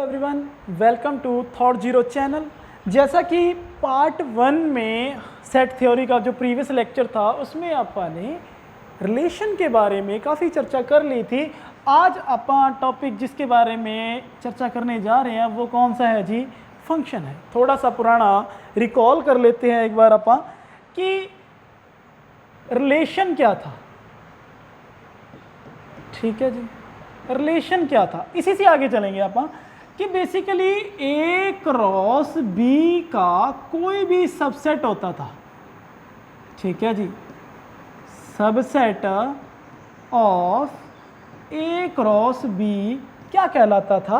Everyone, welcome to Thought Zero channel. जैसा कि part 1 में सेट थ्योरी का जो प्रीवियस लेक्चर था उसमें आपने रिलेशन के बारे में काफ़ी चर्चा कर ली थी। आज अपन टॉपिक जिसके बारे में चर्चा करने जा रहे हैं वो कौन सा है जी? फंक्शन है। थोड़ा सा पुराना रिकॉल कर लेते हैं एक बार अपन कि रिलेशन क्या था। ठीक है जी, रिलेशन क्या था, इसी से आगे चलेंगे अपन कि बेसिकली ए क्रॉस बी का कोई भी सबसेट होता था। ठीक है जी, subset of A cross B क्या कहलाता था?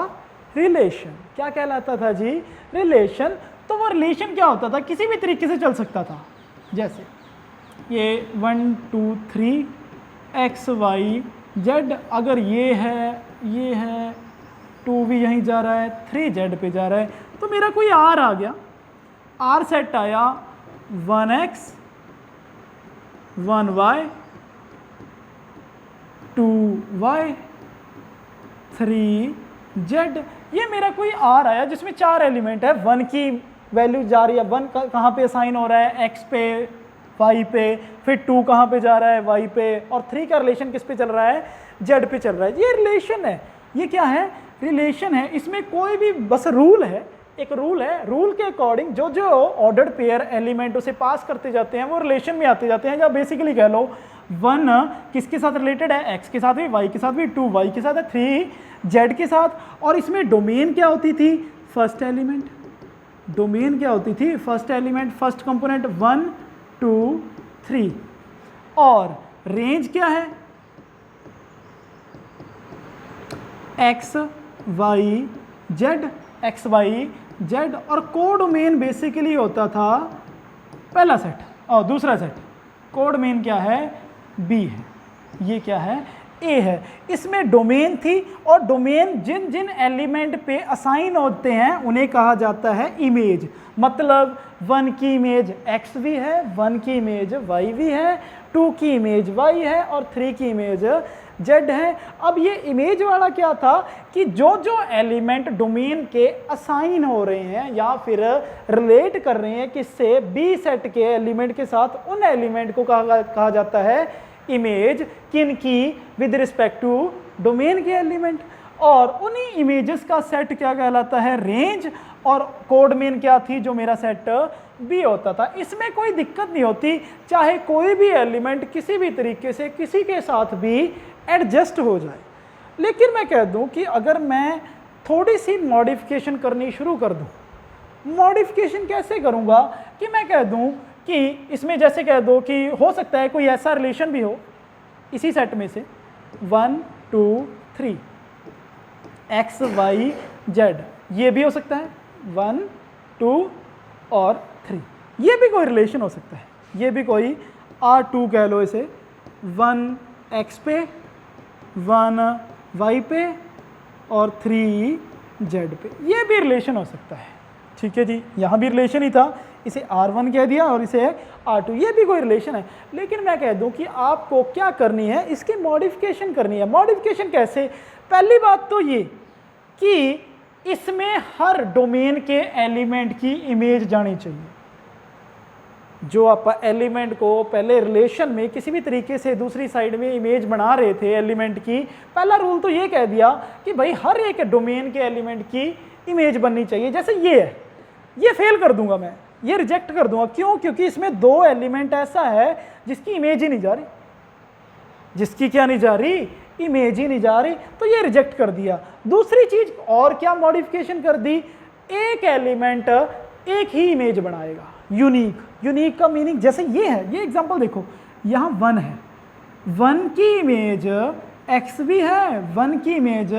रिलेशन। क्या कहलाता था जी? रिलेशन। तो वो रिलेशन क्या होता था? किसी भी तरीके से चल सकता था। जैसे ये 1 2 3 एक्स वाई जेड, अगर ये है 2 भी यहीं जा रहा है, 3 जेड पे जा रहा है, तो मेरा कोई आर आ गया। आर सेट आया 1x 1y 2y 3z। ये मेरा कोई आर आया जिसमें 4 एलिमेंट है। 1 की वैल्यू जा रही है, 1 कहाँ पे असाइन हो रहा है? x पे, y पे, फिर 2 कहाँ पे जा रहा है? y पे, और 3 का रिलेशन किस पे चल रहा है? z पे चल रहा है। ये रिलेशन है। ये क्या है? रिलेशन है। इसमें कोई भी बस रूल है, एक रूल है। रूल के अकॉर्डिंग जो जो ऑर्डर्ड पेयर एलिमेंट उसे पास करते जाते हैं वो रिलेशन में आते जाते हैं। या बेसिकली कह लो 1 किसके साथ रिलेटेड है? x के साथ भी, y के साथ भी, 2 y के साथ है, 3 z के साथ। और इसमें डोमेन क्या होती थी? First element. डोमेन क्या होती थी? First element, first component 1 2 3। और रेंज क्या है? x y z, x y z। और कोडोमेन बेसिकली होता था पहला सेट और दूसरा सेट। कोडोमेन क्या है? b है। ये क्या है? a है। इसमें डोमेन थी, और डोमेन जिन जिन एलिमेंट पे असाइन होते हैं उन्हें कहा जाता है इमेज। मतलब 1 की इमेज x भी है, 1 की इमेज y भी है, 2 की इमेज y है, और 3 की इमेज z है। अब ये इमेज वाला क्या था कि जो जो एलिमेंट डोमेन के असाइन हो रहे हैं या फिर रिलेट कर रहे हैं किससे? बी सेट के एलिमेंट के साथ, उन एलिमेंट को कहा जाता है इमेज। किन की? विद रिस्पेक्ट टू डोमेन के एलिमेंट। और उन्हीं इमेजेस का सेट क्या कहलाता है? रेंज। और कोडमेन क्या थी? जो मेरा सेट बी होता था। इसमें कोई दिक्कत नहीं होती, चाहे कोई भी एलिमेंट किसी भी तरीके से किसी के साथ भी एडजस्ट हो जाए। लेकिन मैं कह दूं कि अगर मैं थोड़ी सी मॉडिफिकेशन करनी शुरू कर दूं, मॉडिफिकेशन कैसे करूंगा कि मैं कह दूं कि इसमें जैसे कह दो कि हो सकता है कोई ऐसा रिलेशन भी हो इसी सेट में से 1 2 3 x y z। ये भी हो सकता है 1 2 और 3। ये भी कोई रिलेशन हो सकता है। ये भी कोई R2 कह लो इसे, 1 x पे 1 y पे और 3 z पे। ये भी रिलेशन हो सकता है। ठीक है जी, यहाँ भी रिलेशन ही था, इसे R1 कह दिया और इसे R2। ये भी कोई रिलेशन है। लेकिन मैं कह दूं कि आपको क्या करनी है? इसकी मॉडिफिकेशन करनी है। मॉडिफिकेशन कैसे? पहली बात तो ये कि इसमें हर डोमेन के एलिमेंट की इमेज जानी चाहिए। जो आप एलिमेंट को पहले रिलेशन में किसी भी तरीके से दूसरी साइड में इमेज बना रहे थे एलिमेंट की, पहला रूल तो ये कह दिया कि भाई हर एक डोमेन के एलिमेंट की इमेज बननी चाहिए। जैसे ये है, ये फेल कर दूंगा मैं, ये रिजेक्ट कर दूंगा। क्यों? क्योंकि इसमें 2 एलिमेंट ऐसा है जिसकी इमेज ही नहीं जा रही। जिसकी क्या नहीं जा रही? इमेज ही नहीं जा रही, तो ये रिजेक्ट कर दिया। दूसरी चीज और क्या मॉडिफिकेशन कर दी? एक एलिमेंट एक ही इमेज बनाएगा, यूनिक। यूनिक का मीनिंग जैसे ये है, ये एग्जांपल देखो, यहाँ 1 है, 1 की इमेज x भी है, 1 की इमेज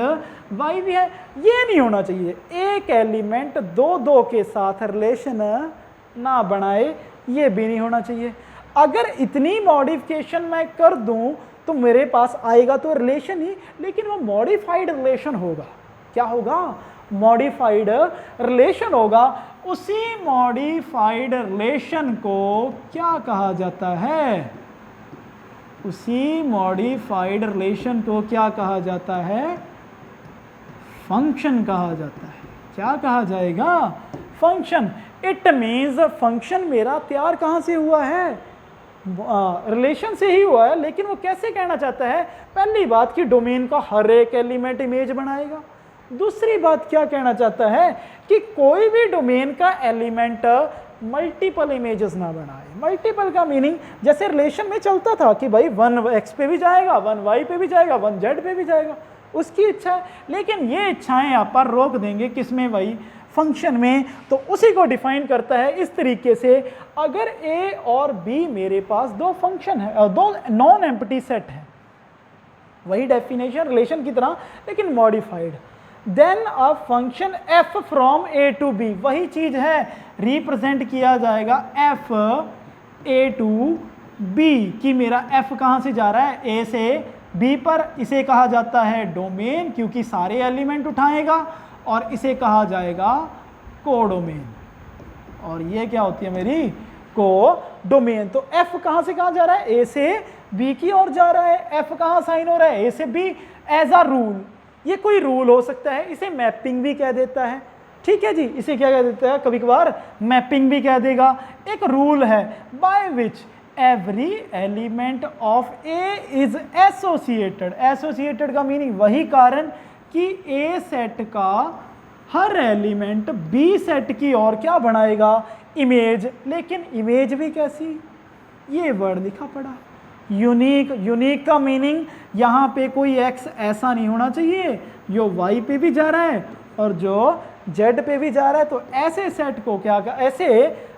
y भी है। ये नहीं होना चाहिए। एक एलिमेंट 2 के साथ रिलेशन ना बनाए, ये भी नहीं होना चाहिए। अगर इतनी मॉडिफिकेशन मैं कर दूं तो मेरे पास आएगा तो रिलेशन ही, लेकिन वो मॉडिफाइड रिलेशन होगा। क्या होगा? मॉडिफाइड रिलेशन होगा। उसी मॉडिफाइड रिलेशन को क्या कहा जाता है? उसी मॉडिफाइड रिलेशन को क्या कहा जाता है? फंक्शन कहा जाता है। क्या कहा जाएगा, फंक्शन। इट मीन्स फंक्शन मेरा तैयार कहाँ से हुआ है, रिलेशन से ही हुआ है। लेकिन वो कैसे कहना चाहता है, पहली बात कि डोमेन का हर एक एलिमेंट इमेज बनाएगा। दूसरी बात क्या कहना चाहता है कि कोई भी डोमेन का एलिमेंट मल्टीपल इमेजेस ना बनाए। मल्टीपल का मीनिंग जैसे रिलेशन में चलता था कि भाई 1x पे भी जाएगा, 1y पे भी जाएगा, 1z पे भी जाएगा, उसकी इच्छा है। लेकिन ये इच्छाएं यहाँ पर रोक देंगे किसमें, भाई फंक्शन में। तो उसी को डिफाइन करता है इस तरीके से, अगर a और b मेरे पास दो फंक्शन है, दो नॉन एम्प्टी सेट है, वही डेफिनेशन रिलेशन की तरह लेकिन modified, then a function f from a to b, वही चीज है, रिप्रेजेंट किया जाएगा f a टू b कि मेरा f कहां से जा रहा है, a से b पर। इसे कहा जाता है डोमेन क्योंकि सारे एलिमेंट उठाएगा, और इसे कहा जाएगा कोडोमेन। और ये क्या होती है मेरी कोडोमेन। तो f कहां से कहां जा रहा है, a से b की ओर जा रहा है। f कहां साइन हो रहा है, a से b, एज अ रूल। ये कोई रूल हो सकता है, इसे मैपिंग भी कह देता है, ठीक है जी। इसे क्या कह देता है, कभी कभार मैपिंग भी कह देगा। एक रूल है by which every element of A is associated. Associated का मीनिंग वही कारण कि ए सेट का हर एलिमेंट बी सेट की ओर क्या बनाएगा, इमेज। लेकिन इमेज भी कैसी, ये वर्ड लिखा पड़ा यूनिक। यूनिक का मीनिंग यहाँ पे कोई एक्स ऐसा नहीं होना चाहिए जो वाई पे भी जा रहा है और जो जेड पे भी जा रहा है। तो ऐसे सेट को क्या, ऐसे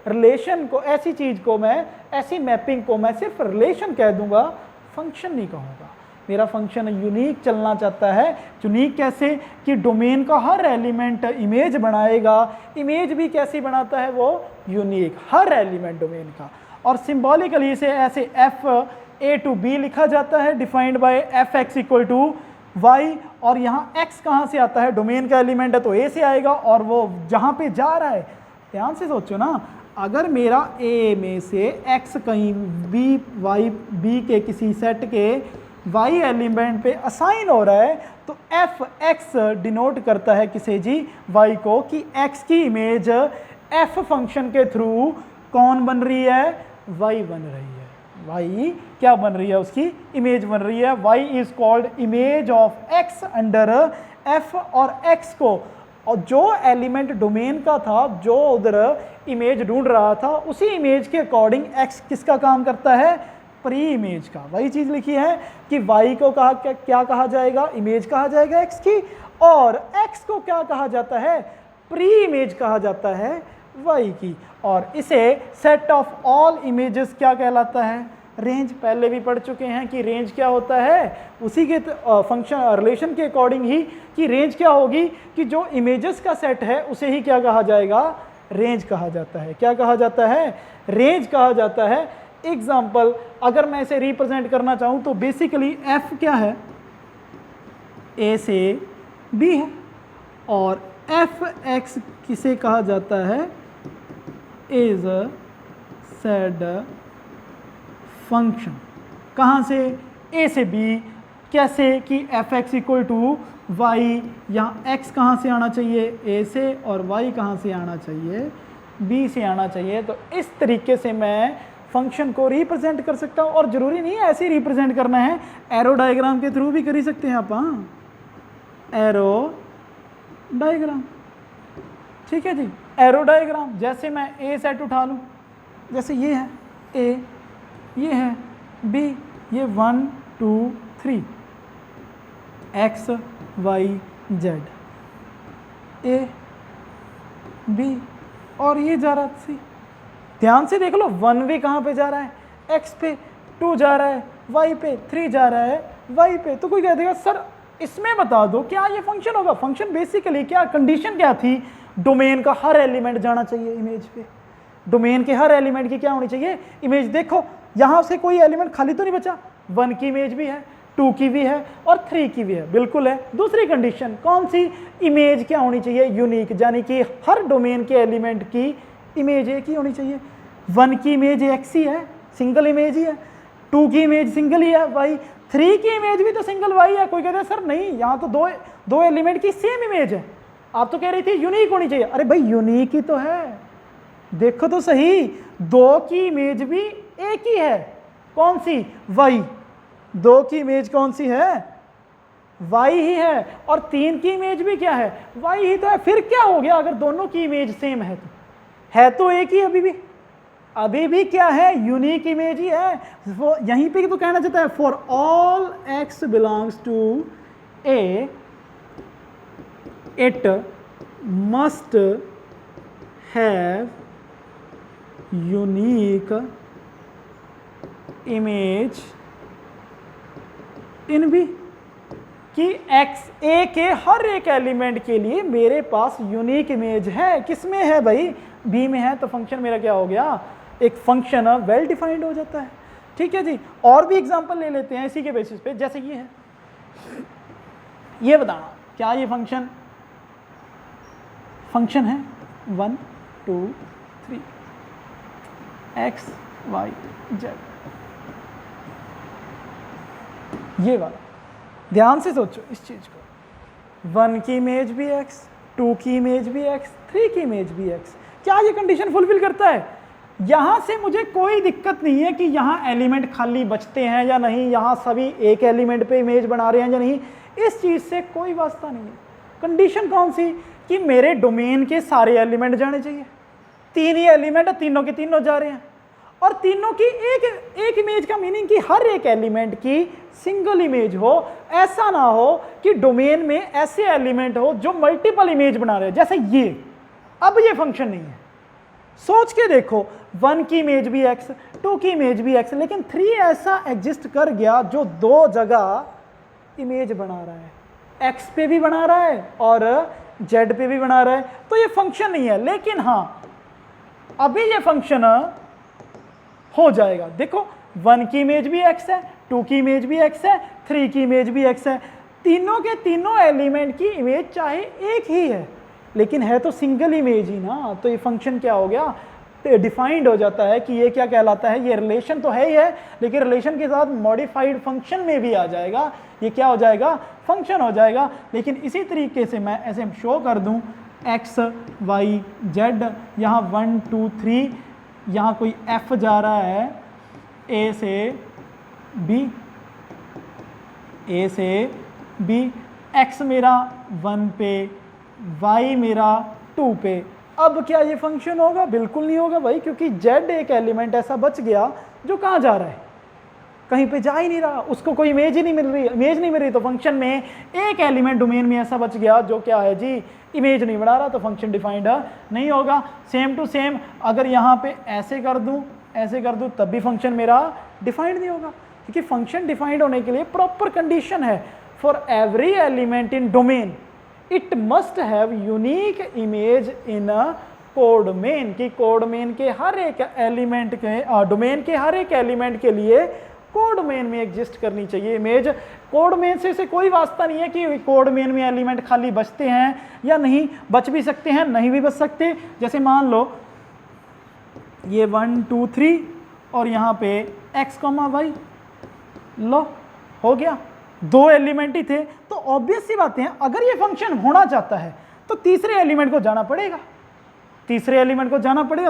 रिलेशन को, ऐसी चीज को मैं, ऐसी मैपिंग को मैं सिर्फ रिलेशन कह दूंगा, फंक्शन नहीं कहूँगा। मेरा फंक्शन यूनिक चलना चाहता है। यूनिक कैसे कि डोमेन का हर एलिमेंट इमेज बनाएगा। इमेज भी कैसी बनाता है वो, यूनिक, हर एलिमेंट डोमेन का। और सिंबॉलिकली इसे ऐसे एफ ए टू बी लिखा जाता है, defined by F X equal to Y. और यहाँ x कहाँ से आता है, डोमेन का एलिमेंट है तो a से आएगा, और वो जहाँ पे जा रहा है, ध्यान से सोचो ना, अगर मेरा a में से x कहीं b के किसी सेट के y एलिमेंट पे असाइन हो रहा है, तो एफ एक्स डिनोट करता है किसे जी, y को, कि x की इमेज f फंक्शन के थ्रू कौन बन रही है, y बन रही है। y क्या बन रही है, उसकी इमेज बन रही है। y is called image of x under f। और x को, और जो एलिमेंट डोमेन का था, जो उधर इमेज ढूंढ रहा था, उसी इमेज के अकॉर्डिंग x किसका काम करता है, प्री इमेज का। वही चीज लिखी है कि y को कहा क्या कहा जाएगा, इमेज कहा जाएगा x की, और x को क्या कहा जाता है, प्री इमेज कहा जाता है y की। और इसे सेट ऑफ ऑल इमेजेस क्या कहलाता है, रेंज। पहले भी पढ़ चुके हैं कि रेंज क्या होता है, उसी के फंक्शन रिलेशन के अकॉर्डिंग ही कि रेंज क्या होगी, कि जो इमेजेस का सेट है उसे ही क्या कहा जाएगा, रेंज कहा जाता है। क्या कहा जाता है, रेंज कहा जाता है। एग्जाम्पल, अगर मैं इसे रिप्रेजेंट करना चाहूँ तो बेसिकली f क्या है, a से b है, और एफ एक्स किसे कहा जाता है, इज सेड फंक्शन। कहाँ से, a से b। कैसे कि F X equal to Y, यहाँ x कहाँ से आना चाहिए, a से, और y कहाँ से आना चाहिए, b से आना चाहिए। तो इस तरीके से मैं फंक्शन को रिप्रेजेंट कर सकता हूँ। और ज़रूरी नहीं है ऐसे ही रिप्रेजेंट करना है, एरो डायग्राम के थ्रू भी कर ही सकते हैं आप। हाँ, एरो डायग्राम, ठीक है जी। एरो डायग्राम, जैसे मैं ए सेट उठा लूँ, जैसे ये है a, ये है b, ये 1 2 3, x y z, a b, और ये जा रहा है c। ध्यान से देख लो, 1 भी कहाँ पे जा रहा है, x पे, 2 जा रहा है y पे, 3 जा रहा है y पे। तो कोई कह देगा सर इसमें बता दो क्या ये फंक्शन होगा। फंक्शन बेसिकली क्या, कंडीशन क्या थी, डोमेन का हर एलिमेंट जाना चाहिए इमेज पे। डोमेन के हर एलिमेंट की क्या होनी चाहिए, इमेज। देखो यहाँ से कोई एलिमेंट खाली तो नहीं बचा, 1 की इमेज भी है, 2 की भी है, और 3 की भी है, बिल्कुल है। दूसरी कंडीशन कौन सी, इमेज क्या होनी चाहिए, यूनिक, यानी कि हर डोमेन के एलिमेंट की इमेज एक ही होनी चाहिए। 1 की इमेज x ही है, सिंगल इमेज ही है, 2 की इमेज सिंगल ही है y, 3 की इमेज भी तो सिंगल y है। कोई कहता है सर नहीं, यहाँ तो दो एलिमेंट की सेम इमेज है, आप तो कह रही थी यूनिक होनी चाहिए, अरे भाई यूनिक ही तो है, देखो तो सही, 2 की इमेज भी एक ही है, कौन सी, y, 2 की इमेज कौन सी है, y ही है, और 3 की इमेज भी क्या है, y ही तो है। फिर क्या हो गया अगर दोनों की इमेज सेम है तो एक ही, अभी भी क्या है, यूनिक इमेज ही है। वो यहीं पे तो कहना चाहता है for all x belongs to a it must have unique image in b, कि x a के हर एक एलिमेंट के लिए मेरे पास यूनिक इमेज है। किसमें है भाई, b में है, तो फंक्शन मेरा क्या हो गया, एक फंक्शन वेल डिफाइंड हो जाता है। ठीक है जी, और भी एग्जांपल ले लेते हैं इसी के बेसिस पे, जैसे ये है, ये बताना क्या ये फंक्शन है 1 2 3 x y z, ये वाला ध्यान से सोचो इस चीज को, 1 की इमेज भी x, 2 की इमेज भी x, 3 की इमेज भी x, क्या ये कंडीशन फुलफिल करता है। यहां से मुझे कोई दिक्कत नहीं है कि यहां एलिमेंट खाली बचते हैं या नहीं, यहां सभी एक एलिमेंट पे इमेज बना रहे हैं या नहीं, इस चीज से कोई वास्ता नहीं है। कंडीशन कौन सी, कि मेरे डोमेन के सारे एलिमेंट जाने चाहिए, 3 ही एलिमेंट, तीनों के तीनों जा रहे हैं, और तीनों की एक इमेज का मीनिंग कि हर एक एलिमेंट की सिंगल इमेज हो। ऐसा ना हो कि डोमेन में ऐसे एलिमेंट हो जो मल्टीपल इमेज बना रहे हैं, जैसे ये। अब ये फंक्शन नहीं है, सोच के देखो, 1 की इमेज भी x, 2 की इमेज भी x, लेकिन 3 ऐसा एग्जिस्ट कर गया जो 2 जगह इमेज बना रहा है, x पे भी बना रहा है और z पे भी बना रहा है, तो ये फंक्शन नहीं है। लेकिन हाँ, अभी ये फंक्शन हो जाएगा। देखो, 1 की इमेज भी x है, 2 की इमेज भी x है, 3 की इमेज भी x है, तीनों के तीनों एलिमेंट की इमेज चाहे एक ही है, लेकिन है तो सिंगल इमेज ही ना, तो ये फंक्शन क्या हो गया, डिफाइंड हो जाता है कि ये क्या कहलाता है, ये रिलेशन तो है ही है, लेकिन रिलेशन के साथ मॉडिफाइड फंक्शन में भी आ जाएगा, ये क्या हो जाएगा, फंक्शन हो जाएगा। लेकिन इसी तरीके से मैं ऐसे शो कर दूं x y z, यहाँ 1 2 3, यहाँ कोई f जा रहा है a से b, x मेरा 1 पे, y मेरा 2 पे। अब क्या ये फंक्शन होगा, बिल्कुल नहीं होगा भाई, क्योंकि z एक एलिमेंट ऐसा बच गया जो कहाँ जा रहा है, कहीं पे जा ही नहीं रहा, उसको कोई इमेज ही नहीं मिल रही, तो फंक्शन में एक एलिमेंट डोमेन में ऐसा बच गया जो क्या है जी, इमेज नहीं बना रहा, तो फंक्शन डिफाइंड नहीं होगा। सेम टू सेम अगर यहाँ पे ऐसे कर दूँ तब भी फंक्शन मेरा डिफाइंड नहीं होगा, क्योंकि फंक्शन डिफाइंड होने के लिए प्रॉपर कंडीशन है, for every element in domain it must have unique image इन कोडमेन, कि कोडमेन के हर एक एलिमेंट के डोमेन के हर एक एलिमेंट के लिए कोडमेन में एग्जिस्ट करनी चाहिए इमेज। कोडमेन से कोई वास्ता नहीं है कि कोडमेन में एलिमेंट खाली बचते हैं या नहीं, बच भी सकते हैं, नहीं भी बच सकते। जैसे मान लो ये 1 2 3 और यहाँ पे x, y, लो हो गया, 2 एलिमेंट ही थे, तो ऑब्वियस सी बातें हैं, अगर ये फंक्शन होना चाहता है तो तीसरे एलिमेंट को जाना पड़ेगा,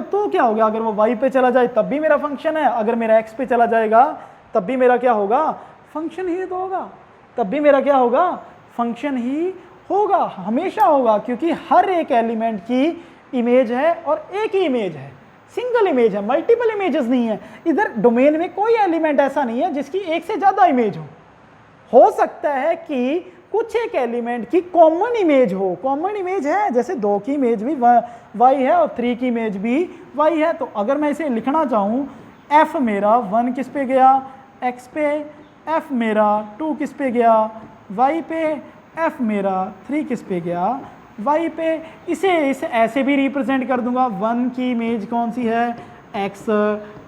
तो क्या हो गया, अगर वो y पे चला जाए तब भी मेरा फंक्शन है, अगर मेरा x पे चला जाएगा तब भी मेरा क्या होगा, फंक्शन ही तो होगा, तब भी मेरा क्या होगा, फंक्शन ही होगा, हमेशा होगा, क्योंकि हर एक एलिमेंट की इमेज है और एक ही इमेज है, सिंगल इमेज है, मल्टीपल इमेजेस नहीं है। इधर डोमेन में कोई एलिमेंट ऐसा नहीं है जिसकी एक से ज्यादा इमेज हो सकता है कि कुछ एक एलिमेंट की कॉमन इमेज हो, कॉमन इमेज है, जैसे 2 की इमेज भी y है और 3 की इमेज भी y है। तो अगर मैं इसे लिखना चाहूँ, f मेरा 1 किस पे गया, x पे, f मेरा 2 किस पे गया, y पे, f मेरा 3 किस पे गया, y पे, इसे ऐसे भी रिप्रेजेंट कर दूंगा, 1 की इमेज कौन सी है, x,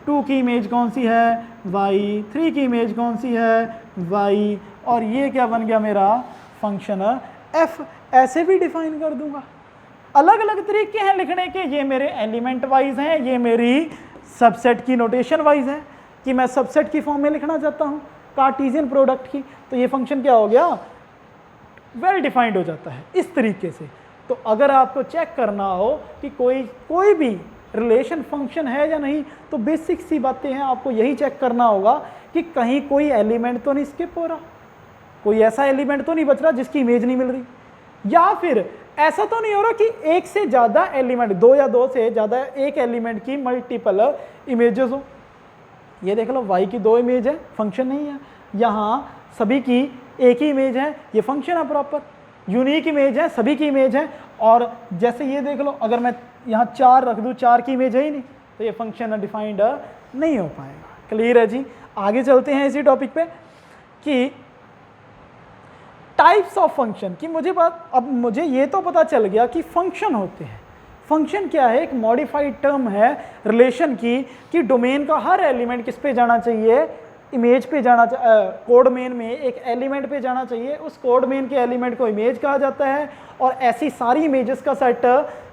2 की इमेज कौन सी है, y, 3 की इमेज कौन सी है, y, और ये क्या बन गया मेरा फंक्शन f। ऐसे भी डिफाइन कर दूंगा। अलग अलग तरीके हैं लिखने के, ये मेरे एलिमेंट वाइज हैं, ये मेरी सबसेट की नोटेशन वाइज है कि मैं सबसेट की फॉर्म में लिखना चाहता हूँ कार्टेशियन प्रोडक्ट की, तो ये फंक्शन क्या हो गया, वेल डिफाइंड हो जाता है इस तरीके से। तो अगर आपको चेक करना हो कि कोई भी रिलेशन फंक्शन है या नहीं, तो बेसिक सी बातें हैं, आपको यही चेक करना होगा कि कहीं कोई एलिमेंट तो नहीं स्किप हो रहा, कोई ऐसा एलिमेंट तो नहीं बच रहा जिसकी इमेज नहीं मिल रही, या फिर ऐसा तो नहीं हो रहा कि एक से ज़्यादा एलिमेंट, दो या दो से ज़्यादा एक एलिमेंट की मल्टीपल इमेजेस हो। ये देख लो y की दो इमेज है, फंक्शन नहीं है। यहाँ सभी की एक ही इमेज है, ये फंक्शन है प्रॉपर। यूनिक इमेज है, सभी की इमेज है। और जैसे ये देख लो, अगर मैं यहाँ 4 रख दूँ, 4 की इमेज है ही नहीं, तो ये फंक्शन डिफाइंड नहीं हो पाएगा। क्लियर है जी। आगे चलते हैं इसी टॉपिक पे कि टाइप्स ऑफ फंक्शन की अब मुझे ये तो पता चल गया कि फंक्शन होते हैं। फंक्शन क्या है? एक मॉडिफाइड टर्म है रिलेशन की कि डोमेन का हर एलिमेंट किस पे जाना चाहिए, इमेज पे जाना चाहिए। कोड मेन में एक एलिमेंट पे जाना चाहिए, उस कोड मेन के एलिमेंट को इमेज कहा जाता है, और ऐसी सारी इमेजेस का सेट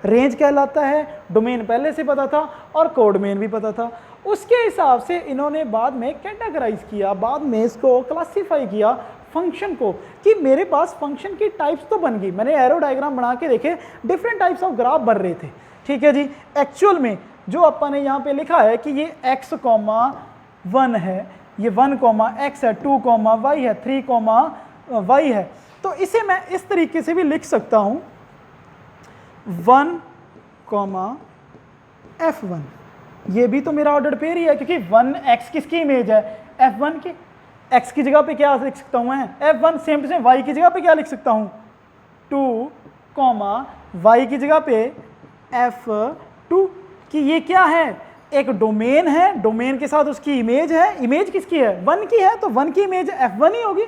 रेंज कहलाता है। डोमेन पहले से पता था और कोड मेन भी पता था। उसके हिसाब से इन्होंने बाद में कैटेगराइज किया, बाद में इसको क्लासीफाई किया फंक्शन को, कि मेरे पास फंक्शन की टाइप्स तो बन गई। मैंने एरो डायग्राम बना के देखे, डिफरेंट टाइप्स ऑफ ग्राफ बन रहे थे। ठीक है जी। एक्चुअल में जो अपन ने यहाँ पे लिखा है कि ये x, 1 है, ये 1, x है, 2, y है, 3, y है, तो इसे मैं इस तरीके से भी लिख सकता हूँ 1, f1। ये भी तो मेरा ऑर्डर पेयर ही है, क्योंकि 1x किसकी इमेज है? f1 की। x की जगह पे क्या लिख सकता हूँ मैं? f1। Same to same y की जगह पे क्या लिख सकता हूँ? 2, y की जगह पे f2। कि ये क्या है? एक डोमेन है, डोमेन के साथ उसकी इमेज है। इमेज किसकी है? 1 की है, तो 1 की इमेज f1 ही होगी।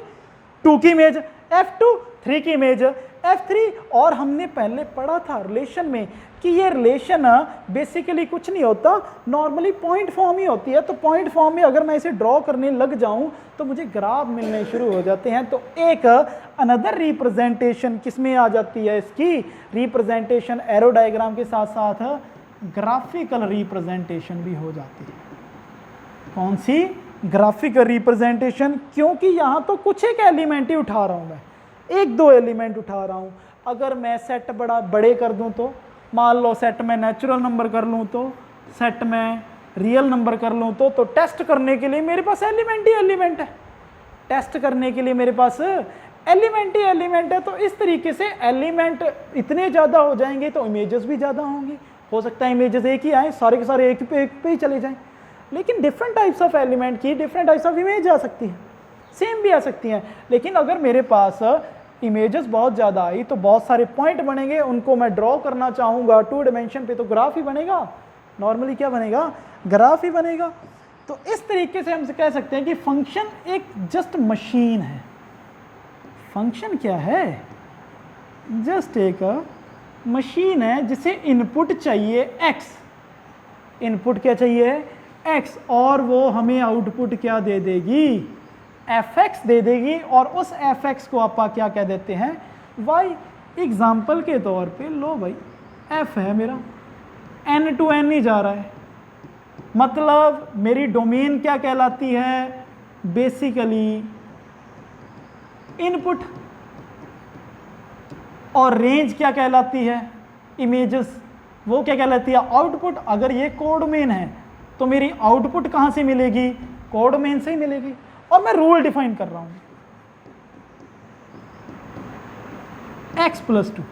2 की इमेज f2, 3 की इमेज f3। और हमने पहले पढ़ा था रिलेशन में कि ये रिलेशन बेसिकली कुछ नहीं होता, नॉर्मली पॉइंट फॉर्म ही होती है। तो पॉइंट फॉर्म में अगर मैं इसे ड्रॉ करने लग जाऊं तो मुझे ग्राफ मिलने शुरू हो जाते हैं। तो एक अनदर रिप्रेजेंटेशन किसमें आ जाती है? इसकी रिप्रेजेंटेशन एरो डायग्राम के साथ साथ ग्राफिकल रिप्रेजेंटेशन भी हो जाती है। कौन सी? Graphical representation. क्योंकि यहाँ तो कुछ एक एलिमेंट ही उठा रहा हूँ मैं, 1-2 एलिमेंट उठा रहा हूँ। अगर मैं सेट बड़े कर दूँ, तो मान लो सेट में नेचुरल नंबर कर लूँ, तो सेट में रियल नंबर कर लूँ, तो टेस्ट करने के लिए मेरे पास एलिमेंट ही एलिमेंट है। टेस्ट करने के लिए मेरे पास एलिमेंट ही एलिमेंट है। तो इस तरीके से एलिमेंट इतने ज़्यादा हो जाएंगे तो इमेजेस भी ज़्यादा होंगी। हो सकता है इमेजेस एक ही आए, सारे के सारे एक पे ही चले जाएं, लेकिन डिफरेंट टाइप्स ऑफ एलिमेंट की डिफरेंट टाइप्स ऑफ इमेज आ सकती है, सेम भी आ सकती हैं। लेकिन अगर मेरे पास इमेजेस बहुत ज़्यादा आई तो बहुत सारे पॉइंट बनेंगे, उनको मैं ड्रॉ करना चाहूँगा 2 डायमेंशन पे, तो ग्राफ ही बनेगा। नॉर्मली क्या बनेगा? ग्राफ ही बनेगा। तो इस तरीके से हम कह सकते हैं कि फंक्शन एक जस्ट मशीन है। फंक्शन क्या है? जस्ट एक मशीन है जिसे इनपुट चाहिए x। इनपुट क्या चाहिए? x, और वो हमें आउटपुट क्या दे देगी? fx दे देगी। और उस fx को आप क्या कह देते हैं? y। एग्जाम्पल के तौर पे लो भाई, f है मेरा, n to n ही जा रहा है, मतलब मेरी डोमेन क्या कहलाती है? Basically input. और रेंज क्या कहलाती है? इमेजेस। वो क्या कहलाती है? आउटपुट। अगर ये कोड मेन है तो मेरी आउटपुट कहां से मिलेगी? कोड मेन से ही मिलेगी। और मैं रूल डिफाइन कर रहा हूं, x+2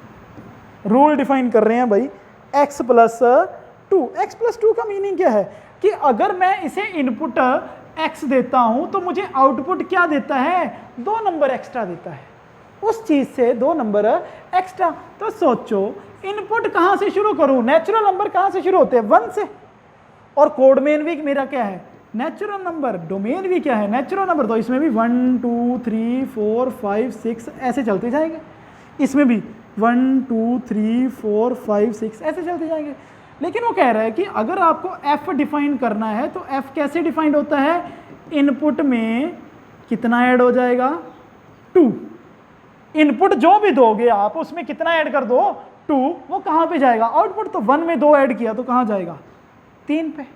रूल डिफाइन कर रहे हैं भाई, x+2। x+2 का मीनिंग क्या है? कि अगर मैं इसे इनपुट x देता हूं तो मुझे आउटपुट क्या देता है? 2 नंबर एक्स्ट्रा देता है, उस चीज से 2 नंबर एक्स्ट्रा। तो सोचो इनपुट कहां से शुरू करूं? नेचुरल नंबर कहां से शुरू होते हैं? 1 से। और कोड मेन भी मेरा क्या है? Natural number. डोमेन भी क्या है? Natural number. तो इसमें भी 1 2 3 4 5 6 ऐसे चलते जाएंगे। इसमें भी 1 2 3 4 5 6 ऐसे चलते जाएंगे। लेकिन वो कह रहा है कि अगर आपको f डिफाइन करना है तो f कैसे डिफाइंड होता है? इनपुट में कितना ऐड हो जाएगा? 2। इनपुट जो भी दोगे आप उसमें कितना ऐड कर दो? 2। वो कहां पे जाएगा? आउटपुट। तो 1 में 2 ऐड किया तो कहां जाएगा? 3 पे।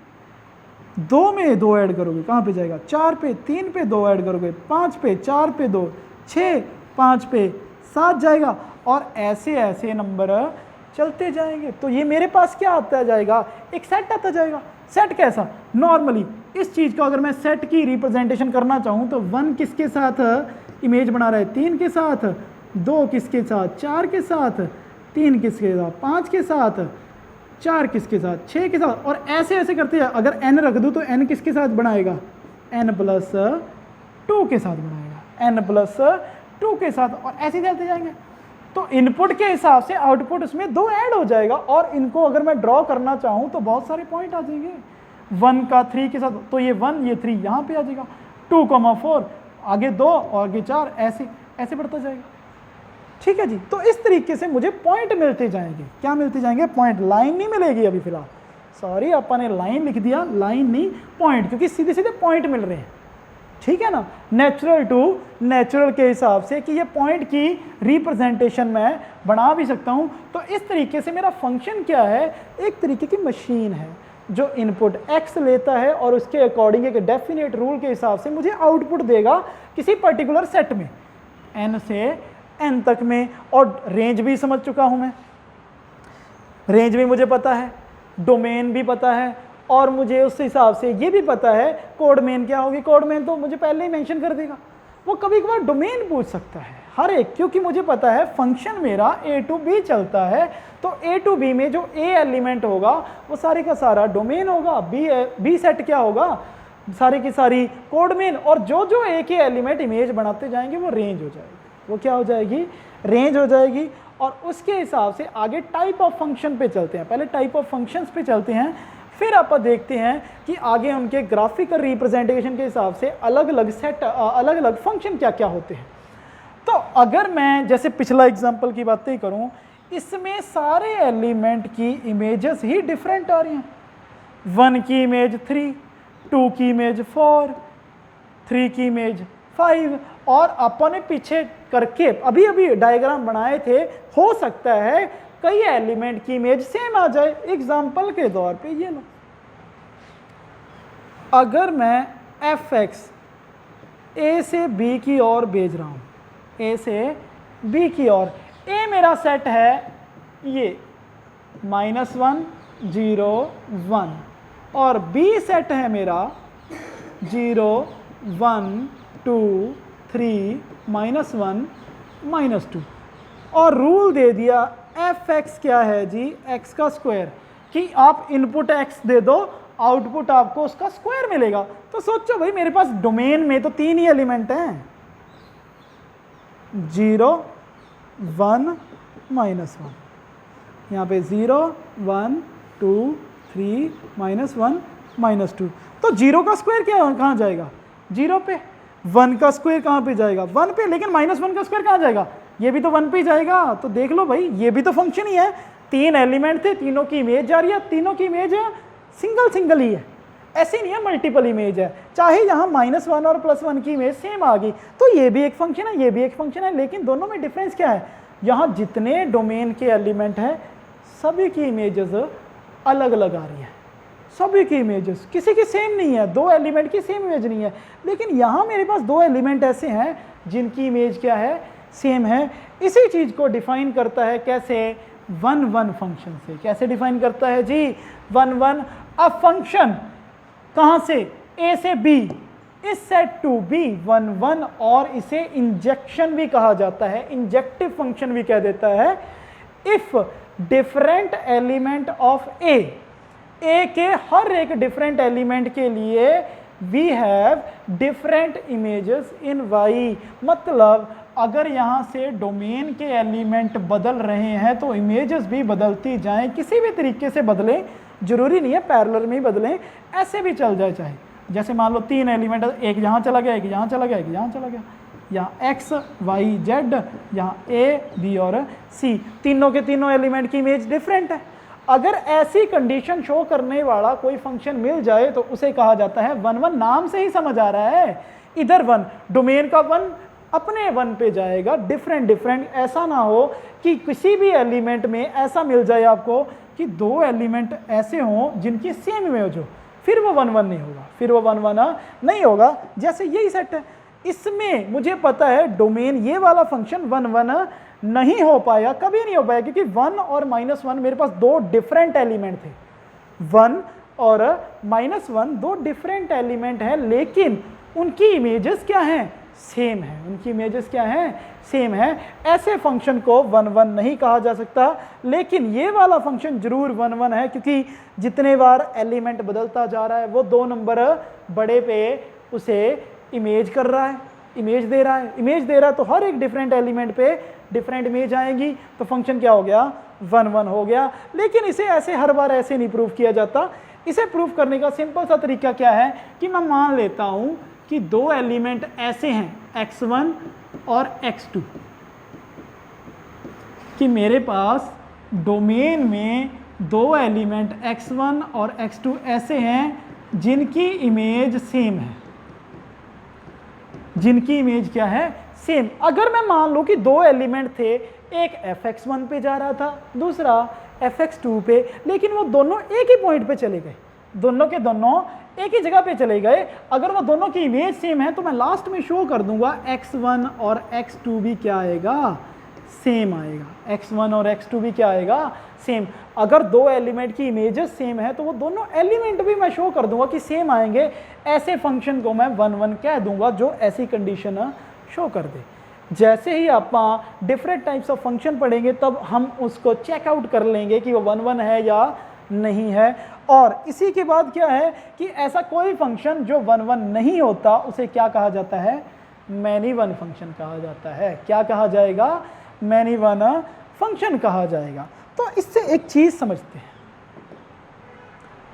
2 में 2 ऐड करोगे कहां पे जाएगा? 4 पे। 3 पे 2 ऐड करोगे 5 पे। 4 पे 2 6, 5 पे साथ जाएगा और ऐसे ऐसे नंबर चलते जाएंगे। तो ये मेरे पास क्या आता जाएगा, एक सेट आता जाएगा। सेट कैसा, नॉर्मली इस चीज़ को अगर मैं सेट की रिप्रेजेंटेशन करना चाहूँ तो 1 किसके साथ इमेज बना रहा है, 3 के साथ, 2 किसके साथ, 4 के साथ, 3 किसके साथ, 5 के साथ, 4 किसके साथ, 6 के साथ, और ऐसे ऐसे करते जाए। अगर n रख दूँ तो n किसके साथ बनाएगा, n+2 के साथ बनाएगा, n+2 के साथ, और ऐसे चलते जाएंगे। तो इनपुट के हिसाब से आउटपुट उसमें 2 ऐड हो जाएगा, और इनको अगर मैं ड्रॉ करना चाहूँ तो बहुत सारे पॉइंट आ जाएंगे। 1 का 3 के साथ, तो ये 1 ये 3 यहाँ पे आ जाएगा, 2,4 आगे 2 और आगे 4, ऐसे ऐसे बढ़ता जाएगा। ठीक है जी। तो इस तरीके से मुझे पॉइंट मिलते जाएंगे। क्या मिलते जाएंगे, पॉइंट। लाइन नहीं मिलेगी अभी फिलहाल, सॉरी अपन ने लाइन लिख दिया, लाइन नहीं पॉइंट, क्योंकि सीधे सीधे पॉइंट मिल रहे हैं। ठीक है ना, नेचुरल टू नेचुरल के हिसाब से कि ये पॉइंट की रिप्रेजेंटेशन मैं बना भी सकता हूँ। तो इस तरीके से मेरा फंक्शन क्या है, एक तरीके की मशीन है जो इनपुट x लेता है और उसके अकॉर्डिंग एक डेफिनेट रूल के हिसाब से मुझे आउटपुट देगा किसी पर्टिकुलर सेट में, n से n तक में। और रेंज भी समझ चुका हूँ मैं, रेंज भी मुझे पता है, डोमेन भी पता है, और मुझे उस हिसाब से ये भी पता है कोड मेन क्या होगी। कोड मेन तो मुझे पहले ही मेंशन कर देगा, वो कभी कभार डोमेन पूछ सकता है हर एक, क्योंकि मुझे पता है फंक्शन मेरा A to B चलता है। तो A to B में जो A एलिमेंट होगा वो सारे का सारा डोमेन होगा, B सेट क्या होगा, सारी की सारी कोड मेन, और जो जो A के एलिमेंट इमेज बनाते जाएंगे वो रेंज हो जाएगी। वो क्या हो जाएगी, रेंज हो जाएगी। और उसके हिसाब से आगे टाइप ऑफ फंक्शन पे चलते हैं। पहले टाइप ऑफ फंक्शंस पे चलते हैं, फिर आप देखते हैं कि आगे उनके ग्राफिकल रिप्रेजेंटेशन के हिसाब से अलग अलग सेट, अलग अलग फंक्शन क्या क्या होते हैं। तो अगर मैं जैसे पिछला एग्जांपल की बातें करूं, इसमें सारे एलिमेंट की इमेजेस ही डिफरेंट आ रही हैं। 1 की इमेज 3, 2 की इमेज 4, 3 की इमेज 5, और अपन ने पीछे करके अभी अभी डायग्राम बनाए थे, हो सकता है कई एलिमेंट की इमेज सेम आ जाए। एग्जाम्पल के तौर पे ये लो, अगर मैं fx a से b की ओर भेज रहा हूं, a से b की ओर, a मेरा सेट है ये -1 0 1, और b सेट है मेरा 0 1 2 3 -1 -2, और रूल दे दिया fx क्या है जी, x का स्क्वायर, कि आप इनपुट x दे दो, आउटपुट आपको उसका स्क्वायर मिलेगा। तो सोचो भाई, मेरे पास डोमेन में तो 3 ही एलिमेंट हैं, 0 1 -1, यहाँ पे 0 1 2 3 -1 -2। तो 0 का स्क्वायर क्या कहाँ जाएगा, 0 पे। 1 का स्क्वायर कहाँ पे जाएगा, 1 पे। लेकिन -1 का स्क्वायर कहाँ जाएगा, ये भी तो 1 पे जाएगा। तो देख लो भाई, ये भी तो फंक्शन ही है। 3 एलिमेंट थे, तीनों की इमेज जा रही है, तीनों की इमेज सिंगल ही है, ऐसी नहीं है मल्टीपल इमेज है। चाहे यहाँ -1 और +1 की इमेज सेम आ गई, तो ये भी एक फंक्शन है, ये भी एक फंक्शन है, लेकिन दोनों में डिफरेंस क्या है, यहाँ जितने डोमेन के एलिमेंट हैं सभी की इमेजेस अलग अलग आ रही है, सभी की इमेजेस किसी की सेम नहीं है, 2 एलिमेंट की सेम इमेज नहीं है। लेकिन यहाँ मेरे पास 2 एलिमेंट ऐसे हैं जिनकी इमेज क्या है, सेम है। इसी चीज़ को डिफाइन करता है कैसे, 1 1 फंक्शन से। कैसे डिफाइन करता है जी, 1 1। अब फंक्शन कहाँ से, A से B इस सेट टू B 1 1, और इसे इंजेक्शन भी कहा जाता है, इंजेक्टिव फंक्शन भी कह देता है। If different element of A के हर एक डिफरेंट एलिमेंट के लिए we have different images in Y, मतलब अगर यहाँ से डोमेन के एलिमेंट बदल रहे हैं तो इमेजेस भी बदलती जाएं, किसी भी तरीके से बदलें, जरूरी नहीं है पैरेलल में ही बदलें, ऐसे भी चल जाए। चाहे जैसे मान लो 3 एलिमेंट, एक यहाँ चला गया, एक यहाँ चला गया, एक यहाँ चला गया, यहाँ x y z, यहाँ a b और c, तीनों के तीनों एलिमेंट की इमेज डिफरेंट है। अगर ऐसी कंडीशन शो करने वाला कोई फंक्शन मिल जाए तो उसे कहा जाता है 1 1। नाम से ही समझ आ रहा है, इधर 1 डोमेन का 1 अपने 1 पे जाएगा, डिफरेंट। ऐसा ना हो कि किसी भी एलिमेंट में ऐसा मिल जाए आपको कि 2 एलिमेंट ऐसे हों जिनकी सेम इमेज हो, फिर वो 1 1 नहीं होगा, फिर वो 1 1 नहीं होगा। जैसे यही सेट है, इसमें मुझे पता है डोमेन ये वाला फंक्शन 1 1 नहीं हो पाया, कभी नहीं हो पाया, क्योंकि 1 और -1 मेरे पास दो डिफरेंट एलिमेंट थे। 1 और -1 दो डिफरेंट एलिमेंट है, लेकिन उनकी इमेजेस क्या हैं? सेम है। उनकी इमेजेस क्या हैं? सेम है। ऐसे फंक्शन को 1 1 नहीं कहा जा सकता, लेकिन ये वाला फंक्शन जरूर 1 1 है, क्योंकि जितने बार एलिमेंट बदलता जा रहा है वो 2 नंबर बड़े पे उसे इमेज कर रहा है, इमेज दे रहा है। इमेज दे रहा है तो हर एक डिफरेंट एलिमेंट पे डिफरेंट इमेज आएंगी, तो फंक्शन क्या हो गया? 1 1 हो गया। लेकिन इसे ऐसे हर बार ऐसे नहीं प्रूव किया जाता। इसे प्रूव करने का सिंपल सा तरीका क्या है कि मैं मान लेता हूं कि दो एलिमेंट ऐसे हैं x1 और x2, कि मेरे पास डोमेन में दो एलिमेंट x1 और x2 ऐसे हैं जिनकी इमेज सेम है, जिनकी इमेज क्या है? सेम। अगर मैं मान लूं कि दो एलिमेंट थे, एक fx1 पे जा रहा था, दूसरा fx2 पे, लेकिन वो दोनों एक ही पॉइंट पे चले गए, दोनों के दोनों एक ही जगह पे चले गए। अगर वो दोनों की इमेज सेम है तो मैं लास्ट में शो कर दूंगा x1 और x2 भी क्या आएगा? सेम आएगा। x1 और x2 भी क्या आएगा? सेम। अगर दो एलिमेंट की इमेजेस सेम है तो वो दोनों एलिमेंट भी मैं शो कर दूंगा कि सेम आएंगे। ऐसे फंक्शन को मैं 1 1 कह दूंगा जो ऐसी कंडीशन शो कर दे। जैसे ही आप डिफरेंट टाइप्स ऑफ फंक्शन पढ़ेंगे तब हम उसको चेकआउट कर लेंगे कि वो 1 1 है या नहीं है। और इसी के बाद क्या है कि ऐसा कोई फंक्शन जो 1 1 नहीं होता उसे क्या कहा जाता है? मैनी वन फंक्शन कहा जाता है। क्या कहा जाएगा? मैनी वन फंक्शन कहा जाएगा। तो इससे एक चीज समझते हैं,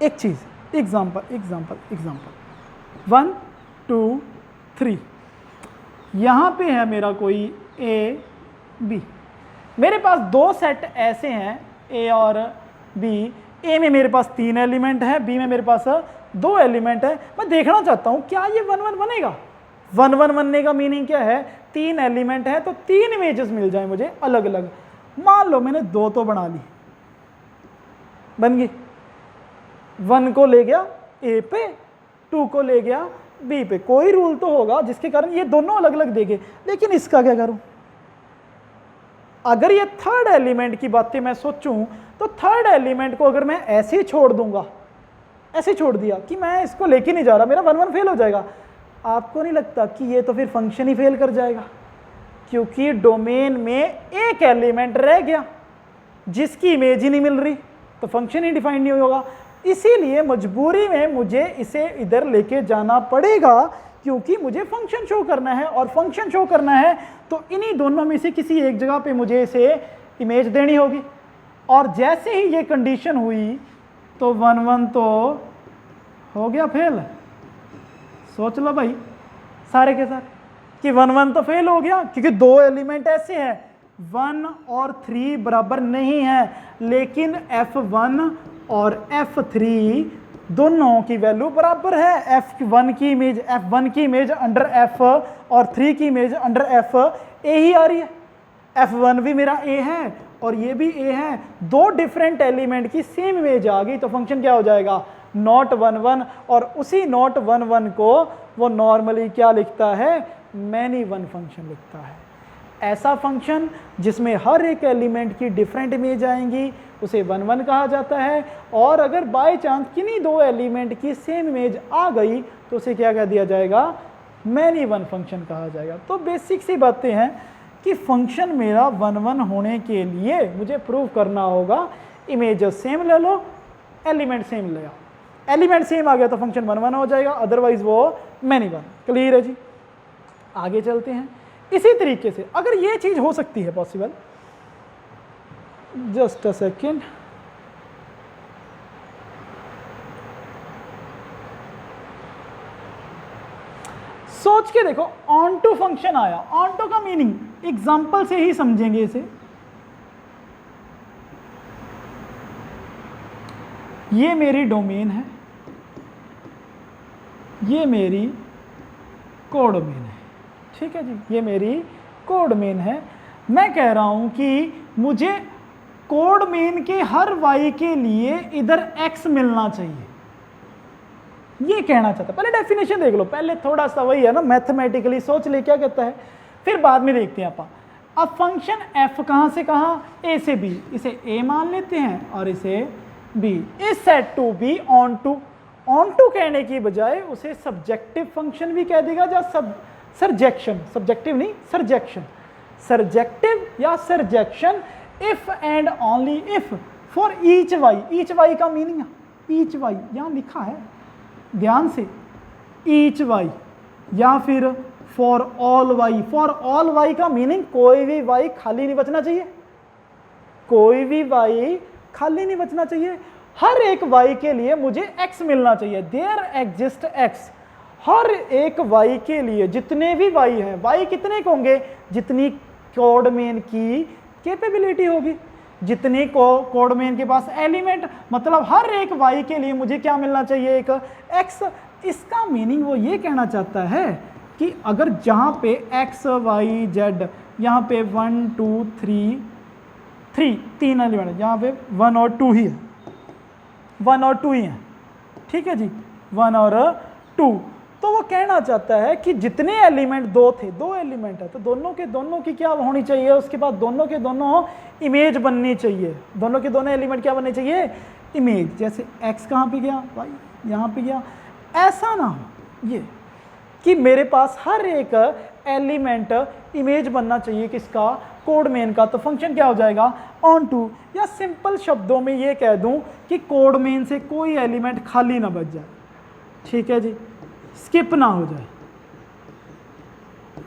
एक चीज, एग्जांपल एग्जांपल एग्जांपल 1 2 3। यहां पे है मेरा कोई ए बी, मेरे पास दो सेट ऐसे हैं ए और बी। ए में मेरे पास 3 एलिमेंट है, बी में मेरे पास 2 एलिमेंट है। मैं देखना चाहता हूं क्या ये 1 1 बनेगा। 1 1 बनने का मीनिंग क्या है? 3 एलिमेंट है तो 3 इमेजेस मिल जाए मुझे अलग अलग। मान लो मैंने 2 तो बना ली, बन गई। 1 को ले गया ए पे, 2 को ले गया बी पे। कोई रूल तो होगा जिसके कारण ये दोनों अलग अलग देंगे, लेकिन इसका क्या करूं? अगर ये थर्ड एलिमेंट की बातें मैं सोचूं तो थर्ड एलिमेंट को अगर मैं ऐसे ही छोड़ दूंगा, ऐसे छोड़ दिया कि मैं इसको लेके नहीं जा रहा, मेरा 1 1 फेल हो जाएगा। आपको नहीं लगता कि ये तो फिर फंक्शन ही फेल कर जाएगा? क्योंकि डोमेन में एक एलिमेंट रह गया जिसकी इमेज ही नहीं मिल रही, तो फंक्शन ही डिफाइन नहीं होगा। इसीलिए मजबूरी में मुझे इसे इधर लेके जाना पड़ेगा, क्योंकि मुझे फंक्शन शो करना है, और फंक्शन शो करना है तो इन्हीं दोनों में से किसी एक जगह पे मुझे इसे इमेज देनी होगी। और जैसे ही ये कंडीशन हुई तो 1 1 तो हो गया फेल। सोच लो भाई सारे के सारे कि 1 1 तो फेल हो गया, क्योंकि दो एलिमेंट ऐसे हैं 1 और 3 बराबर नहीं है, लेकिन f1 और f3 दोनों की वैल्यू बराबर है। f1 की इमेज अंडर f और 3 की इमेज अंडर f a ही आ रही है। f1 भी मेरा a है और ये भी a है, दो डिफरेंट एलिमेंट की सेम इमेज आ गई, तो फंक्शन क्या हो जाएगा? नॉट 1 1। और उसी नॉट 1 1 को वो नॉर्मली क्या लिखता है? मैनी वन फंक्शन लिखता है। ऐसा फंक्शन जिसमें हर एक एलिमेंट की डिफरेंट इमेज आएंगी उसे 1 1 कहा जाता है। और अगर बाय चांस किन्हीं दो एलिमेंट की सेम इमेज आ गई तो उसे क्या कह दिया जाएगा? मैनी वन फंक्शन कहा जाएगा। तो बेसिक सी बातें हैं कि फंक्शन मेरा 1 1 होने के लिए मुझे प्रूव करना होगा इमेज सेम ले लो, एलिमेंट सेम ले आओ। एलिमेंट सेम आ गया तो फंक्शन 1 1 हो जाएगा, अदरवाइज वो मैनी वन। क्लियर है जी? आगे चलते हैं। इसी तरीके से अगर ये चीज हो सकती है पॉसिबल, जस्ट अ सेकेंड, सोच के देखो, ऑन टू फंक्शन आया। On to meaning meaning example से ही समझेंगे इसे। ये मेरी डोमेन है, ये मेरी कोडोमेन है, ठीक है जी, ये मेरी कोडोमेन है। मैं कह रहा हूं कि मुझे कोडोमेन के हर y के लिए इधर x मिलना चाहिए। ये कहना चाहता है। पहले डेफिनेशन देख लो, पहले थोड़ा सा वही है ना, मैथमेटिकली सोच ले क्या कहता है, फिर बाद में देखते हैं अपन। अब फंक्शन f कहाँ से कहाँ, a से b, इसे a मान लेते हैं और इसे b, is said to be onto कहने की बजाय उसे सब्जेक्टिव फंक्शन भी कह देगा, या सरजेक्शन, सब्जेक्टिव नहीं सरजेक्शन, सरजेक्टिव या surjection if and only if for each Y का मीनिंग, ईच वाई यहाँ लिखा है ध्यान से, ईच वाई, या फिर फॉर ऑल वाई का मीनिंग कोई भी वाई खाली नहीं बचना चाहिए, कोई भी वाई खाली नहीं बचना चाहिए, हर एक वाई के लिए मुझे x मिलना चाहिए, देयर एग्जिस्ट x, हर एक वाई के लिए जितने भी वाई हैं, वाई कितने के होंगे, जितनी कोडमेन की कैपेबिलिटी होगी, जितने को कोडमेन के पास एलिमेंट, मतलब हर एक वाई के लिए मुझे क्या मिलना चाहिए, एक x। इसका मीनिंग वो ये कहना चाहता है कि अगर जहाँ पे x y z, यहाँ पे 1 2 3 तीन एलिमेंट, जहाँ पे 1 और 2 ही है, 1 और 2 ही है, ठीक है जी, 1 और 2, तो वो कहना चाहता है कि जितने एलिमेंट दो थे, दो एलिमेंट है, तो दोनों के दोनों की क्या होनी चाहिए, उसके बाद दोनों के दोनों इमेज बननी चाहिए, दोनों के दोनों एलिमेंट क्या बनने चाहिए, इमेज। जैसे x कहाँ पे गया, y यहाँ पे गया, ऐसा ना हो ये कि मेरे पास हर एक एलिमेंट इमेज बनना चाहिए किसका, कोडमेन का, तो फंक्शन क्या हो जाएगा, ऑन टू, या सिंपल शब्दों में ये कह दूं कि कोडमेन से कोई एलिमेंट खाली ना बच जाए, ठीक है जी, स्किप ना हो जाए।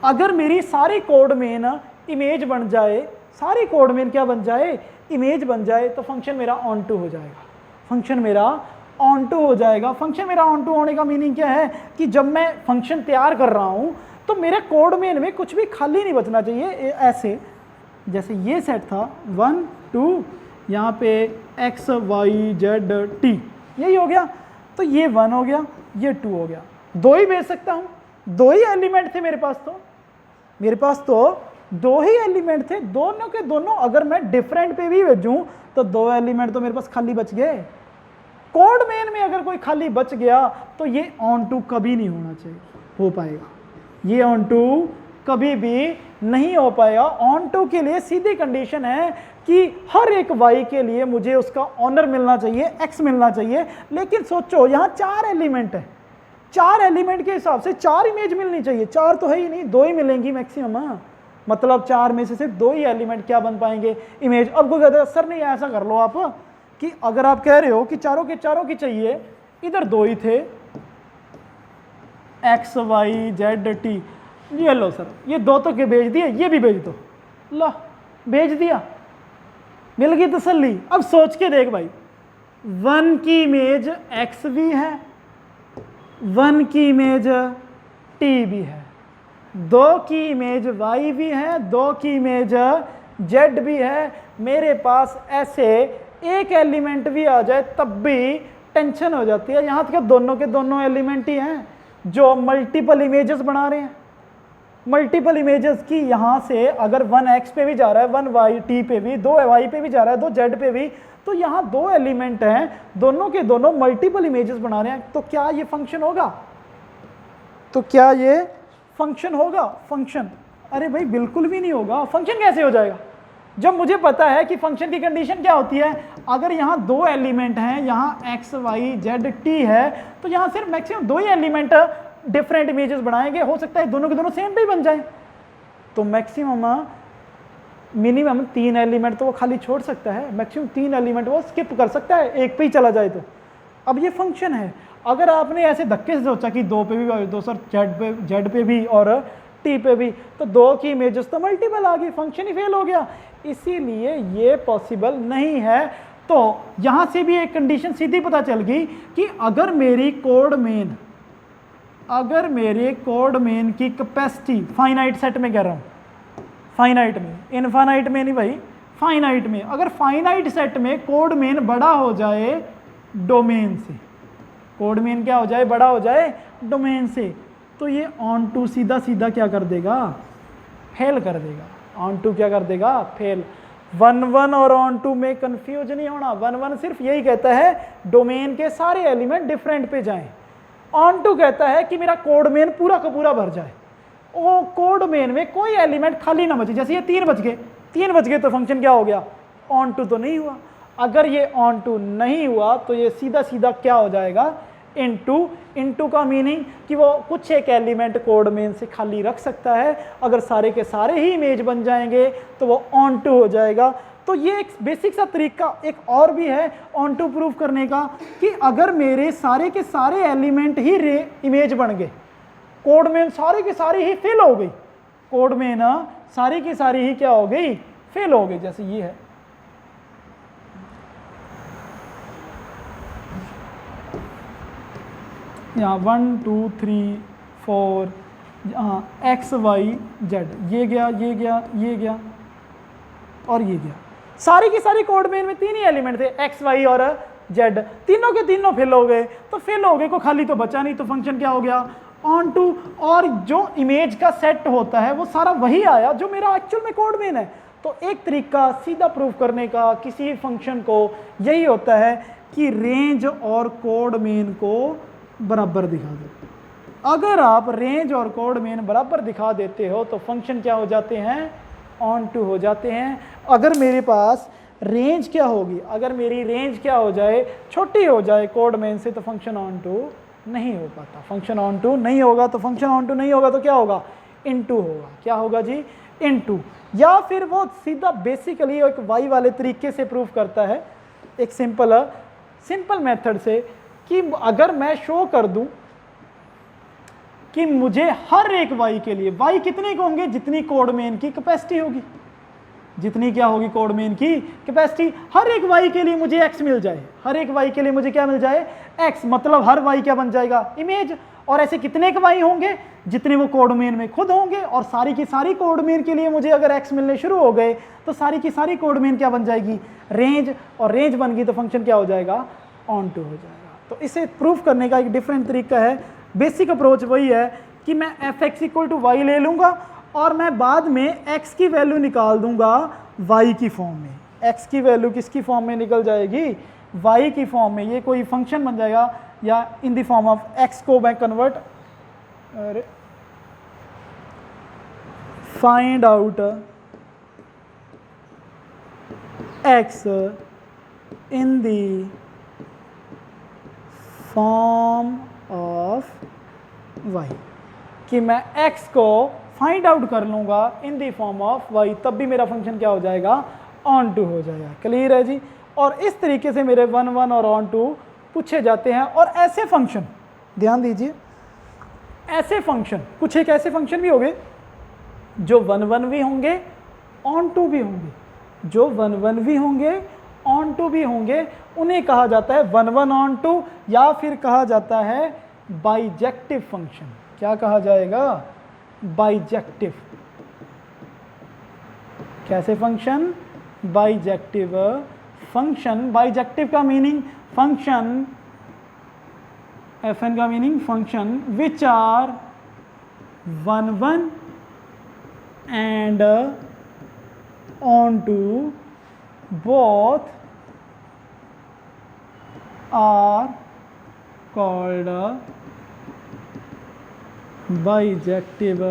अगर मेरी सारी कोडमेन इमेज बन जाए, सारी कोडमेन क्या बन जाए, इमेज बन जाए, तो फंक्शन मेरा ऑन टू हो जाएगा, फंक्शन मेरा ऑन टू हो जाएगा। फंक्शन मेरा ऑन टू होने का मीनिंग क्या है कि जब मैं फंक्शन तैयार कर रहा हूं तो मेरे कोडमेन में कुछ भी खाली नहीं बचना चाहिए। ऐसे जैसे ये सेट था 1 2, यहाँ पे x y z t, यही हो गया, तो ये 1 हो गया, ये 2 हो गया, दो ही भेज सकता हूँ, दो ही एलिमेंट थे मेरे पास, तो मेरे पास तो दो ही एलिमेंट थे, दोनों के दोनों अगर मैं डिफरेंट पे भी भेजूं तो दो एलिमेंट तो मेरे पास खाली बच गए। कोडमेन में अगर कोई खाली बच गया तो ये ऑन टू कभी नहीं होना चाहिए, हो पाएगा, ये ऑन टू कभी भी नहीं हो पाएगा। ऑन टू के लिए सीधी कंडीशन है कि हर एक वाई के लिए मुझे उसका ऑनर मिलना चाहिए, एक्स मिलना चाहिए। लेकिन सोचो यहाँ 4 एलिमेंट है, 4 एलिमेंट के हिसाब से 4 इमेज मिलनी चाहिए, 4 तो है ही नहीं, 2 ही मिलेंगी मैक्सिमम, मतलब 4 में से सिर्फ 2 ही एलिमेंट क्या बन पाएंगे, इमेज। अब कोई कहते हैं सर नहीं ऐसा कर लो आप कि अगर आप कह रहे हो कि चारों के चारों की चाहिए, इधर 2 ही थे, एक्स वाई जेड टी, ये लो सर ये 2 तो के भेज दिए, ये भी भेज दो, लो भेज दिया, मिल गई तसल्ली। अब सोच के देख भाई, 1 की इमेज x भी है, 1 की इमेज t भी है, 2 की इमेज y भी है, 2 की इमेज z भी है। मेरे पास ऐसे एक एलिमेंट भी आ जाए तब भी टेंशन हो जाती है। यहाँ तक दोनों के दोनों एलिमेंट ही हैं जो मल्टीपल इमेजेस बना रहे हैं, मल्टीपल इमेजेस की। यहाँ से अगर 1 x पे भी जा रहा है, 1 y t पे भी, 2 y पे भी जा रहा है, 2 z पे भी, तो यहाँ 2 एलिमेंट हैं, दोनों के दोनों मल्टीपल इमेजेस बना रहे हैं। तो क्या ये फंक्शन होगा, तो क्या ये फंक्शन होगा, फंक्शन? अरे भाई बिल्कुल भी नहीं होगा। फंक्शन कैसे हो जाएगा जब मुझे पता है कि फंक्शन की कंडीशन क्या होती है, अगर यहाँ 2 एलिमेंट हैं, यहाँ x y z t है, तो यहाँ सिर्फ मैक्सिमम 2 ही एलिमेंट डिफरेंट इमेजेस बनाएंगे। हो सकता है दोनों के दोनों सेम भी बन जाए, तो मैक्सिमम मिनिमम 3 एलिमेंट तो वो खाली छोड़ सकता है, मैक्सिमम 3 एलिमेंट वो स्किप कर सकता है, एक पे ही चला जाए तो। अब ये फंक्शन है। अगर आपने ऐसे धक्के से सोचा कि 2 पे भी, 2 सर जेड पे भी और टी पे भी, तो 2 की इमेजेस तो मल्टीपल आ गई, फंक्शन ही फेल हो गया। इसीलिए ये पॉसिबल नहीं है। तो यहां से भी एक कंडीशन सीधी पता चल गई कि अगर मेरी कोड मेन की कैपेसिटी, फाइनाइट सेट में कह रहा हूं, फाइनाइट में, इनफाइनाइट में नहीं भाई, फाइनाइट में, अगर फाइनाइट सेट में कोड मेन बड़ा हो जाए डोमेन से, कोड मेन क्या हो जाए, बड़ा हो जाए डोमेन से, तो ये ऑन टू सीधा सीधा क्या कर देगा, फेल कर देगा। ऑन टू क्या कर देगा, फेल। 1 1 और ऑन टू में कंफ्यूज नहीं होना। 1 1 सिर्फ यही कहता है डोमेन के सारे एलिमेंट डिफरेंट पे जाएं, ऑन टू कहता है कि मेरा कोड मेन पूरा का पूरा भर जाए, वो कोड मेन में कोई एलिमेंट खाली ना बचे। जैसे ये 3 बज गए तो फंक्शन क्या हो गया, ऑन टू तो नहीं हुआ। अगर ये ऑन टू नहीं हुआ तो ये सीधा सीधा क्या हो जाएगा, इनटू का मीनिंग कि वो कुछ एक एलिमेंट कोड मेन से खाली रख सकता है, अगर सारे के सारे ही इमेज बन जाएंगे तो वो ऑन टू हो जाएगा। तो ये एक बेसिक सा तरीका एक और भी है ऑन टू प्रूफ करने का, कि अगर मेरे सारे के सारे एलिमेंट ही इमेज बन गए, कोड मेन सारी की सारी ही फेल हो गई, कोड मेन सारी की सारी ही क्या हो गई, फेल हो गई। जैसे ये है, यहाँ 1 2 3 4 एक्स वाई जेड, ये गया ये गया ये गया और ये गया, सारी की सारी कोड मेन में 3 ही एलिमेंट थे, एक्स वाई और जेड, तीनों के तीनों फेल हो गए। तो फेल हो गए को खाली तो बचा नहीं, तो फंक्शन क्या हो गया, ऑन टू। और जो इमेज का सेट होता है वो सारा वही आया जो मेरा एक्चुअल में कोड मेन है। तो एक तरीका सीधा प्रूफ करने का किसी फंक्शन को यही होता है कि रेंज और कोड मेन को बराबर दिखा दो। अगर आप रेंज और कोड मेन बराबर दिखा देते हो तो फंक्शन क्या हो जाते हैं, ऑन टू हो जाते हैं। अगर मेरे पास रेंज क्या होगी, अगर मेरी रेंज क्या हो जाए, छोटी हो जाए कोड मेन से, तो फंक्शन ऑन टू नहीं हो पाता। फंक्शन ऑन टू नहीं होगा तो फंक्शन ऑन टू नहीं होगा तो क्या होगा, इनटू होगा। क्या होगा जी, इनटू। या फिर वो सीधा बेसिकली एक वाई वाले तरीके से प्रूफ करता है, एक सिंपल मेथड से, कि अगर मैं शो कर दूं कि मुझे हर एक वाई के लिए, वाई कितने को होंगे, जितनी कोड मेन की कैपेसिटी होगी, जितनी क्या होगी कोड मेन की कैपेसिटी, हर एक वाई के लिए मुझे एक्स मिल जाए, हर एक वाई के लिए मुझे क्या मिल जाए, एक्स। मतलब हर वाई क्या बन जाएगा, इमेज। और ऐसे कितने के वाई होंगे, जितने वो कोड मेन में खुद होंगे। और सारी की सारी कोड मेन के लिए मुझे अगर एक्स मिलने शुरू हो गए तो सारी की सारी कोड मेन क्या बन जाएगी, रेंज। और रेंज बन गई तो फंक्शन क्या हो जाएगा, ऑन टू हो जाएगा। तो इसे प्रूफ करने का एक डिफरेंट तरीका है। बेसिक अप्रोच वही है कि मैं F X equal to Y ले लूँगा और मैं बाद में एक्स की वैल्यू निकाल दूंगा वाई की फॉर्म में। एक्स की वैल्यू किसकी फॉर्म में निकल जाएगी, वाई की फॉर्म में। ये कोई फंक्शन बन जाएगा, या in the form of X को मैं convert, find out X in the form of Y, कि मैं x को फाइंड आउट कर लूँगा in the form of y, तब भी मेरा फंक्शन क्या हो जाएगा, ऑन टू हो जाएगा। क्लियर है जी। और इस तरीके से मेरे 1 1 और ऑन टू पूछे जाते हैं। और ऐसे फंक्शन, ध्यान दीजिए, ऐसे फंक्शन, कुछ एक ऐसे फंक्शन भी होंगे जो 1 1 भी होंगे, ऑन टू भी होंगे, जो 1 1 भी होंगे, ऑन टू भी होंगे। उन्हें कहा जाता है 1 1 ऑन टू, या फिर कहा जाता है बाइजेक्टिव फंक्शन। क्या कहा जाएगा, बाइजेक्टिव। कैसे फंक्शन, बाइजेक्टिव फंक्शन। बाइजेक्टिव का मीनिंग फंक्शन, fn का meaning function which are 1 1 and onto both are called bijective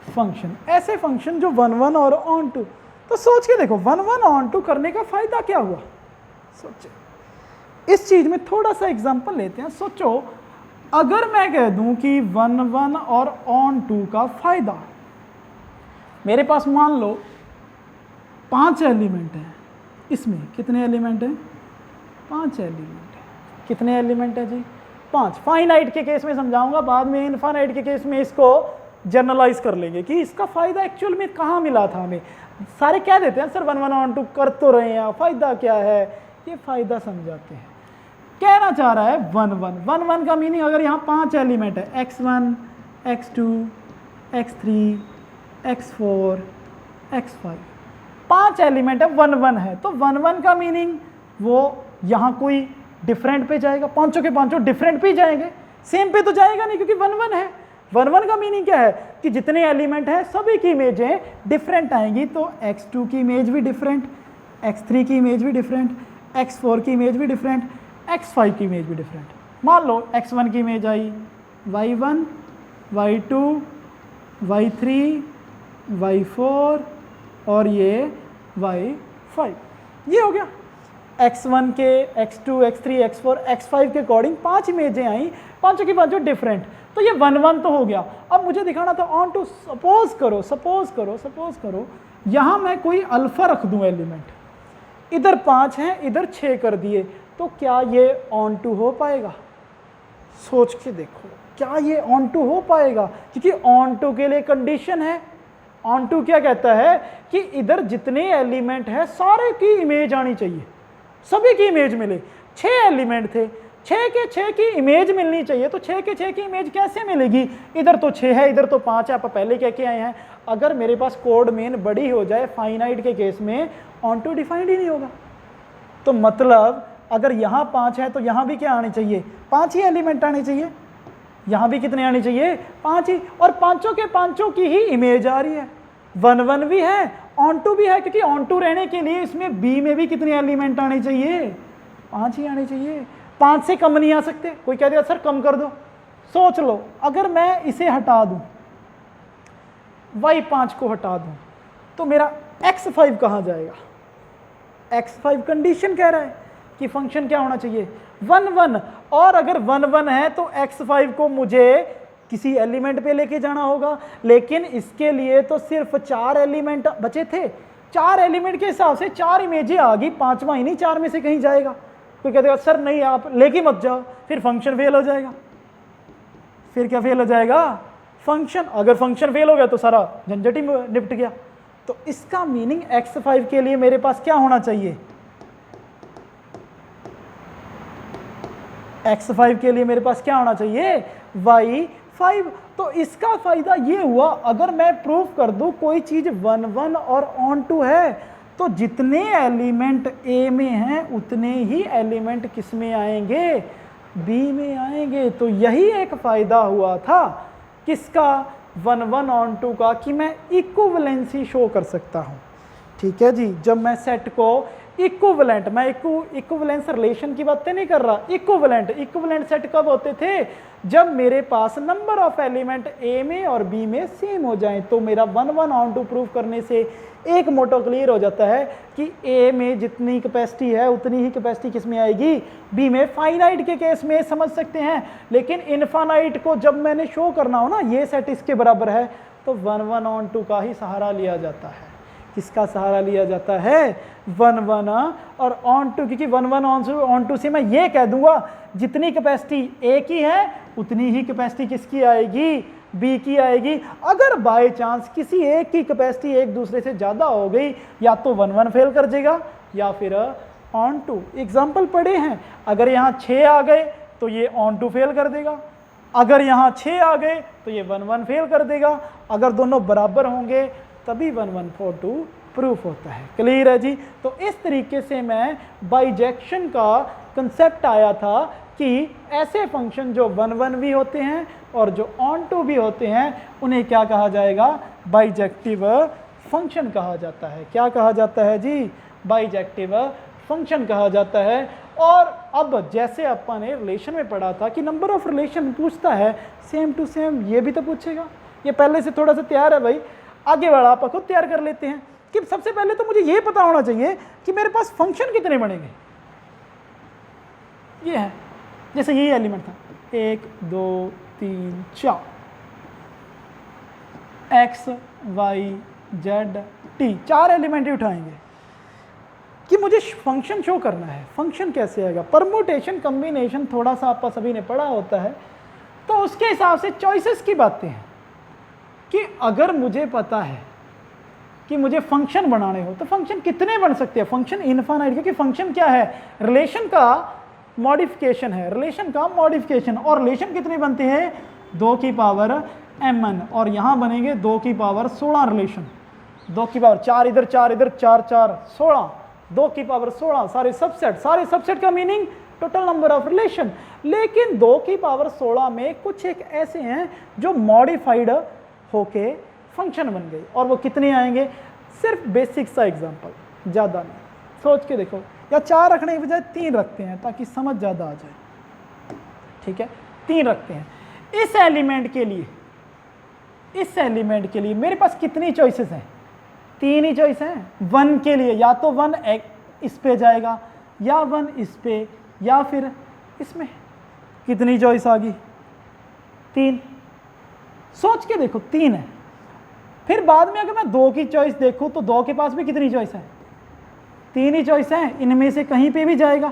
function. ऐसे फंक्शन जो 1 1 और ऑन टू। तो सोच के देखो 1 1 ऑन टू करने का फायदा क्या हुआ, सोचो। इस चीज में थोड़ा सा एग्जांपल लेते हैं। सोचो अगर मैं कह दूं कि 1 1 और ऑन टू का फायदा, मेरे पास मान लो 5 एलिमेंट हैं, इसमें कितने एलिमेंट हैं, 5 एलिमेंट है। कितने एलिमेंट है जी, 5। फाइनाइट के केस में समझाऊंगा, बाद में इनफाइनाइट के केस में इसको जनरलाइज कर लेंगे कि इसका फायदा एक्चुअल में कहाँ मिला था हमें। सारे क्या देते हैं सर 1 1 ऑन टू कर तो रहे हैं, फायदा क्या है, ये फायदा समझाते हैं। कहना चाह रहा है 1 1 1 1 का मीनिंग, अगर यहाँ 5 एलिमेंट है, x1 x2 x3 x4 x5, 5 element है, 1 1 है, तो 1 1 का मीनिंग वो यहाँ कोई डिफरेंट पे जाएगा, पांचों के पांचों डिफरेंट पे जाएंगे, सेम पे तो जाएगा नहीं क्योंकि 1 1 है। 1 1 का मीनिंग क्या है कि जितने एलिमेंट हैं सभी की इमेजें डिफरेंट आएंगी, तो x2 की इमेज भी डिफरेंट, x3 की इमेज भी डिफरेंट, x4 की इमेज भी डिफरेंट, x5 की इमेज भी डिफरेंट। मान लो x1 की image I y1, y2, y3, y4 और ये y5, ये हो गया। x1 के x2, x3, x4, x5 के अकॉर्डिंग 5 इमेजें आई, पांचों की पांचों डिफरेंट। तो ये 1 1 तो हो गया। अब मुझे दिखाना था ऑन टू। सपोज करो यहाँ मैं कोई अल्फा रख दूं एलिमेंट, इधर 5 हैं, इधर 6 कर दिए, तो क्या ये ऑन टू हो पाएगा? सोच के देखो, क्या ये ऑन टू हो पाएगा? क्योंकि ऑन टू के लिए कंडीशन है। ऑन टू क्या कहता है कि इधर जितने एलिमेंट है सारे की इमेज आनी चाहिए, सभी की इमेज मिले। 6 एलिमेंट थे, 6 के 6 की इमेज मिलनी चाहिए। तो 6 के 6 की इमेज कैसे मिलेगी? इधर तो 6 है, इधर तो 5 है, आप पहले कह के आए हैं। अगर मेरे पास कोड मेन बड़ी हो जाए फाइनाइट के केस में, ऑन टू डिफाइंड ही नहीं होगा। तो मतलब अगर यहाँ 5 है तो यहाँ भी क्या आने चाहिए? 5 ही एलिमेंट आने चाहिए। यहाँ भी कितने आने चाहिए? 5 ही। और पांचों के पांचों की ही इमेज आ रही है। 1 1 भी है, ऑन टू भी है, क्योंकि ऑन टू रहने के लिए इसमें बी में भी कितने एलिमेंट आने चाहिए? 5 ही आने चाहिए। 5 से कम नहीं आ सकते। कोई कह दिया सर कम कर दो। सोच लो, अगर मैं इसे हटा दूं, y5 को हटा दूं, तो मेरा x5 कहाँ जाएगा? x5 कंडीशन कह रहा है कि फंक्शन क्या होना चाहिए? 1 1। और अगर 1 1 है तो x5 को मुझे किसी एलिमेंट पे लेके जाना होगा, लेकिन इसके लिए तो सिर्फ 4 एलिमेंट बचे थे। 4 एलिमेंट के हिसाब से 4 इमेजें आ गई, 5वां ही नहीं 4 में से कहीं जाएगा। कोई कहते सर नहीं आप लेके मत जाओ, फिर फंक्शन फेल हो जाएगा। फिर क्या फेल हो जाएगा? फंक्शन। अगर फंक्शन फेल हो गया तो सारा झंझट ही निपट गया। तो इसका मीनिंग x5 के लिए मेरे पास क्या होना चाहिए? x5 के लिए मेरे पास क्या होना चाहिए? y5। तो इसका फायदा ये हुआ, अगर मैं प्रूफ कर दूं कोई चीज 1 1 और ऑन टू है, तो जितने एलिमेंट a में हैं उतने ही एलिमेंट किस में आएंगे? b में आएंगे। तो यही एक फायदा हुआ था किसका? 1 1 ऑन टू का, कि मैं इक्विवेलेंसी शो कर सकता हूं। ठीक है जी। जब मैं सेट को इक्विवेलेंट, मैं इक्विवेलेंस रिलेशन की बातें नहीं कर रहा, इक्विवेलेंट सेट कब होते थे? जब मेरे पास नंबर ऑफ एलिमेंट a में और b में सेम हो जाएं। तो मेरा 1 1 ऑन टू प्रूफ करने से एक मोटो क्लियर हो जाता है कि a में जितनी कैपेसिटी है उतनी ही कैपेसिटी किस में आएगी? b में। फाइनाइट के केस में समझ सकते हैं, लेकिन इनफाइनाइट को जब मैंने शो करना हो ना, ये सेट इसके बराबर है, तो 1 1 ऑन टू का ही सहारा लिया जाता है। किसका सहारा लिया जाता है? 1 1 और ऑन टू। क्योंकि 1 1 ऑन टू से मैं ये कह दूंगा जितनी कैपेसिटी a की है उतनी ही कैपेसिटी किसकी आएगी? b की आएगी। अगर बाय चांस किसी एक की कैपेसिटी एक दूसरे से ज़्यादा हो गई, या तो 1 1 फेल कर देगा या फिर ऑन टू। एग्जाम्पल पढ़े हैं, अगर यहाँ 6 आ गए तो ये ऑन टू फेल कर देगा, अगर यहाँ 6 आ गए तो ये 1 1 फेल कर देगा। अगर दोनों बराबर होंगे तभी 1 1 4 2 प्रूफ होता है। क्लियर है जी। तो इस तरीके से मैं बाइजेक्शन का कंसेप्ट आया था कि ऐसे फंक्शन जो 1 1 भी होते हैं और जो ऑन टू भी होते हैं उन्हें क्या कहा जाएगा? बाइजेक्टिव फंक्शन कहा जाता है। क्या कहा जाता है जी? बाइजेक्टिव फंक्शन कहा जाता है। और अब जैसे अपन ने रिलेशन में पढ़ा था कि नंबर ऑफ रिलेशन पूछता है, सेम टू सेम ये भी तो पूछेगा। ये पहले से थोड़ा सा तैयार है भाई, आगे वाला आप खुद तैयार कर लेते हैं कि सबसे पहले तो मुझे ये पता होना चाहिए कि मेरे पास फंक्शन कितने बनेंगे। ये है, जैसे यही एलिमेंट था 1 2 3 4, x y z t, 4 element ही उठाएंगे कि मुझे फंक्शन शो करना है। फंक्शन कैसे आएगा? परम्यूटेशन कॉम्बिनेशन थोड़ा सा आप सभी ने पढ़ा होता है, तो उसके हिसाब से चॉइसेस की बातें हैं कि अगर मुझे पता है कि मुझे फंक्शन बनाने हो तो फंक्शन कितने बन सकते हैं? फंक्शन इनफाइनाइट, क्योंकि फंक्शन क्या है? रिलेशन का मॉडिफिकेशन है, रिलेशन का मॉडिफिकेशन। और रिलेशन कितने बनते हैं? 2 की पावर mn, और यहाँ बनेंगे 2 की पावर 16 रिलेशन। 2 की पावर 4 इधर 4 इधर 4 4 16, 2 की पावर 16 सारे सबसेट का meaning total number of relation. लेकिन 2 की पावर 16 में कुछ एक ऐसे हैं जो मॉडिफाइड होके फंक्शन बन गई, और वो कितने आएंगे? सिर्फ बेसिक सा एग्जांपल, ज़्यादा नहीं। सोच के देखो, या 4 रखने की बजाय 3 रखते हैं ताकि समझ ज़्यादा आ जाए। ठीक है, 3 रखते हैं। इस एलिमेंट के लिए मेरे पास कितनी चॉइसेस हैं? 3 ही चॉइस हैं। 1 के लिए या तो 1 इस पे जाएगा, या 1 इस पे, या फिर इसमें। कितनी चॉइस आ गई? 3। सोच के देखो 3 है। फिर बाद में अगर मैं 2 की चॉइस देखूं तो 2 के पास भी कितनी चॉइस है? 3 ही चॉइस है, इनमें से कहीं पे भी जाएगा।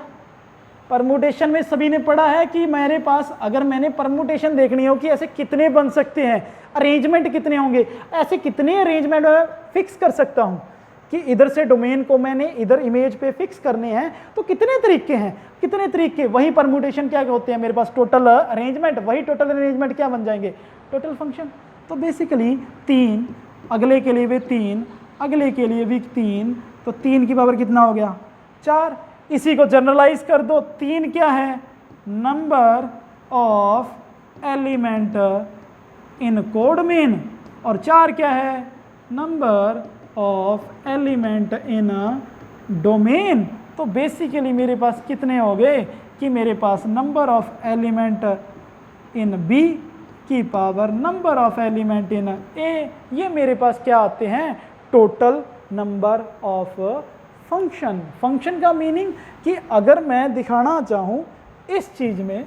परमुटेशन में सभी ने पढ़ा है कि मेरे पास अगर मैंने परमुटेशन देखनी हो कि ऐसे कितने बन सकते हैं, अरेंजमेंट कितने होंगे, ऐसे कितने अरेंजमेंट फिक्स कर सकता हूं कि इधर से डोमेन को मैंने इधर इमेज पे फिक्स करने हैं, तो कितने तरीके हैं, कितने तरीके। वही परमुटेशन क्या होते हैं मेरे पास? Total arrangement. वही टोटल अरेंजमेंट क्या बन जाएंगे? Total function. तो बेसिकली 3, अगले के लिए भी 3, अगले के लिए भी 3, तो 3 की पावर कितना हो गया? 4। इसी को जनरलाइज कर दो। 3 क्या है? Number of element in codomain, और 4 क्या है? Number of element in domain. तो बेसिकली मेरे पास कितने हो गए कि मेरे पास number of element in B की power number of element in A, ये मेरे पास क्या आते हैं? Total number of function. Function का मीनिंग कि अगर मैं दिखाना चाहूं इस चीज में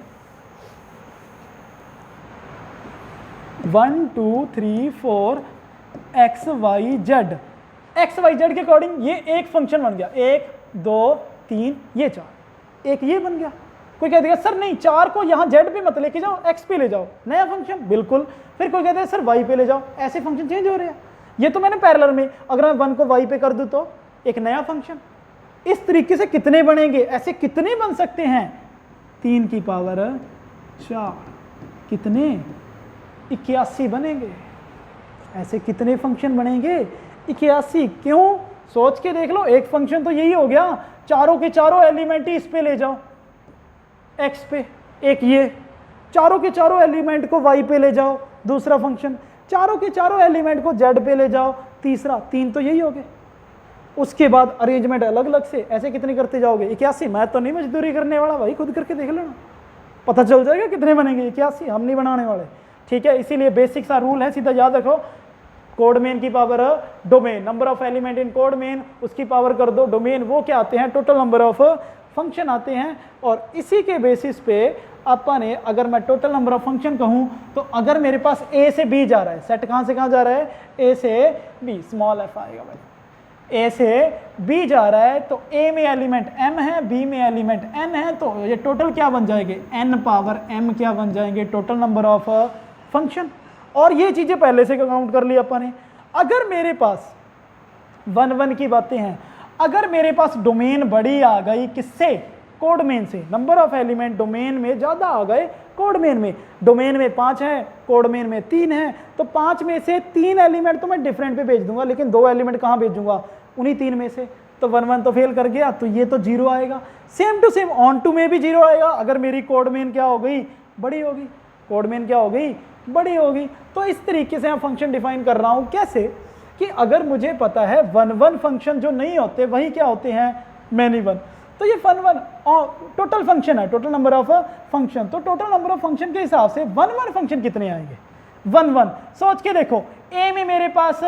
1 2 3 4 X Y Z, X Y Z के अकॉर्डिंग ये एक फंक्शन बन गया। 1 2 3 ये 4, एक ये बन गया। कोई कह देगा सर नहीं, 4 को यहाँ जेड पे मत लेके जाओ, एक्स पे ले जाओ, नया फंक्शन। बिल्कुल। फिर कोई कहता है सर वाई पे ले जाओ, ऐसे फंक्शन चेंज हो रहे हैं। ये तो मैंने पैरेलल में, अगर मैं 1 को वाई पे कर दूं तो एक नया फंक्शन। इस तरीके से कितने बनेंगे? ऐसे कितने बन सकते हैं? 3 की पावर 4, कितने? 81 बनेंगे। ऐसे कितने फंक्शन बनेंगे? 81। क्यों? सोच के देख लो, एक फंक्शन तो यही हो गया, चारों के चारों एलिमेंट ही इस पे ले जाओ, एक्स पे। एक ये चारों के चारों एलिमेंट को वाई पे ले जाओ, दूसरा फंक्शन। चारों के चारों एलिमेंट को जेड पे ले जाओ, तीसरा। 3 तो यही हो गए। उसके बाद अरेंजमेंट अलग अलग से। ऐसे कितने करते जाओगे? 81। मैं तो नहीं मजदूरी करने वाला भाई, खुद करके देख लेना, पता चल जाएगा कितने बनेंगे। 81 हम नहीं बनाने वाले, ठीक है। इसीलिए बेसिक सा रूल है, सीधा याद रखो। कोड मेन की power domain, number of element in code main, उसकी पावर कर दो डोमेन। वो क्या आते हैं? टोटल नंबर ऑफ फंक्शन आते हैं। और इसी के बेसिस पे अपन ने, अगर मैं टोटल नंबर ऑफ फंक्शन कहूं तो अगर मेरे पास ए से बी जा रहा है, सेट कहां से कहां जा रहा है? ए से बी, स्मॉल एफ आएगा भाई। ए से बी जा रहा है तो ए में एलिमेंट m है, बी में एलिमेंट n है, तो ये टोटल क्या बन जाएंगे? n पावर m क्या बन जाएंगे? Total number of function. और ये चीजें पहले से काउंट कर ली अपन ने। अगर मेरे पास 1 1 की बातें हैं, अगर मेरे पास डोमेन बड़ी आ गई, किससे? कोड मेन से। नंबर ऑफ एलिमेंट डोमेन में ज्यादा आ गए कोड मेन में। डोमेन में 5 है, कोड मेन में 3 है, तो 5 में से 3 एलिमेंट तो मैं डिफरेंट पे भेज दूंगा, लेकिन 2 एलिमेंट कहां भेजूंगा? उन्हीं 3 में से। तो 1 1 तो फेल कर गया, तो ये तो 0 आएगा। Same to same onto में भी 0 आएगा अगर मेरी कोड मेन क्या हो गई? बड़ी होगी। कोड मेन क्या हो गई? बड़ी होगी। तो इस तरीके से मैं फंक्शन डिफाइन कर रहा हूं। कैसे? कि अगर मुझे पता है 1 1 फंक्शन जो नहीं होते वही क्या होते हैं? मैनी 1। तो ये 1 1 टोटल फंक्शन है, टोटल नंबर ऑफ फंक्शन। तो टोटल नंबर ऑफ फंक्शन के हिसाब से 1 1 फंक्शन कितने आएंगे? 1 1। सोच के देखो, ए में मेरे पास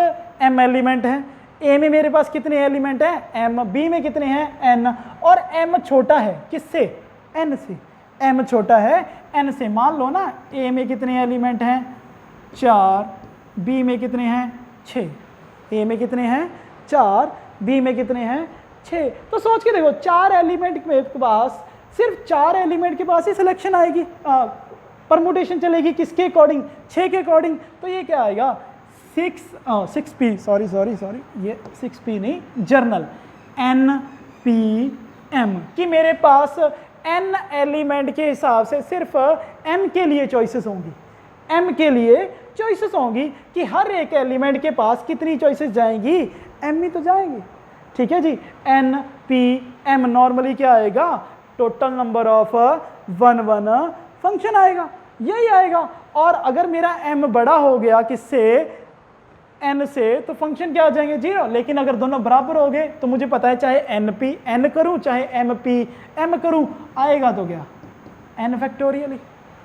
m एलिमेंट है, ए में मेरे पास कितने एलिमेंट हैं? m। बी में कितने हैं? n। और m छोटा है किससे? n से। m छोटा है n से। मान लो ना, a में कितने एलिमेंट हैं? 4, b में कितने हैं? 6। a में कितने हैं? 4, b में कितने हैं? 6। तो सोच के देखो, 4 एलिमेंट के पास, सिर्फ 4 एलिमेंट के पास ही सिलेक्शन आएगी, परमुटेशन चलेगी किसके अकॉर्डिंग? 6 के अकॉर्डिंग। तो ये क्या आएगा? 6p, सॉरी, ये 6p नहीं, जर्नल npm कि मेरे पास n एलिमेंट के हिसाब से सिर्फ m के लिए चॉइसेस होंगी। m के लिए चॉइसेस होंगी कि हर एक एलिमेंट के पास कितनी चॉइसेस जाएंगी? m ही तो जाएंगी, ठीक है जी। npm नॉर्मली क्या आएगा? टोटल नंबर ऑफ 1 1 फंक्शन आएगा, यही आएगा। और अगर मेरा m बड़ा हो गया किससे? n से, तो फंक्शन क्या आ जाएंगे? 0। लेकिन अगर दोनों बराबर हो गए तो मुझे पता है चाहे np n करूं चाहे mp m करूं, आएगा तो क्या? n फैक्टोरियल ही।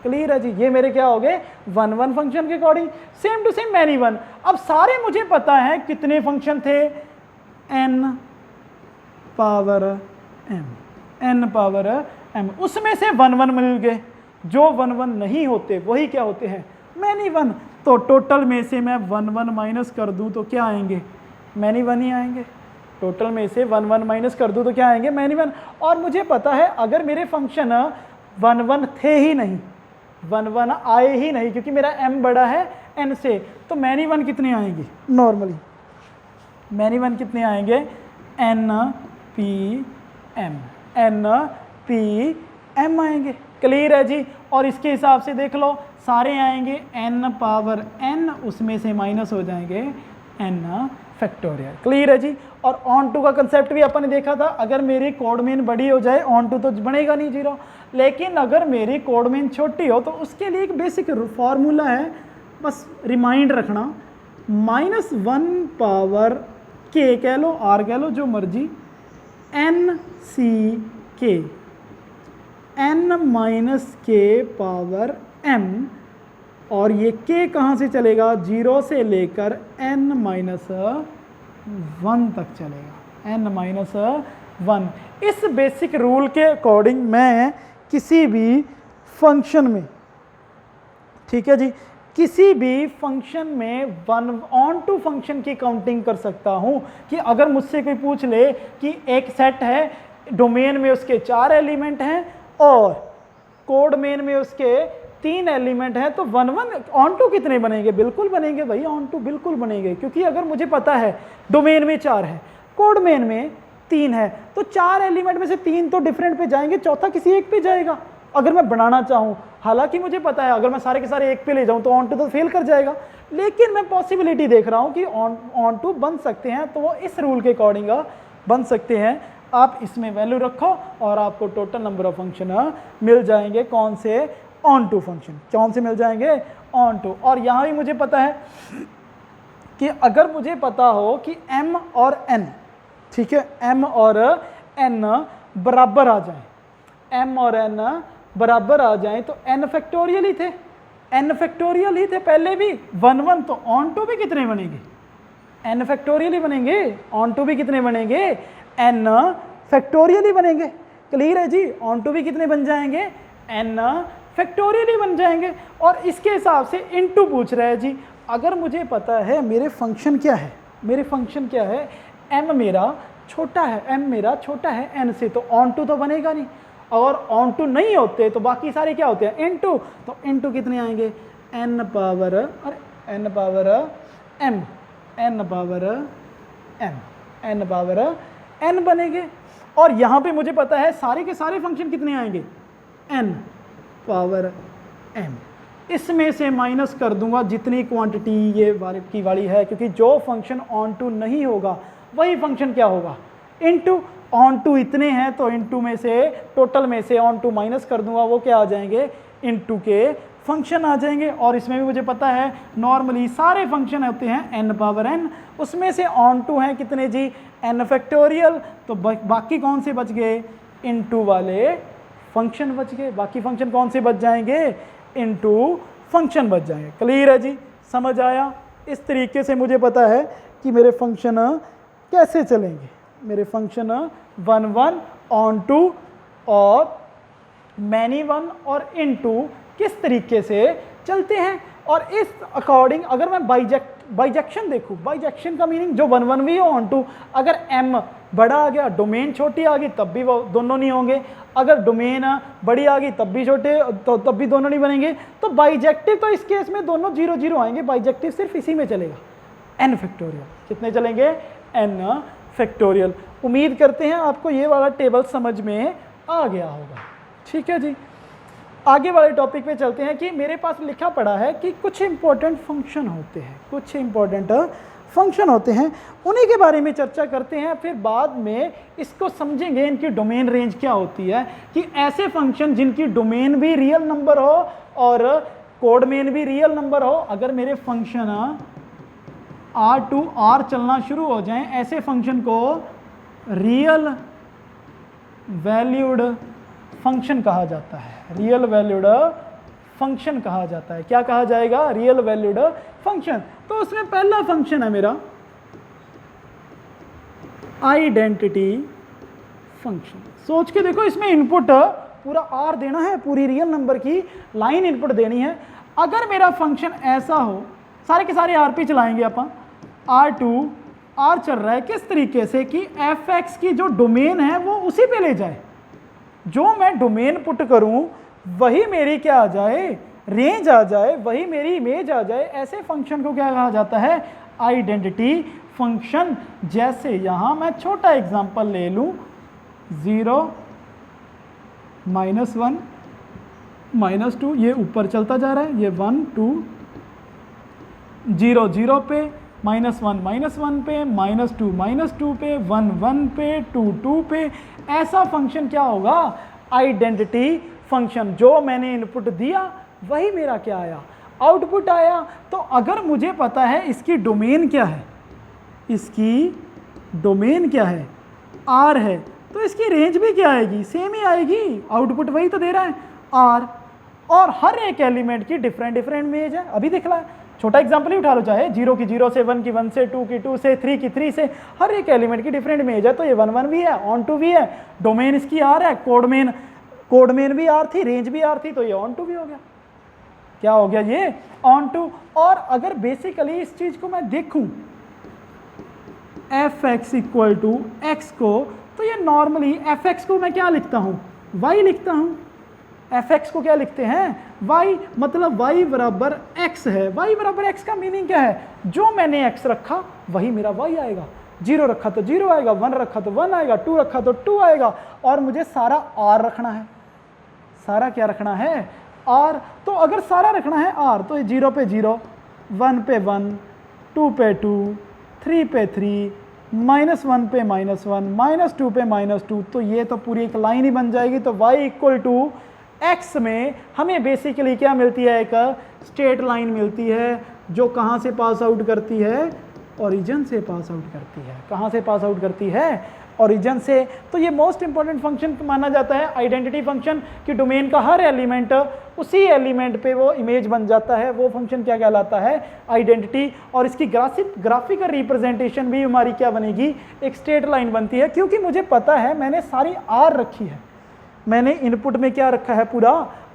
क्लियर है जी। ये मेरे क्या हो गए 1 1 फंक्शन के according. Same to same many one. अब सारे मुझे पता है कितने फंक्शन थे, n power m, n power m, उसमें से 1 1 मिल गए। जो 1 1 नहीं होते वही क्या होते हैं मैनी वन। तो टोटल में से मैं 1 1 माइनस कर दूं तो क्या आएंगे मैनी वन ही आएंगे। टोटल में से 1 1 माइनस कर दूं तो क्या आएंगे मैनी वन। और मुझे पता है अगर मेरे फंक्शन 1 1 थे ही नहीं, 1 1 आए ही नहीं, क्योंकि मेरा m बड़ा है n से, तो मैनी वन कितने आएंगे नॉर्मली, मैनी वन कितने आएंगे n p m आएंगे। क्लियर है जी। और इसके हिसाब से देख लो सारे आएंगे n पावर n, उसमें से माइनस हो जाएंगे n फैक्टोरियल। क्लियर है जी। और ऑन टू का कंसेप्ट भी अपन ने देखा था, अगर मेरी कोड मीन बड़ी हो जाए ऑन टू तो बनेगा नहीं 0, लेकिन अगर मेरी कोड मीन छोटी हो तो उसके लिए एक बेसिक फॉर्मूला है, बस रिमाइंड रखना, -1 पावर k कह लो r कह लो जो मर्जी, n c k, n minus k power m, और ये k कहाँ से चलेगा 0 से लेकर n माइनस 1 तक चलेगा, n माइनस 1। इस बेसिक रूल के अकॉर्डिंग मैं किसी भी फंक्शन में, ठीक है जी, किसी भी फंक्शन में 1 ऑन टू फंक्शन की काउंटिंग कर सकता हूं। कि अगर मुझसे कोई पूछ ले कि एक सेट है, डोमेन में उसके 4 एलिमेंट हैं और कोड मेन में उसके 3 एलिमेंट हैं, तो 1 1 ऑन टू कितने बनेंगे, बिल्कुल बनेंगे भाई, ऑन टू बिल्कुल बनेंगे। क्योंकि अगर मुझे पता है डोमेन में 4 है, कोड मेन में 3 है, तो 4 एलिमेंट में से 3 तो डिफरेंट पे जाएंगे, चौथा किसी एक पे जाएगा। अगर मैं बनाना चाहूँ, हालांकि मुझे पता है अगर मैं सारे के सारे एक पे ले जाऊँ तो ऑन टू तो फेल कर जाएगा, लेकिन मैं पॉसिबिलिटी देख रहा हूँ कि ऑन टू बन सकते हैं, तो वो इस रूल के अकॉर्डिंग बन सकते हैं। आप इसमें वैल्यू रखो और आपको टोटल नंबर ऑफ फंक्शन मिल जाएंगे। कौन से ऑन टू फंक्शन, कौन से मिल जाएंगे ऑन टू। और यहाँ भी मुझे पता है कि अगर मुझे पता हो कि m और n, ठीक है, m और n बराबर आ जाए, m और n बराबर आ जाए, तो n फैक्टोरियल ही थे, n फैक्टोरियल ही थे पहले भी 1 1, तो ऑन टू भी कितने बनेंगे n फैक्टोरियल ही बनेंगे। ऑन टू भी कितने बनेंगे n फैक्टोरियल ही बनेंगे। क्लियर है जी। ऑन टू भी कितने बन जाएंगे n फैक्टोरियल ही बन जाएंगे। और इसके हिसाब से इनटू पूछ रहा है जी। अगर मुझे पता है मेरे फंक्शन क्या है, मेरे फंक्शन क्या है, m मेरा छोटा है, m मेरा छोटा है n से, तो ऑन टू तो बनेगा नहीं। और ऑन टू नहीं होते तो बाकी सारे क्या होते हैं इनटू, तो इनटू कितने आएंगे n power m, n power m, n power n बनेंगे। और यहाँ पे मुझे पता है सारे के सारे फंक्शन कितने आएंगे n पावर m, इसमें से माइनस कर दूंगा जितनी क्वांटिटी ये की वाली है, क्योंकि जो फंक्शन ऑन टू नहीं होगा वही फंक्शन क्या होगा इनटू। ऑन टू इतने हैं तो इनटू में से, टोटल में से ऑन टू माइनस कर दूंगा, वो क्या आ जाएंगे इनटू के फंक्शन आ जाएंगे। और इसमें भी मुझे पता है नॉर्मली सारे फंक्शन होते हैं n पावर n, उसमें से ऑन टू हैं कितने जी n फैक्टोरियल, तो बाकी कौन से बच गए इनटू वाले फंक्शन बच गए। बाकी फंक्शन कौन से बच जाएंगे इनटू फंक्शन बच जाएंगे। क्लियर है जी, समझ आया। इस तरीके से मुझे पता है कि मेरे फंक्शन कैसे चलेंगे, मेरे फंक्शन 1 1 ऑन टू और मैनी वन और इनटू किस तरीके से चलते हैं। और इस अकॉर्डिंग अगर मैं बाइजेक्शन देखूं, बाइजेक्शन का मीनिंग जो 1 1 भी हो ऑन टू, अगर m बड़ा आ गया, डोमेन छोटी आ गई, तब भी वो दोनों नहीं होंगे। अगर डोमेन बड़ी आ गई तब भी छोटे, तो तब भी दोनों नहीं बनेंगे। तो बाइजेक्टिव तो इस केस में दोनों 0 0 आएंगे। बाइजेक्टिव सिर्फ इसी में चलेगा n फैक्टोरियल। कितने चलेंगे n फैक्टोरियल। उम्मीद करते हैं आपको ये वाला टेबल समझ में आ गया होगा। ठीक है जी, आगे वाले टॉपिक पे चलते हैं कि मेरे पास लिखा पड़ा है कि कुछ इंपॉर्टेंट फंक्शन होते हैं, कुछ इंपॉर्टेंट फंक्शन होते हैं, उन्हीं के बारे में चर्चा करते हैं। फिर बाद में इसको समझेंगे इनकी डोमेन रेंज क्या होती है, कि ऐसे फंक्शन जिनकी डोमेन भी रियल नंबर हो और कोड मेन भी रियल नंबर हो, अगर मेरे फंक्शन R टू R चलना शुरू हो जाएं, ऐसे फंक्शन को रियल वैल्यूड फंक्शन कहा जाता है। रियल वैल्यूड फंक्शन कहा जाता है। क्या कहा जाएगा? Real valued function. तो उसमें पहला फंक्शन है मेरा आइडेंटिटी फंक्शन। सोच के देखो, इसमें इनपुट पूरा आर देना है, पूरी रियल नंबर की लाइन इनपुट देनी है। अगर मेरा फंक्शन ऐसा हो, सारे के सारे आर पे चलाएंगे अपन, R2 आर चल रहा है किस तरीके से कि fx की जो डोमेन है वो उसी पे ले जाए, जो मैं डोमेन पुट करूं वही मेरी क्या आ जाए, रेंज आ जाए, वही मेरी इमेज आ जाए। ऐसे फंक्शन को क्या कहा जाता है? Identity function. जैसे यहां मैं छोटा एग्जांपल ले लूं, 0 -1 -2, ये ऊपर चलता जा रहा है, ये 1 2 0 0 पे, -1 -1 पे, -2 -2 पे, 1 1 पे, 2 2 पे। ऐसा फंक्शन क्या होगा? Identity function. जो मैंने इनपुट दिया वही मेरा क्या आया, आउटपुट आया। तो अगर मुझे पता है इसकी डोमेन क्या है, इसकी डोमेन क्या है, आर है, तो इसकी रेंज भी क्या आएगी? सेम ही आएगी, आउटपुट वही तो दे रहा है, आर। और हर एक एलिमेंट की डिफरेंट इमेज है। अभी दिख रहा है, छोटा एग्जांपल ही उठा लो, चाहे 0 की 0 से, 1 की 1 से, 2 की 2 से, 3 की 3 से, हर एक एलिमेंट की डिफरेंट इमेज है। तो ये 1 1 भी है, ऑन टू भी है, डोमेन इसकी आर है, कोड मेन भी आर थी, रेंज भी आर थी, तो ये ऑन टू भी हो गया। क्या हो गया? ये ऑन टू। और अगर बेसिकली इस चीज को मैं देखूं fx इक्वल टू एक्स को, तो ये नॉर्मली fx को मैं क्या लिखता हूं? y लिखता हूं। fx को क्या लिखते हैं? y, मतलब y बराबर x है। y बराबर x का मीनिंग क्या है? जो मैंने x रखा वही मेरा y आएगा। 0 रखा तो 0 आएगा, 1 रखा तो 1 आएगा, 2 रखा तो 2 आएगा। और मुझे सारा r रखना है। सारा क्या रखना है? r। तो अगर सारा रखना है r, तो 0 पे 0, 1 पे 1, 2 पे 2, 3 पे 3, -1 पे -1, -2 पे -2, तो ये तो पूरी एक लाइन ही बन जाएगी। तो y इक्वल टू x में हमें बेसिकली क्या मिलती है? एक स्ट्रेट लाइन मिलती है, जो कहाँ से पास आउट करती है? ओरिजिन से पास आउट करती है। कहाँ से पास आउट करती है? ओरिजिन से। तो ये मोस्ट इंपॉर्टेंट फंक्शन माना जाता है आइडेंटिटी फंक्शन, कि डोमेन का हर एलिमेंट उसी एलिमेंट पे वो इमेज बन जाता है। वो फंक्शन क्या कहलाता है? आइडेंटिटी। और इसकी ग्राफिकल रिप्रेजेंटेशन भी हमारी क्या बनेगी? एक स्ट्रेट लाइन बनती है। क्योंकि मुझे पता है मैंने सारी आर रखी है, मैंने इनपुट में क्या रखा है? पूरा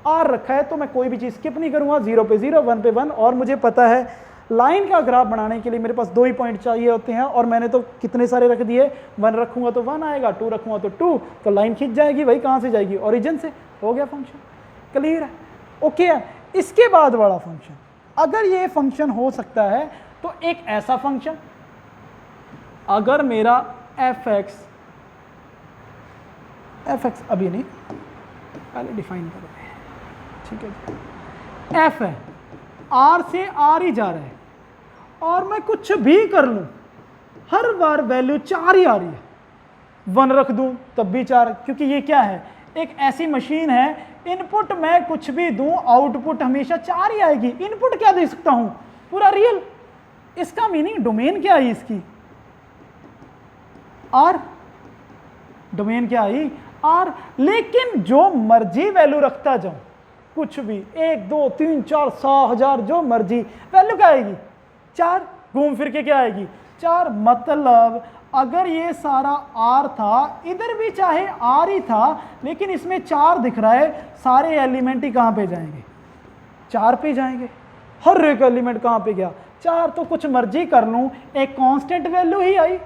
आर रखा है। तो मैं कोई भी चीज़ स्किप नहीं करूँगा, 0 पे 0, 1 पे 1। और मुझे पता है लाइन का ग्राफ बनाने के लिए मेरे पास 2 ही पॉइंट चाहिए होते हैं, और मैंने तो कितने सारे रख दिए। 1 रखूंगा तो 1 आएगा, 2 रखूंगा तो 2, तो लाइन खींच जाएगी। वही कहाँ से जाएगी? ओरिजिन से। हो गया फंक्शन, क्लियर है? ओके है। इसके बाद वाला फंक्शन, अगर ये फंक्शन हो सकता है तो एक ऐसा फंक्शन, अगर मेरा fx अभी नहीं, पहले डिफाइन करो, ठीक है? f है, r से r ही जा रहा है, और मैं कुछ भी कर लूं हर बार वैल्यू 4 ही आ रही है। 1 रख दूं तब भी 4, क्योंकि ये क्या है? एक ऐसी मशीन है, इनपुट मैं कुछ भी दूं आउटपुट हमेशा 4 ही आएगी। इनपुट क्या दे सकता हूं? पूरा रियल। इसका मीनिंग डोमेन क्या आई इसकी? आर। डोमेन क्या आई? आर। लेकिन जो मर्जी वैल्यू रखता जाऊं, कुछ भी 1 2 3 4 100 1000 जो मर्जी, वैल्यू क्या आएगी? 4। घूम फिर के क्या आएगी? 4। मतलब अगर ये सारा R था, इधर भी चाहे R ही था, लेकिन इसमें 4 दिख रहा है, सारे एलिमेंट ही कहाँ पे जाएंगे? 4 पे जाएंगे। हर एक एलिमेंट कहाँ पे गया? 4। तो कुछ मर्जी कर लूँ, एक कांस्टेंट वैल्यू ही आई।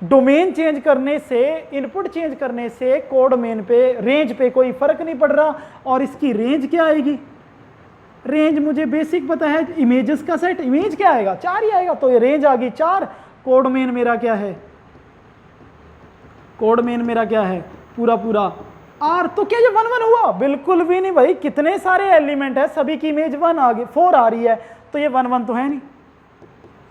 डोमेन चेंज करने से, इनपुट चेंज करने से कोड मेन पे, रेंज पे कोई फर्क नहीं पड़ रहा। और इसकी रेंज क्या आएगी? रेंज मुझे बेसिक पता है, इमेजेस का सेट, इमेज क्या आएगा? 4 ही आएगा। तो ये रेंज आ गई 4। कोड मेन मेरा क्या है? कोड मेन मेरा क्या है? पूरा पूरा R। तो क्या ये 1 1 हुआ? बिल्कुल भी नहीं भाई, कितने सारे एलिमेंट है, सभी की इमेज 1 आ गई, 4 आ रही है, तो ये 1 1 तो है नहीं,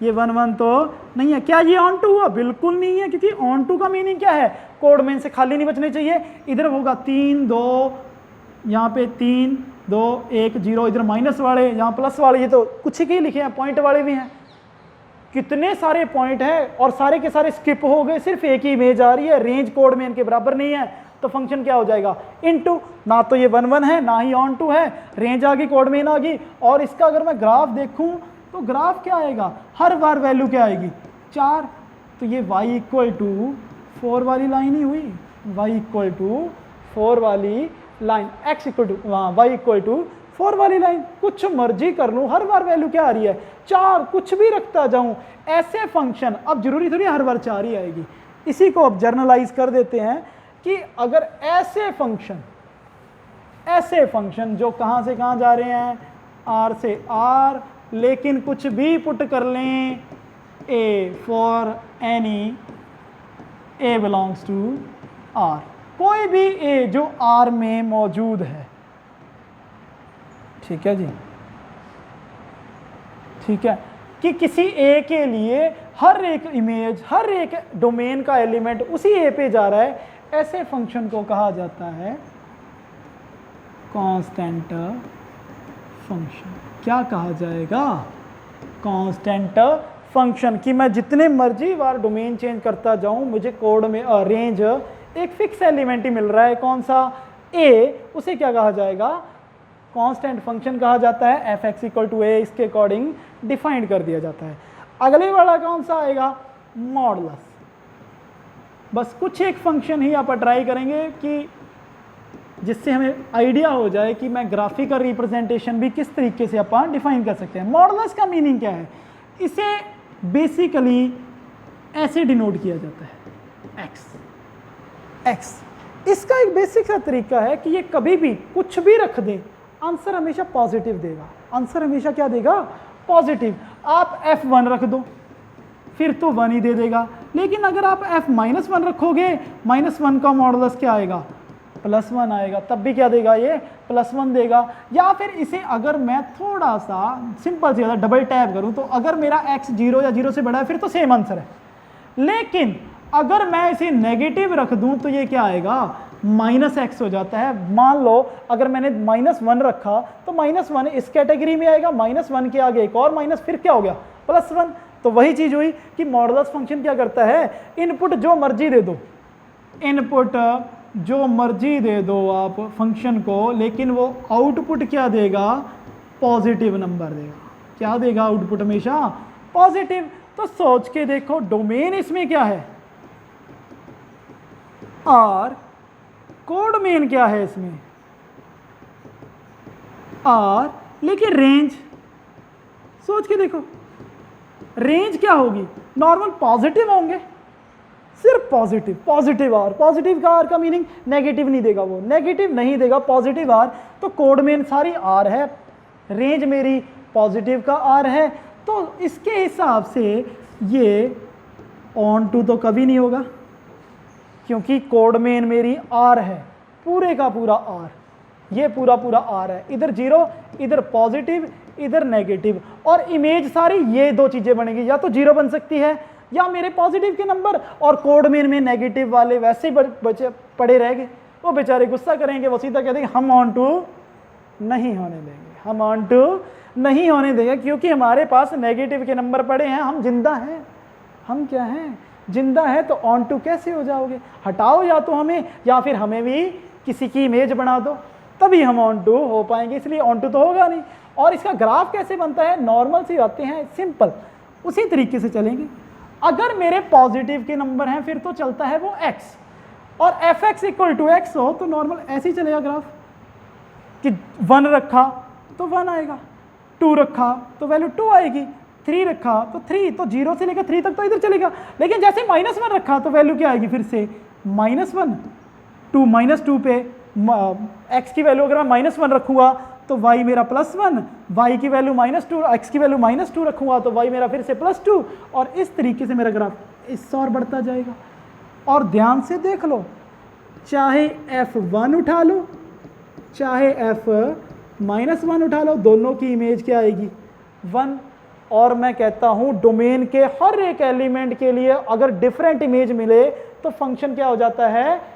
ये 1 1 तो नहीं है। क्या ये ऑन टू हुआ? बिल्कुल नहीं है, क्योंकि ऑन टू का मीनिंग क्या है? कोड मेन से खाली नहीं बचने चाहिए। इधर होगा 3 2, यहाँ पे 3 2 1 0, इधर माइनस वाले, यहाँ प्लस वाले, ये तो कुछ ही लिखे हैं, पॉइंट वाले भी हैं। कितने सारे पॉइंट हैं और सारे के सारे स्किप हो गए, सिर्फ एक ही इमेज आ रही है। रेंज कोड मेन के बराबर नहीं है, तो फंक्शन क्या हो जाएगा, इनटू, ना तो ये 1 1 है ना ही ऑन टू है, रेंज आ गई, कोड मेन आ गई। और इसका अगर मैं ग्राफ देखूं तो ग्राफ क्या आएगा, हर बार वैल्यू क्या आएगी 4, तो ये y इक्वल टू 4 वाली लाइन ही हुई, y इक्वल टू 4 वाली line, x equal to y equal to 4 वाली लाइन। कुछ मर्जी कर लूँ, हर बार वैल्यू क्या आ रही है 4, कुछ भी रखता जाऊं। ऐसे फंक्शन, अब जरूरी थोड़ी हर बार 4 ही आएगी, इसी को अब जर्नलाइज कर देते हैं कि अगर ऐसे फंक्शन जो कहां से कहां जा रहे हैं, R से R, लेकिन कुछ भी पुट कर लें, A for any A belongs to R, कोई भी A जो R में मौजूद है, ठीक है जी, ठीक है, कि किसी A के लिए हर एक इमेज, हर एक डोमेन का एलिमेंट उसी A पे जा रहा है, ऐसे फंक्शन को कहा जाता है कांस्टेंट फंक्शन। क्या कहा जाएगा, कांस्टेंट फंक्शन, कि मैं जितने मर्जी बार डोमेन चेंज करता जाऊं, मुझे कोड में रेंज एक फिक्स एलिमेंट ही मिल रहा है, कौन सा A, उसे क्या कहा जाएगा, कांस्टेंट फंक्शन कहा जाता है। f(x = a) इसके अकॉर्डिंग डिफाइंड कर दिया जाता है। अगले वाला कौन सा आएगा, मॉडुलस। बस कुछ एक फंक्शन ही आप ट्राई करेंगे कि जिससे हमें आइडिया हो जाए कि मैं ग्राफिकल रिप्रेजेंटेशन भी किस तरीके से अपन डिफाइन कर सकते हैं। मॉडुलस का मीनिंग क्या है, इसे बेसिकली ऐसे डिनोट किया जाता है, x। इसका एक बेसिक सा तरीका है कि ये कभी भी कुछ भी रख दे, आंसर हमेशा पॉजिटिव देगा। आंसर हमेशा क्या देगा, पॉजिटिव। आप f1 रख दो फिर तो 1 ही दे देगा, लेकिन अगर आप f-1 रखोगे, -1 का मॉडुलस क्या आएगा, +1 आएगा, तब भी क्या देगा, ये +1 देगा। या फिर इसे अगर मैं थोड़ा सा सिंपल से डबल टैप करूं, तो अगर मेरा x 0 या 0 से बड़ा है फिर तो सेम आंसर है, लेकिन अगर मैं इसे नेगेटिव रख दूं तो ये क्या आएगा, -x हो जाता है। मान लो अगर मैंने -1 रखा तो -1 इस कैटेगरी में आएगा, -1 के आगे एक और माइनस, फिर क्या हो गया, +1। तो वही चीज हुई कि मॉडुलस फंक्शन क्या करता है, इनपुट जो मर्जी दे दो, इनपुट जो मर्जी दे दो आप फंक्शन को, लेकिन वो आउटपुट क्या देगा, पॉजिटिव नंबर देगा। क्या देगा आउटपुट, हमेशा पॉजिटिव। तो सोच के देखो, डोमेन इसमें क्या है, और कोड मेन क्या है इसमें, R, लेकिन रेंज, सोच के देखो रेंज क्या होगी, नॉर्मल पॉजिटिव होंगे, सिर्फ पॉजिटिव, पॉजिटिव R। पॉजिटिव का R का मीनिंग नेगेटिव नहीं देगा, वो नेगेटिव नहीं देगा, पॉजिटिव R। तो कोड मेन सारी R है, रेंज मेरी पॉजिटिव का R है, तो इसके हिसाब से ये ऑन टू तो कभी नहीं होगा, क्योंकि कोड मेन मेरी R है, पूरे का पूरा R, ये पूरा पूरा R है, इधर 0, इधर पॉजिटिव, इधर नेगेटिव, और इमेज सारी ये दो चीजें बनेगी, या तो 0 बन सकती है या मेरे पॉजिटिव के नंबर, और कोड मेन में नेगेटिव वाले वैसे ही बचे पड़े रहेंगे। वो बेचारे गुस्सा करेंगे, वो सीधा कह देंगे हम ऑन टू नहीं होने देंगे, हम ऑन टू नहीं होने देंगे, क्योंकि हमारे पास नेगेटिव के नंबर पड़े हैं, हम जिंदा हैं, हम क्या हैं, जिंदा है, तो ऑन टू कैसे हो जाओगे, हटाओ या तो हमें, या फिर हमें भी किसी की इमेज बना दो, तभी हम ऑन टू हो पाएंगे, इसलिए ऑन टू तो होगा नहीं। और इसका ग्राफ कैसे बनता है, नॉर्मल से आते हैं, सिंपल, उसी तरीके से चलेंगे। अगर मेरे पॉजिटिव के नंबर हैं फिर तो चलता है वो x, और f(x = x) हो तो नॉर्मल ऐसे ही चलेगा ग्राफ, कि 1 रखा तो 1 आएगा, 2 रखा तो वैल्यू 2 आएगी, 3 रखा तो 3, तो 0 से लेकर 3 तक तो इधर चलेगा। लेकिन जैसे -1 रखा तो वैल्यू क्या आएगी, फिर से -1, 2 -2 पे x की वैल्यू अगर मैं -1 रखूंगा तो y मेरा +1, y की वैल्यू -2, x की वैल्यू -2 रखूंगा तो y मेरा फिर से +2, और इस तरीके से मेरा ग्राफ इससे और बढ़ता जाएगा। और ध्यान से देख लो, चाहे f1 उठा लो चाहे f-1 उठा लो, दोनों की इमेज क्या आएगी, 1। और मैं कहता हूं डोमेन के हर एक एलिमेंट के लिए अगर डिफरेंट इमेज मिले तो फंक्शन क्या हो जाता है,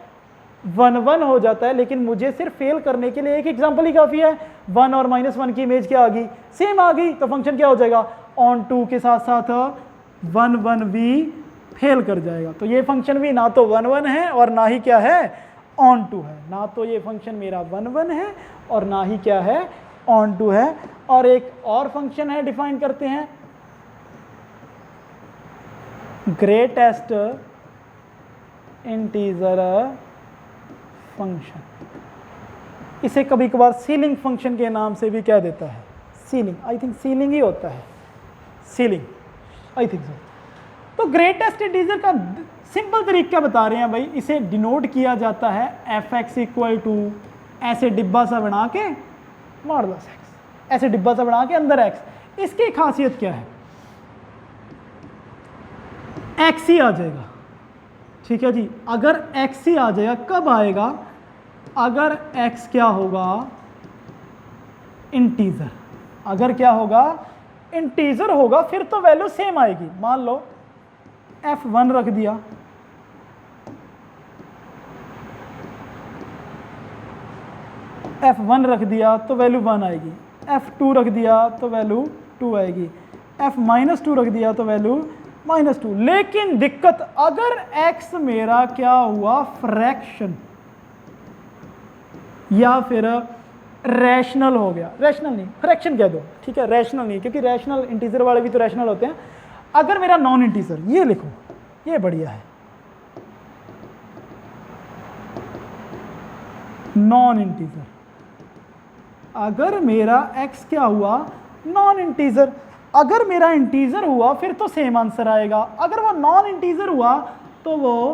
1 हो जाता है। लेकिन मुझे सिर्फ फेल करने के लिए एक एग्जांपल ही काफी है, 1 और -1 की इमेज क्या आ गई, सेम आ गई, तो फंक्शन क्या हो जाएगा, ऑन टू के साथ साथ 1 1 भी फेल कर जाएगा। तो ये फंक्शन भी ना तो 1 1 है और ना ही क्या है, ऑन टू है, ना तो ये फंक्शन मेरा 1 1 है और ना ही क्या है ऑन टू है। और एक और फंक्शन है, डिफाइन करते हैं, ग्रेटेस्ट इंटीजर फंक्शन। इसे कभी कभार सीलिंग फंक्शन के नाम से भी कह देता है, सीलिंग, आई थिंक सीलिंग ही होता है, सीलिंग, आई थिंक सो। तो ग्रेटेस्ट इंटीजर का सिंपल तरीका बता रहे हैं भाई, इसे डिनोट किया जाता है एफ एक्स इक्वल टू, ऐसे डिब्बा सा बना के मॉडुलस एक्स, ऐसे डिब्बा सा बना के अंदर एक्स। इसकी खासियत क्या है, एक्स ही आ जाएगा, ठीक है जी। अगर एक्स ही आ जाएगा, कब आएगा, अगर एक्स क्या होगा, इंटीजर। अगर क्या होगा, इंटीजर होगा, फिर तो वैल्यू सेम आएगी। मान लो f1 रख दिया, f1 रख दिया तो वैल्यू 1 आएगी, f2 रख दिया तो वैल्यू 2 आएगी, f-2 रख दिया तो वैल्यू -2। लेकिन दिक्कत, अगर x मेरा क्या हुआ, फ्रैक्शन या फिर रैशनल हो गया, रैशनल नहीं, फ्रैक्शन कह दो, ठीक है, रैशनल नहीं, क्योंकि रैशनल इंटीजर वाले भी तो रैशनल होते हैं। अगर मेरा नॉन इंटीजर, ये लिखो, ये बढ़िया है, नॉन इंटीजर, अगर मेरा x क्या हुआ, नॉन इंटीजर। अगर मेरा इंटीजर हुआ फिर तो सेम आंसर आएगा, अगर वो नॉन इंटीजर हुआ तो वो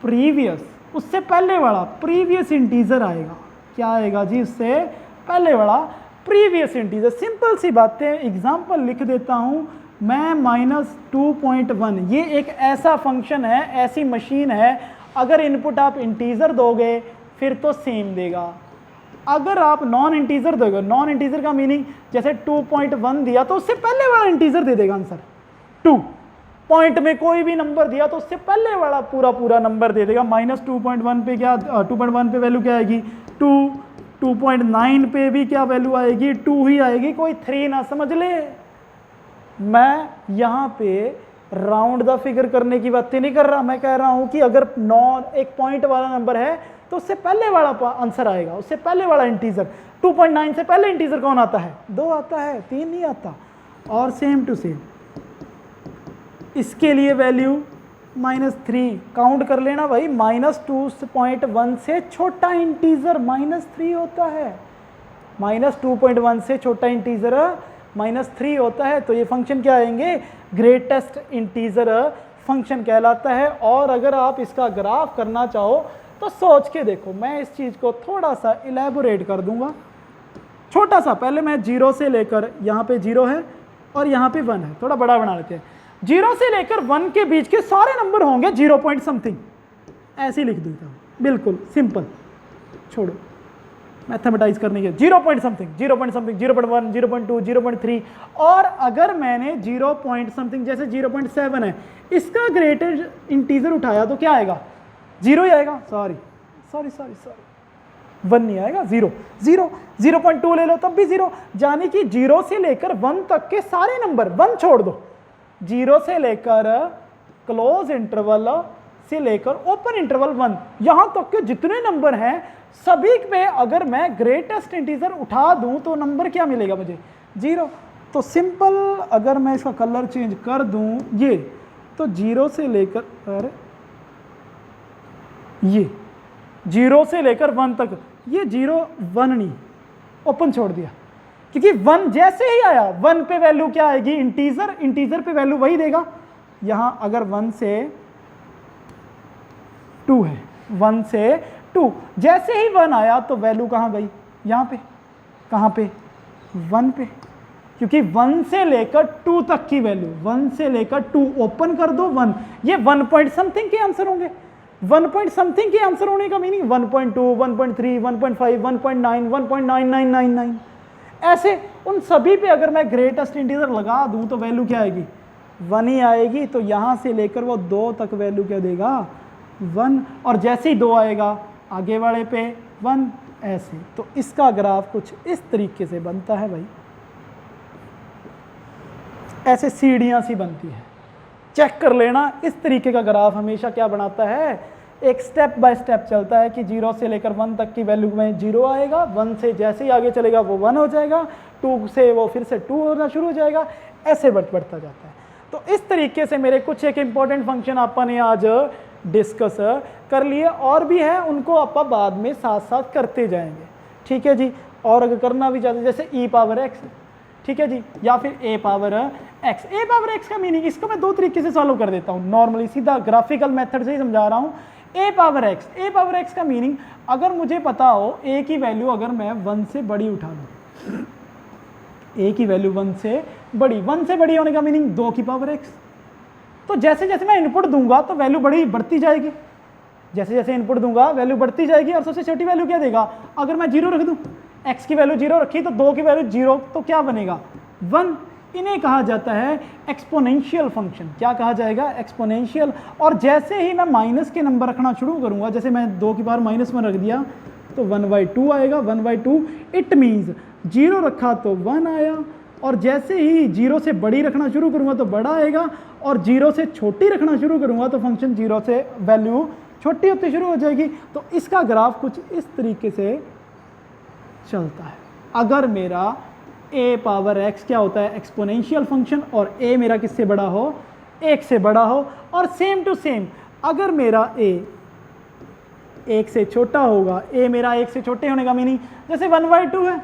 प्रीवियस, उससे पहले वाला प्रीवियस इंटीजर आएगा। क्या आएगा जी, उससे पहले वाला प्रीवियस इंटीजर। सिंपल सी बातें, एग्जांपल लिख देता हूं मैं, -2.1, ये एक ऐसा फंक्शन है, ऐसी मशीन है, अगर इनपुट आप इंटीजर दोगे फिर तो सेम देगा। अगर आप नॉन इंटीजर दोगे, नॉन इंटीजर का मीनिंग जैसे 2.1 दिया तो उससे पहले वाला इंटीजर दे देगा आंसर। 2 पॉइंट में कोई भी नंबर दिया तो उससे पहले वाला पूरा नंबर दे देगा। -2.1 पे क्या, 2.1 पे वैल्यू क्या आएगी, 2, 2.9 पे भी क्या वैल्यू आएगी, 2 ही आएगी, कोई 3 ना समझ ले। मैं यहाँ पे राउंड द फिगर करने की बातें नहीं कर रहा, मैं कह रहा हूँ कि अगर एक पॉइंट वाला नंबर है तो उससे पहले वाला आंसर आएगा, उससे पहले वाला इंटीजर। 2.9 से पहले इंटीजर कौन आता है, 2 आता है, 3 नहीं आता। और सेम टू सेम इसके लिए वैल्यू -3 काउंट कर लेना भाई, -2.1 से छोटा इंटीजर -3 होता है, -2.1 से छोटा इंटीजर -3 होता है। तो ये फंक्शन क्या आएंगे, ग्रेटेस्ट इंटीजर फंक्शन कहलाता है। और अगर आप इसका ग्राफ करना चाहो तो सोच के देखो, मैं इस चीज़ को थोड़ा सा इलेबोरेट कर दूंगा, छोटा सा। पहले मैं 0 से लेकर, यहाँ पे 0 है और यहाँ पे 1 है, थोड़ा बड़ा बना लेते हैं। 0 से लेकर 1 के बीच के सारे नंबर होंगे 0 पॉइंट समथिंग, ऐसे ही लिख देता हूँ, बिल्कुल सिंपल, छोड़ो मैथमेटाइज करने के। 0 पॉइंट समथिंग, 0 पॉइंट समथिंग, 0.1, 0.2, 0.3। और अगर मैंने 0 पॉइंट समथिंग जैसे 0.7 है, इसका ग्रेटेस्ट इंटीजर उठाया तो क्या आएगा, 0 ही आएगा। सॉरी 1 नहीं आएगा, 0, 0.2 ले लो तब भी 0। यानी कि 0 से लेकर 1 तक के सारे नंबर, 1 छोड़ दो, 0 से लेकर क्लोज इंटरवल से लेकर ओपन इंटरवल 1, यहां तक के जितने नंबर हैं सभी पे अगर मैं ग्रेटेस्ट इंटीजर उठा दूं तो नंबर क्या मिलेगा मुझे, 0। तो सिंपल, अगर मैं इसका कलर चेंज कर दूं ये, तो 0 से लेकर, अरे ये 0 से लेकर 1 तक, ये 0 1 नहीं, ओपन छोड़ दिया, क्योंकि 1 जैसे ही आया 1 पे वैल्यू क्या आएगी, इंटीजर, इंटीजर पे वैल्यू वही देगा। यहां अगर 1 से 2 है, 1 से 2, जैसे ही 1 आया तो वैल्यू कहां गई, यहां पे, कहां पे, 1 पे, क्योंकि 1 से लेकर 2 तक की वैल्यू, 1 से लेकर 2 ओपन कर दो 1, ये 1 पॉइंट समथिंग के आंसर होंगे। 1 पॉइंट समथिंग के आंसर होने का मीनिंग 1.2, 1.3, 1.5, 1.9, 1.9999, ऐसे उन सभी पे अगर मैं ग्रेटेस्ट इंटीजर लगा दूं तो वैल्यू क्या आएगी, 1 ही आएगी। तो यहां से लेकर वो 2 तक वैल्यू क्या देगा, 1, और जैसे ही 2 आएगा आगे वाले पे 1, ऐसे। तो इसका ग्राफ कुछ इस तरीके से बनता है भाई, ऐसे सीढ़ियां सी बनती है, चेक कर लेना। इस तरीके का ग्राफ हमेशा क्या बनाता है, एक स्टेप बाय स्टेप चलता है कि 0 से लेकर 1 तक की वैल्यू में 0 आएगा, 1 से जैसे ही आगे चलेगा वो 1 हो जाएगा, 2 से वो फिर से 2 होना शुरू हो जाएगा, ऐसे बढ़ता जाता है। तो इस तरीके से मेरे कुछ एक इम्पॉर्टेंट फंक्शन अपन ने आज डिस्कस कर लिए, और भी है उनको अपन बाद में साथ साथ करते जाएंगे, ठीक है जी। और अगर करना भी चाहते जैसे e पावर x, ठीक है जी, या फिर a power x। a power x का मीनिंग इसको मैं दो तरीके से सॉल्व कर देता हूँ, नॉर्मली सीधा ग्राफिकल मेथड से ही समझा रहा हूँ। a पावर x का मीनिंग, अगर मुझे पता हो a की वैल्यू अगर मैं 1 से बड़ी उठा लूँ, a की वैल्यू 1 से बड़ी होने का मीनिंग 2 की पावर x। तो जैसे जैसे मैं इनपुट दूंगा तो वैल्यू बढ़ती जाएगी, जैसे जैसे इनपुट दूंगा वैल्यू बढ़ती जाएगी। और सबसे छोटी वैल्यू क्या देगा, अगर मैं 0 रख दूं, x की वैल्यू 0 रखी तो 2 की वैल्यू 0, तो क्या बनेगा 1। इन्हें कहा जाता है एक्सपोनेंशियल फंक्शन। क्या कहा जाएगा, एक्सपोनेंशियल। और जैसे ही मैं माइनस के नंबर रखना शुरू करूंगा, जैसे मैं 2 की पावर -1 रख दिया तो 1/2 आएगा, 1/2। इट मीन्स 0 रखा तो 1 आया, और जैसे ही 0 से बड़ी रखना शुरू करूंगा तो बड़ा आएगा, और 0 से छोटी रखना शुरू करूंगा तो फंक्शन 0 से वैल्यू छोटी होती शुरू हो जाएगी। तो इसका ग्राफ कुछ इस तरीके से चलता है। अगर मेरा a पावर x क्या होता है, एक्सपोनेंशियल फंक्शन, और a मेरा किससे बड़ा हो, 1 से बड़ा हो। और सेम टू सेम अगर मेरा a 1 से छोटा होगा, a मेरा 1 से छोटे होने का मीनिंग जैसे 1/2 है,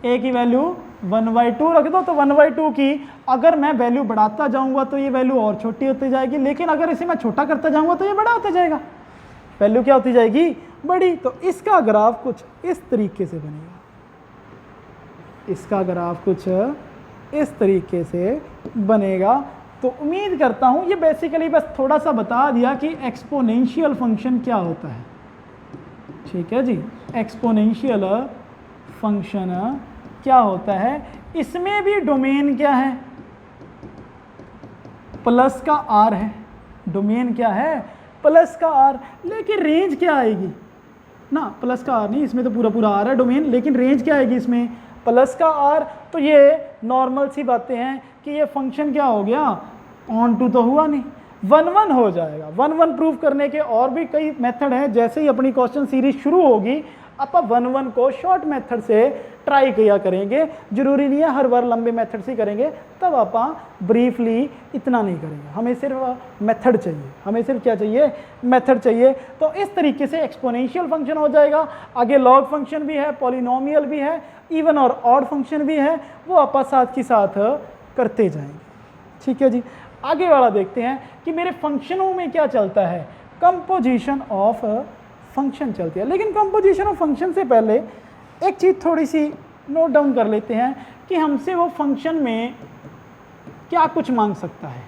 a की वैल्यू 1/2 रख दो, तो 1/2 की अगर मैं वैल्यू बढ़ाता जाऊंगा तो ये वैल्यू और छोटी होती जाएगी, लेकिन अगर इसे मैं छोटा करता जाऊंगा तो ये बड़ा होता जाएगा, वैल्यू क्या होती जाएगी, बड़ी। तो इसका ग्राफ कुछ इस तरीके से बनेगा, इसका ग्राफ कुछ इस तरीके से बनेगा। तो उम्मीद करता हूं ये बेसिकली बस थोड़ा सा बता दिया कि एक्सपोनेंशियल फंक्शन क्या होता है, ठीक है जी। एक्सपोनेंशियल फंक्शन क्या होता है, इसमें भी डोमेन क्या है, प्लस का r है, डोमेन क्या है, प्लस का r। लेकिन रेंज क्या आएगी ना, प्लस का r नहीं, इसमें तो पूरा r है डोमेन, लेकिन रेंज क्या आएगी इसमें, प्लस का r। तो ये नॉर्मल सी बातें हैं कि ये फंक्शन क्या हो गया, ऑन टू तो हुआ नहीं, 1/1 हो जाएगा। 1/1 प्रूव करने के और भी कई मेथड हैं। जैसे ही अपनी क्वेश्चन सीरीज शुरू होगी अपन 1/1 को शॉर्ट मेथड से ट्राई किया करेंगे, जरूरी नहीं है हर बार लंबे मेथड से करेंगे, तब अपन ब्रीफली इतना नहीं करेंगे। हमें सिर्फ मेथड चाहिए, हमें सिर्फ क्या चाहिए, मेथड चाहिए। तो इस तरीके से एक्सपोनेंशियल फंक्शन हो जाएगा। आगे लॉग फंक्शन भी है, पॉलिनोमियल भी है, इवन और ऑड फंक्शन भी है, वो अपन साथ की साथ करते जाएंगे, ठीक है जी। आगे वाला देखते हैं कि मेरे फंक्शनों में क्या चलता है, कंपोजिशन ऑफ फंक्शन चलती है। लेकिन कंपोजिशन ऑफ फंक्शन से पहले एक चीज़ थोड़ी सी नोट डाउन कर लेते हैं कि हमसे वो फंक्शन में क्या कुछ मांग सकता है।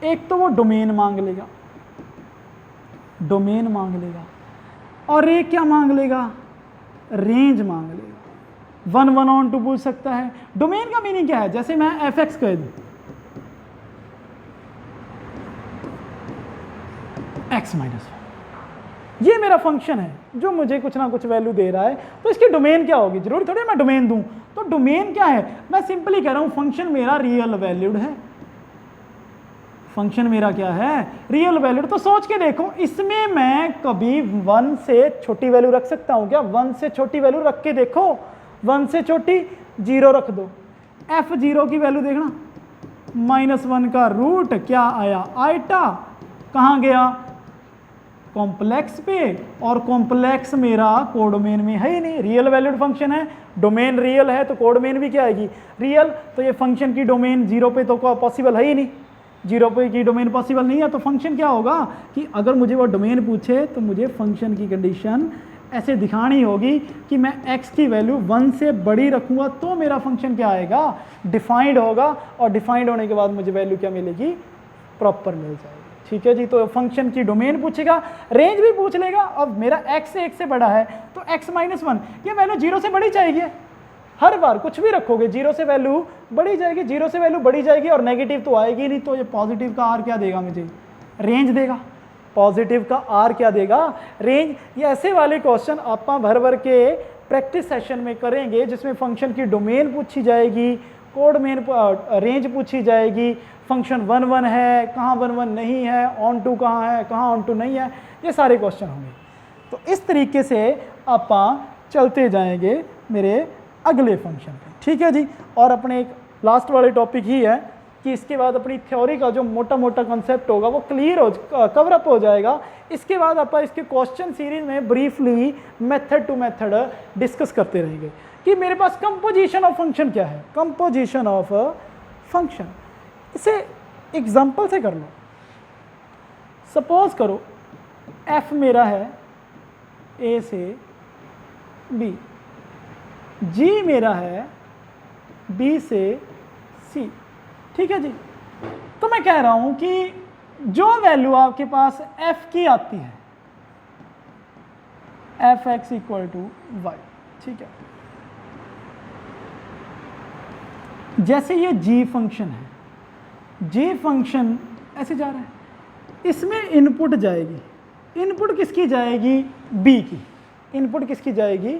एक तो वो डोमेन मांग लेगा, डोमेन मांग लेगा, और एक क्या मांग लेगा, रेंज मांग लेगा। 1/1 ऑन टू पूछ सकता है। डोमेन का मीनिंग क्या है, जैसे मैं f(x) कह दूं, x-1, ये मेरा फंक्शन है जो मुझे कुछ ना कुछ वैल्यू दे रहा है, तो इसकी डोमेन क्या होगी, जरूरी थोड़ी मैं डोमेन दूं। तो डोमेन क्या है, मैं सिंपली कह रहा हूं फंक्शन मेरा रियल वैल्यूड है, फंक्शन मेरा क्या है, रियल वैल्यूड। तो सोच के देखो, इसमें मैं कभी 1 से छोटी वैल्यू रख सकता हूं क्या, 1 से छोटी वैल्यू रख के देखो, 1 से छोटी 0 रख दो, f0 की वैल्यू देखना, -1 का रूट क्या आया, आइटा, कहाँ गया, कॉम्प्लेक्स पे, और कॉम्प्लेक्स मेरा कोडोमेन में है ही नहीं, रियल वैल्यूड फंक्शन है, डोमेन रियल है तो कोडोमेन भी क्या आएगी, रियल। तो ये फंक्शन की डोमेन 0 पे तो पॉसिबल है ही नहीं, 0 पे की डोमेन पॉसिबल नहीं है। तो फंक्शन क्या होगा कि अगर मुझे वो डोमेन पूछे तो मुझे फंक्शन की कंडीशन ऐसे दिखानी होगी कि मैं x की वैल्यू 1 से बड़ी रखूँगा तो मेरा फंक्शन क्या आएगा, डिफाइंड होगा, और डिफाइंड होने के बाद मुझे वैल्यू क्या मिलेगी, प्रॉपर मिल जाएगी, ठीक है जी। तो फंक्शन की डोमेन पूछेगा, रेंज भी पूछ लेगा। अब मेरा x से 1 से बड़ा है तो x-1, ये वैल्यू 0 से बड़ी चाहिए, हर बार कुछ भी रखोगे 0 से वैल्यू बढ़ी जाएगी, 0 से वैल्यू बढ़ी जाएगी, और नेगेटिव तो आएगी नहीं। तो ये पॉजिटिव का r क्या देगा, मुझे रेंज देगा, पॉजिटिव का r क्या देगा, रेंज। ये ऐसे वाले क्वेश्चन आप भर भर के प्रैक्टिस सेशन में करेंगे, जिसमें फंक्शन की डोमेन पूछी जाएगी, कोड मेन रेंज पूछी जाएगी, फंक्शन 1 1 है, कहाँ 1 1 नहीं है, ऑन टू कहाँ है, कहाँ ऑन टू नहीं है, ये सारे क्वेश्चन होंगे। तो इस तरीके से आप चलते जाएंगे मेरे अगले फंक्शन पे, ठीक है जी। और अपने एक लास्ट वाले टॉपिक ही है कि इसके बाद अपनी थ्योरी का जो मोटा मोटा कंसेप्ट होगा वो क्लियर हो कवर अप हो जाएगा। इसके बाद आप इसके क्वेश्चन सीरीज में briefly method to method discuss करते रहेंगे कि मेरे पास कंपोजिशन ऑफ फंक्शन क्या है। कंपोजिशन ऑफ फंक्शन, इसे एग्जांपल से कर लो। सपोज करो f मेरा है a से b, g मेरा है b से c, ठीक है जी। तो मैं कह रहा हूं कि जो वैल्यू आपके पास f की आती है, f(x = y), ठीक है। जैसे ये g फंक्शन है, g फंक्शन ऐसे जा रहा है, इसमें इनपुट जाएगी, इनपुट किसकी जाएगी, b की, इनपुट किसकी जाएगी,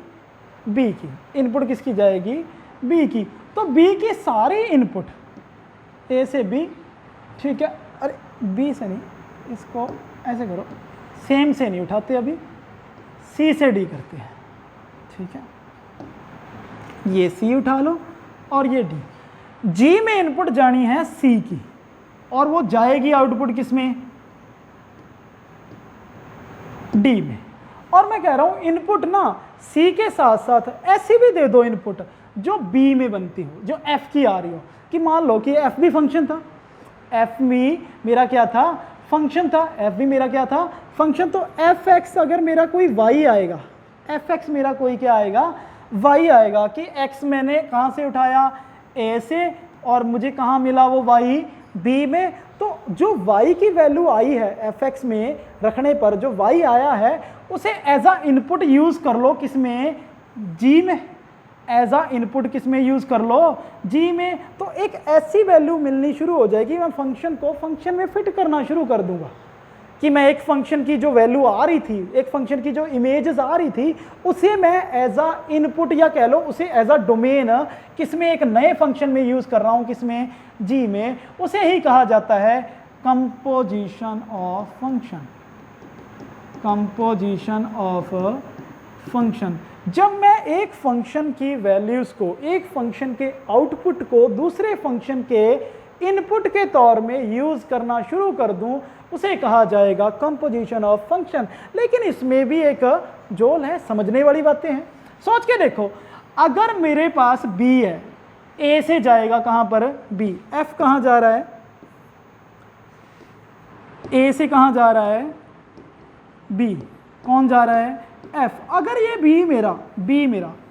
b की, इनपुट किसकी जाएगी, b की। तो b की सारी इनपुट a से b, ठीक है। अरे b से नहीं, इसको ऐसे करो, सेम से नहीं उठाते, अभी c से d करते हैं, ठीक है। ये c उठा लो और ये d, g में इनपुट जानी है c की, और वो जाएगी आउटपुट किसमें, d में। और मैं कह रहा हूं इनपुट ना c के साथ साथ ऐसी भी दे दो इनपुट जो b में बनती हो, जो f की आ रही हो। कि मान लो कि f भी फंक्शन था, f भी मेरा क्या था, फंक्शन था, f भी मेरा क्या था, फंक्शन। तो f(x) अगर मेरा कोई y आएगा, f(x) मेरा कोई क्या आएगा, y आएगा, कि x मैंने कहाँ से उठाया, a से, और मुझे कहाँ मिला वो y, b में। तो जो y की वैल्यू आई है f(x) में रखने पर, जो y आया है उसे एज आ इनपुट यूज कर लो, किसमें, g में, एज आ इनपुट किसमें यूज कर लो, g में। तो एक ऐसी वैल्यू मिलनी शुरू हो जाएगी, मैं फंक्शन को फंक्शन में फिट करना शुरू कर दूंगा, कि मैं एक फंक्शन की जो वैल्यू आ रही थी, एक फंक्शन की जो इमेजेस आ रही थी, उसे मैं एज आ इनपुट, या कह लो उसे एज आ डोमेन किसमें, एक नए फंक्शन में यूज कर रहा हूं, किसमें, g में। उसे ही कहा जाता है composition of function, composition of function. जब मैं एक फंक्शन की वैल्यूज को, एक फंक्शन के आउटपुट को दूसरे फंक्शन के इनपुट के तौर में यूज करना शुरू कर दूं, उसे कहा जाएगा कंपोजिशन ऑफ फंक्शन। लेकिन इसमें भी एक जोल है, समझने वाली बातें हैं। सोच के देखो, अगर मेरे पास b है, a से जाएगा कहां पर, b, f कहां जा रहा है, a से कहां जा रहा है, b, कौन जा रहा है, f। अगर ये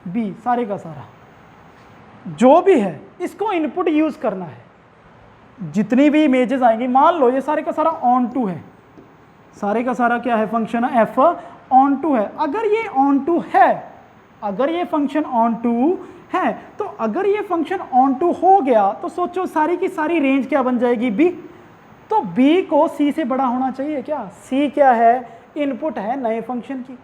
b सारे का सारा जो भी है, इसको इनपुट यूज करना है, जितनी भी इमेजेस आएंगी, मान लो ये सारे का सारा ऑन टू है, सारे का सारा क्या है, फंक्शन है f ऑन टू है। अगर ये ऑन टू है, अगर ये फंक्शन ऑन टू है, तो अगर ये फंक्शन ऑन टू हो गया तो सोचो सारी की सारी रेंज क्या बन जाएगी, b। तो b को c से बड़ा होना चाहिए क्या, c क्या है, इनपुट है नए फंक्शन की,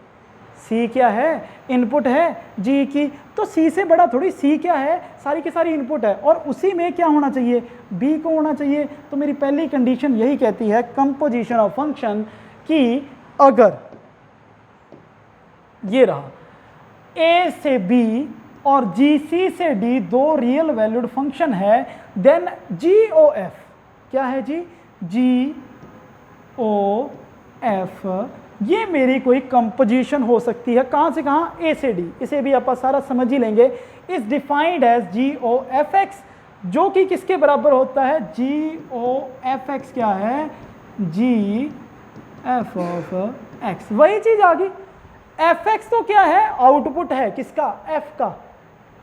c क्या है, इनपुट है g की। तो c से बड़ा थोड़ी, c क्या है, सारी की सारी इनपुट है, और उसी में क्या होना चाहिए, b को होना चाहिए। तो मेरी पहली कंडीशन यही कहती है कंपोजिशन ऑफ फंक्शन, कि अगर ये रहा a से b और g c से d दो रियल वैल्यूड फंक्शन है, देन g(of) क्या है जी, g(of) ये मेरी कोई कंपोजिशन हो सकती है। कहां से कहां, a से d, इसे भी आप सारा समझ ही लेंगे। Is defined as g(of)(x), जो कि किसके बराबर होता है, g(of)(x) क्या है, g(f)(x), वही चीज आ गई। f(x) तो क्या है, आउटपुट है किसका, f का,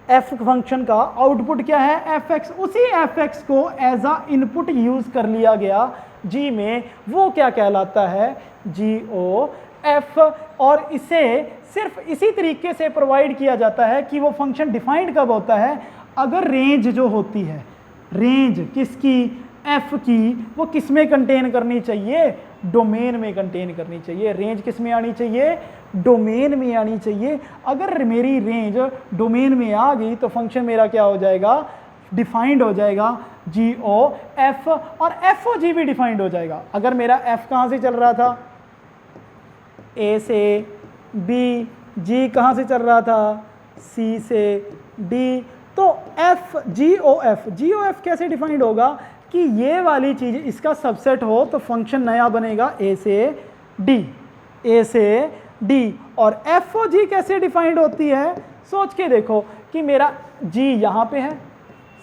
f फंक्शन का आउटपुट क्या है, f(x). उसी f(x) को एज आ इनपुट यूज कर लिया गया g में, वो क्या कहलाता है, g(of)। और इसे सिर्फ इसी तरीके से प्रोवाइड किया जाता है कि वो फंक्शन डिफाइंड कब होता है, अगर रेंज जो होती है, रेंज किसकी, f की, वो किस में कंटेन करनी चाहिए, डोमेन में कंटेन करनी चाहिए। रेंज किस में आनी चाहिए, डोमेन में आनी चाहिए। अगर मेरी रेंज डोमेन में आ गई तो फंक्शन मेरा क्या हो जाएगा, डिफाइंड हो जाएगा जी ओ एफ, और एफ ओ जी भी डिफाइंड हो जाएगा। अगर मेरा एफ कहाँ से चल रहा था, ए से बी, जी कहाँ से चल रहा था, सी से डी, तो एफ जी ओ एफ कैसे डिफाइंड होगा कि ये वाली चीज़ इसका सबसेट हो तो फंक्शन नया बनेगा ए से डी। और एफ ओ जी कैसे डिफाइंड होती है, सोच के देखो कि मेरा जी यहाँ पे है,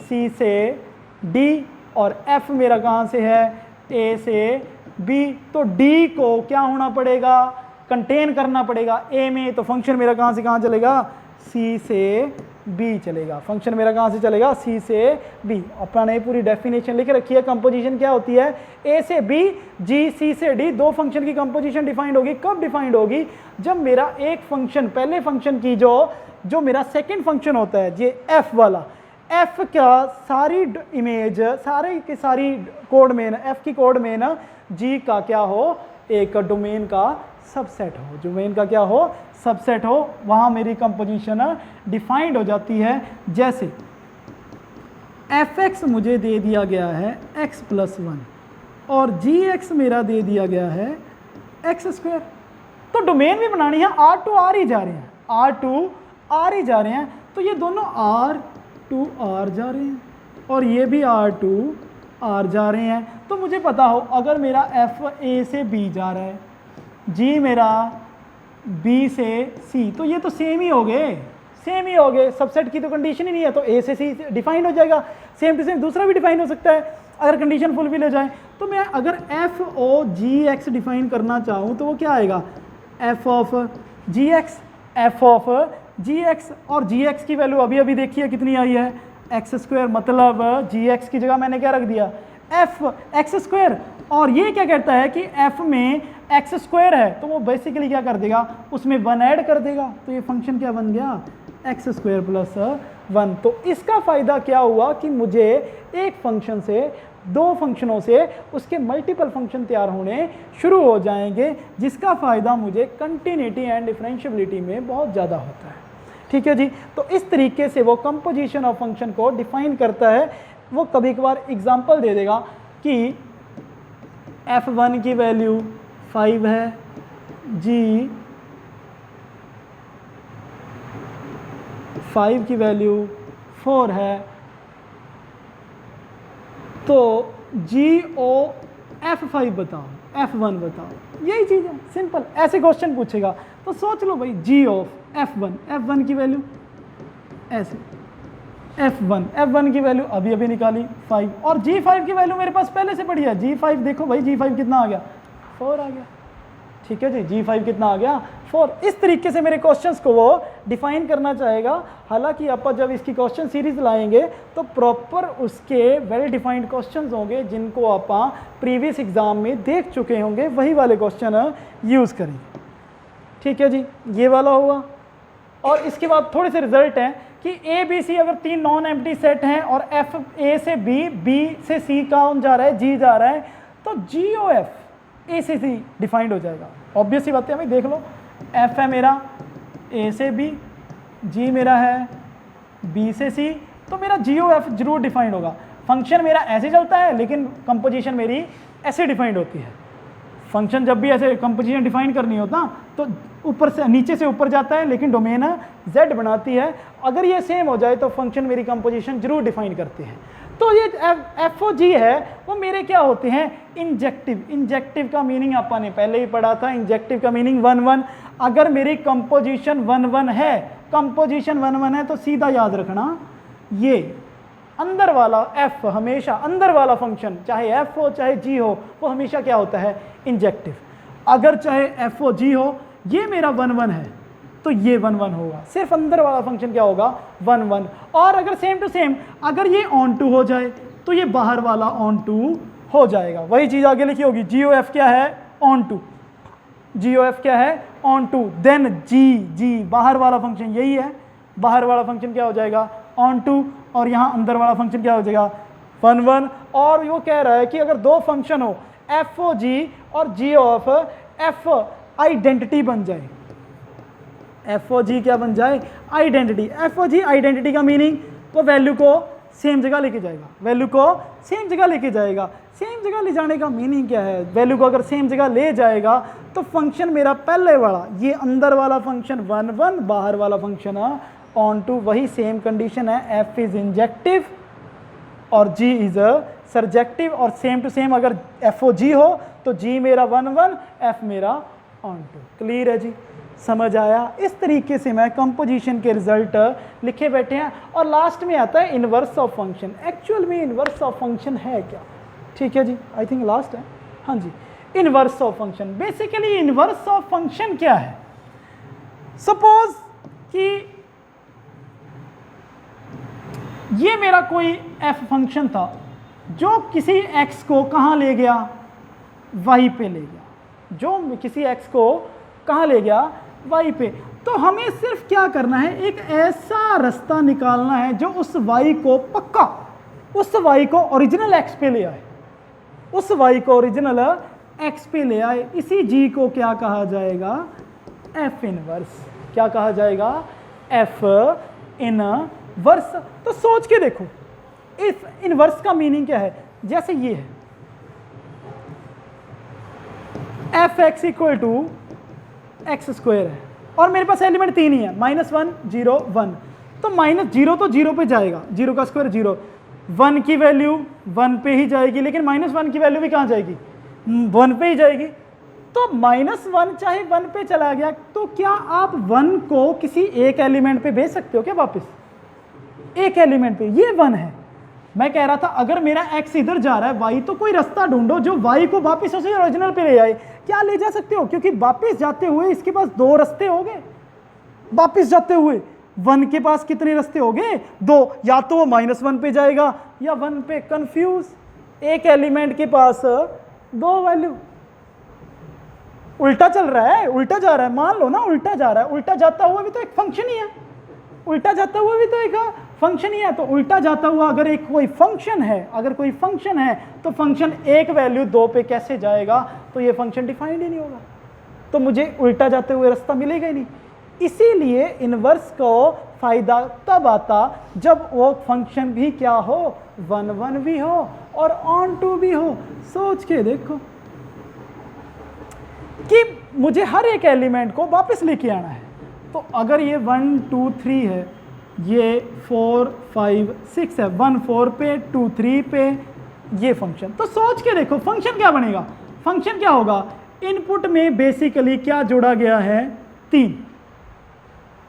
सी से डी, और एफ मेरा कहाँ से है, ए से बी, तो डी को क्या होना पड़ेगा, कंटेन करना पड़ेगा ए में, तो फंक्शन मेरा कहाँ से कहाँ चलेगा, सी से बी चलेगा। फंक्शन मेरा कहाँ से चलेगा, सी से बी। अपन ने पूरी डेफिनेशन लिख रखी है। कंपोजिशन क्या होती है, ए से बी, जी सी से डी, दो फंक्शन की कंपोजिशन डिफाइंड होगी। कब डिफाइंड होगी, जब मेरा एक फंक्शन, पहले फंक्शन की जो मेरा सेकंड फंक्शन होता है ये एफ वाला, एफ का सारी इमेज, सारे की सारी कोड में, एफ की कोड में ना जी का क्या हो, एक डोमेन का सबसेट हो, डोमेन का क्या हो, सबसेट हो, वहाँ मेरी कंपोजिशन डिफाइंड हो जाती है। जैसे एफ एक्स मुझे दे दिया गया है x+1 और जी एक्स मेरा दे दिया गया है x², तो डोमेन भी बनानी है, R टू R ही जा रहे हैं, R टू R ही जा रहे हैं, तो ये दोनों R टू R जा रहे हैं और ये भी R टू R जा रहे हैं। तो मुझे पता हो अगर मेरा F A से B जा रहा है, G मेरा B से C, तो ये तो सेम ही हो गए, सबसेट की तो कंडीशन ही नहीं है, तो A से C डिफाइन हो जाएगा। सेम टू सेम दूसरा भी डिफाइन हो सकता है अगर कंडीशन फुलफिल हो जाए। तो मैं अगर एफ ओ जी एक्स डिफाइन करना चाहूँ तो वो क्या आएगा, एफ ऑफ जी एक्स, और जी एक्स की वैल्यू अभी अभी देखिए कितनी आई है, x², मतलब जी एक्स की जगह मैंने क्या रख दिया, एफ x², और ये क्या कहता है कि f में x² है, तो वो बेसिकली क्या कर देगा, उसमें 1 ऐड कर देगा, तो ये फंक्शन क्या बन गया, x² + 1। तो इसका फ़ायदा क्या हुआ कि मुझे एक फंक्शन से, दो फंक्शनों से उसके मल्टीपल फंक्शन तैयार होने शुरू हो जाएंगे, जिसका फ़ायदा मुझे कंटिन्यूटी एंड डिफरेंशियबिलिटी में बहुत ज़्यादा होता है। ठीक है जी, तो इस तरीके से वो कंपोजिशन ऑफ फंक्शन को डिफाइन करता है। वो कभी कभार एग्जांपल दे देगा कि f1 की वैल्यू 5 है, g 5 की वैल्यू 4 है, तो g f5 बताओ, f1 बताओ, यही चीज़ है, सिंपल। ऐसे क्वेश्चन पूछेगा तो सोच लो भाई, g f1 की वैल्यू ऐसे, f1 की वैल्यू अभी अभी निकाली 5, और g5 की वैल्यू मेरे पास पहले से पड़ी है, g5 देखो भाई, g5 कितना आ गया, 4 आ गया। ठीक है जी, g5 कितना आ गया, 4। इस तरीके से मेरे क्वेश्चंस को वो डिफाइन करना चाहेगा। हालांकि आप जब इसकी क्वेश्चन सीरीज लाएंगे तो प्रॉपर उसके वेल डिफाइंड क्वेश्चंस होंगे, जिनको आप प्रीवियस एग्जाम में देख चुके होंगे, वही वाले क्वेश्चन यूज़ करेंगे। ठीक है जी, ये वाला हुआ। और इसके बाद थोड़े से रिजल्ट हैं कि ए बी सी अगर 3 नॉन एम्प्टी सेट हैं और एफ ए से बी, बी से सी कौन जा रहा है, जी जा रहा है, तो जी ओ एफ ए से सी डिफाइंड हो जाएगा। ऑब्वियस सी बात है भाई, देख लो, एफ है मेरा ए से बी, जी मेरा है बी से सी, तो मेरा जी ओ एफ जरूर डिफाइंड होगा। फंक्शन मेरा ऐसे चलता है लेकिन कंपोजिशन मेरी ऐसे डिफाइंड होती है। फंक्शन जब भी ऐसे कंपोजिशन डिफाइन करनी होता तो ऊपर से नीचे से ऊपर जाता है, लेकिन डोमेन z बनाती है। अगर ये सेम हो जाए तो फंक्शन मेरी कंपोजिशन जरूर डिफाइन करते हैं। तो ये एफ ओ जी है वो मेरे क्या होते हैं, इंजेक्टिव। इंजेक्टिव का मीनिंग आपने पहले ही पढ़ा था, इंजेक्टिव का मीनिंग 1 1। अगर मेरी कंपोजिशन 1 1 है, कंपोजिशन 1 1 है, तो सीधा याद रखना ये अंदर वाला f, हमेशा अंदर वाला फंक्शन चाहे f हो चाहे g हो, वो हमेशा क्या होता है, इंजेक्टिव। अगर चाहे f हो g हो, ये मेरा 1 1 है तो ये 1 1 होगा, सिर्फ अंदर वाला फंक्शन क्या होगा, 1 1। और अगर सेम टू सेम अगर ये ऑन टू हो जाए तो ये बाहर वाला ऑन टू हो जाएगा। वही चीज़ आगे लिखी होगी, जी ओ एफ क्या है, onto, G O F क्या है, ऑन टू, देन जी बाहर वाला फंक्शन यही है, बाहर वाला फंक्शन क्या हो जाएगा, ऑन टू, और यहाँ अंदर वाला फंक्शन क्या हो जाएगा, 1 1। और वो कह रहा है कि अगर दो फंक्शन हो एफ ओ जी और जी ऑफ एफ आइडेंटिटी बन जाए, एफ ओ जी क्या बन जाए, आइडेंटिटी। एफ ओ जी आइडेंटिटी का मीनिंग वो वैल्यू को सेम जगह लेके जाएगा, वैल्यू को सेम जगह लेके जाएगा। सेम जगह ले जाने का मीनिंग क्या है? वैल्यू को अगर सेम जगह ले जाएगा तो फंक्शन मेरा पहले वाला, ये अंदर वाला फंक्शन 1 1, बाहर वाला फंक्शन ऑन टू, वही सेम कंडीशन है, एफ इज इंजेक्टिव और जी इज सरजेक्टिव, और सेम टू सेम अगर एफ ओ जी हो तो जी मेरा 1 1, एफ मेरा ऑन टू। क्लियर है जी, समझ आया? इस तरीके से मैं कंपोजिशन के रिजल्ट लिखे बैठे हैं। और लास्ट में आता है इनवर्स ऑफ फंक्शन। एक्चुअल में इनवर्स ऑफ फंक्शन है क्या? ठीक है जी, आई थिंक लास्ट है। हाँ जी, inverse of function, basically inverse of function क्या है? सपोज कि ये मेरा कोई एफ फंक्शन था जो किसी एक्स को कहाँ ले गया? वाई पे ले गया। जो किसी एक्स को कहाँ ले गया? वाई पे। तो हमें सिर्फ क्या करना है, एक ऐसा रास्ता निकालना है जो उस वाई को पक्का, उस वाई को ओरिजिनल एक्स पे ले आए, उस वाई को ओरिजिनल एक्स पे ले आए। इसी जी को क्या कहा जाएगा? F inverse. क्या कहा जाएगा? F inverse. तो सोच के देखो, इस इनवर्स का मीनिंग क्या है? जैसे ये है F X equal to X square है और मेरे पास एलिमेंट 3 ही है, -1 0 1। तो -0 तो 0 पे जाएगा, 0 का स्क्वायर 0, 1 की वैल्यू 1 पे ही जाएगी, लेकिन -1 की वैल्यू भी कहाँ जाएगी? 1 पे ही जाएगी। तो -1 चाहे 1 पे चला गया, तो क्या आप 1 को किसी एक एलिमेंट पे भेज सकते हो क्या वापस? एक एलिमेंट पे, ये 1 है। मैं कह रहा था अगर मेरा x इधर जा रहा है y, तो कोई रास्ता ढूंढो जो y को वापस उसी ओरिजिनल पे ले आए। क्या ले जा सकते हो? क्योंकि वापस जाते हुए इसके पास 2 रास्ते हो गए। वापस जाते हुए 1 के पास कितने रास्ते हो गए? 2। या तो वो -1 पे जाएगा या 1 पे। कंफ्यूज, एक एलिमेंट के पास 2 वैल्यू। उल्टा चल रहा है, उल्टा जा रहा है, मान लो ना उल्टा जा रहा है। उल्टा जाता हुआ भी तो एक फंक्शन ही है, उल्टा जाता हुआ भी तो एक फंक्शन ही है। तो उल्टा जाता हुआ अगर एक कोई फंक्शन है, अगर कोई फंक्शन है तो फंक्शन एक वैल्यू 2 पे कैसे जाएगा? तो ये फंक्शन डिफाइंड ही नहीं होगा, तो मुझे उल्टा जाते हुए रास्ता मिलेगा ही नहीं। इसीलिए इनवर्स को फायदा तब आता जब वो फंक्शन भी क्या हो? 1 1 भी हो और ऑन टू भी हो। सोच के देखो कि मुझे हर एक एलिमेंट को वापस लेके आना है। तो अगर ये 1 2 3 है, ये 4 5 6 है, 1 4 पे 2 3 पे ये फंक्शन। तो सोच के देखो फंक्शन क्या बनेगा? फंक्शन क्या होगा? इनपुट में बेसिकली क्या जोड़ा गया है? 3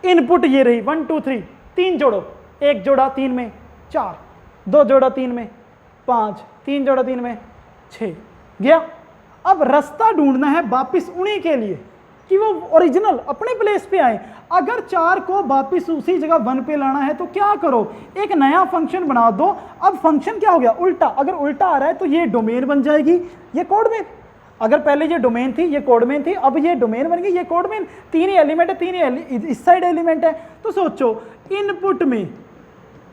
इनपुट ये रही 1 2 3, 3 जोड़ो, 1 जोड़ा 3 में 4, 2 जोड़ा 3 में 5, 3 जोड़ा 3 में 6 गया। अब रास्ता ढूंढना है वापिस उन्हीं के लिए कि वो ओरिजिनल अपने प्लेस पे आए। अगर 4 को वापिस उसी जगह 1 पे लाना है तो क्या करो? एक नया फंक्शन बना दो। अब फंक्शन क्या हो गया? उल्टा। अगर उल्टा आ रहा है तो ये डोमेन बन जाएगी, ये कोडमेन। अगर पहले ये डोमेन थी, ये कोडमेन थी, अब ये डोमेन बन गई, ये कोडमेन। 3 ही एलिमेंट है, 3 ही इस साइड एलिमेंट है। तो सोचो इनपुट में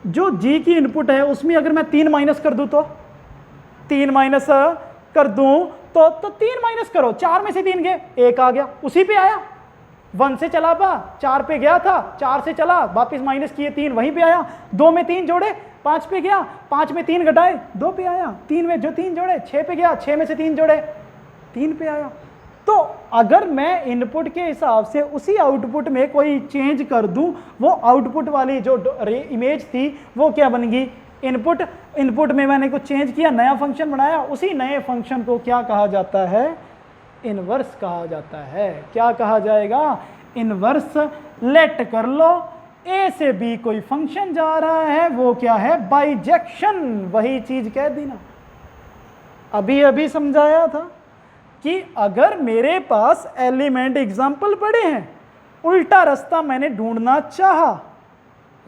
जो जी की इनपुट है उसमें अगर मैं 3 माइनस कर दूं तो 3 माइनस कर दूं तो 3 माइनस करो, 4 में से 3 गए, 1 आ गया, उसी पे आया। 1 से चला पा 4 पे गया था, 4 से चला वापस माइनस किए 3 वहीं पे आया। 2 में 3 जोड़े 5 पे गया, 5 में 3 घटाए 2 पे आया। 3 में जो 3 जोड़े 6 पे गया, 6 में से 3 जोड़े 3 पे आया। तो अगर मैं इनपुट के हिसाब से उसी आउटपुट में कोई चेंज कर दूं, वो आउटपुट वाली जो इमेज थी वो क्या बन गई? इनपुट। इनपुट में मैंने कुछ चेंज किया, नया फंक्शन बनाया, उसी नए फंक्शन को क्या कहा जाता है? इनवर्स कहा जाता है। क्या कहा जाएगा? इनवर्स। लेट कर लो ए से बी कोई फंक्शन जा रहा है, वो क्या है? बाइजेक्शन। वही चीज कह दी ना, अभी अभी समझाया था कि अगर मेरे पास एलिमेंट एग्जाम्पल पड़े हैं, उल्टा रास्ता मैंने ढूंढना चाहा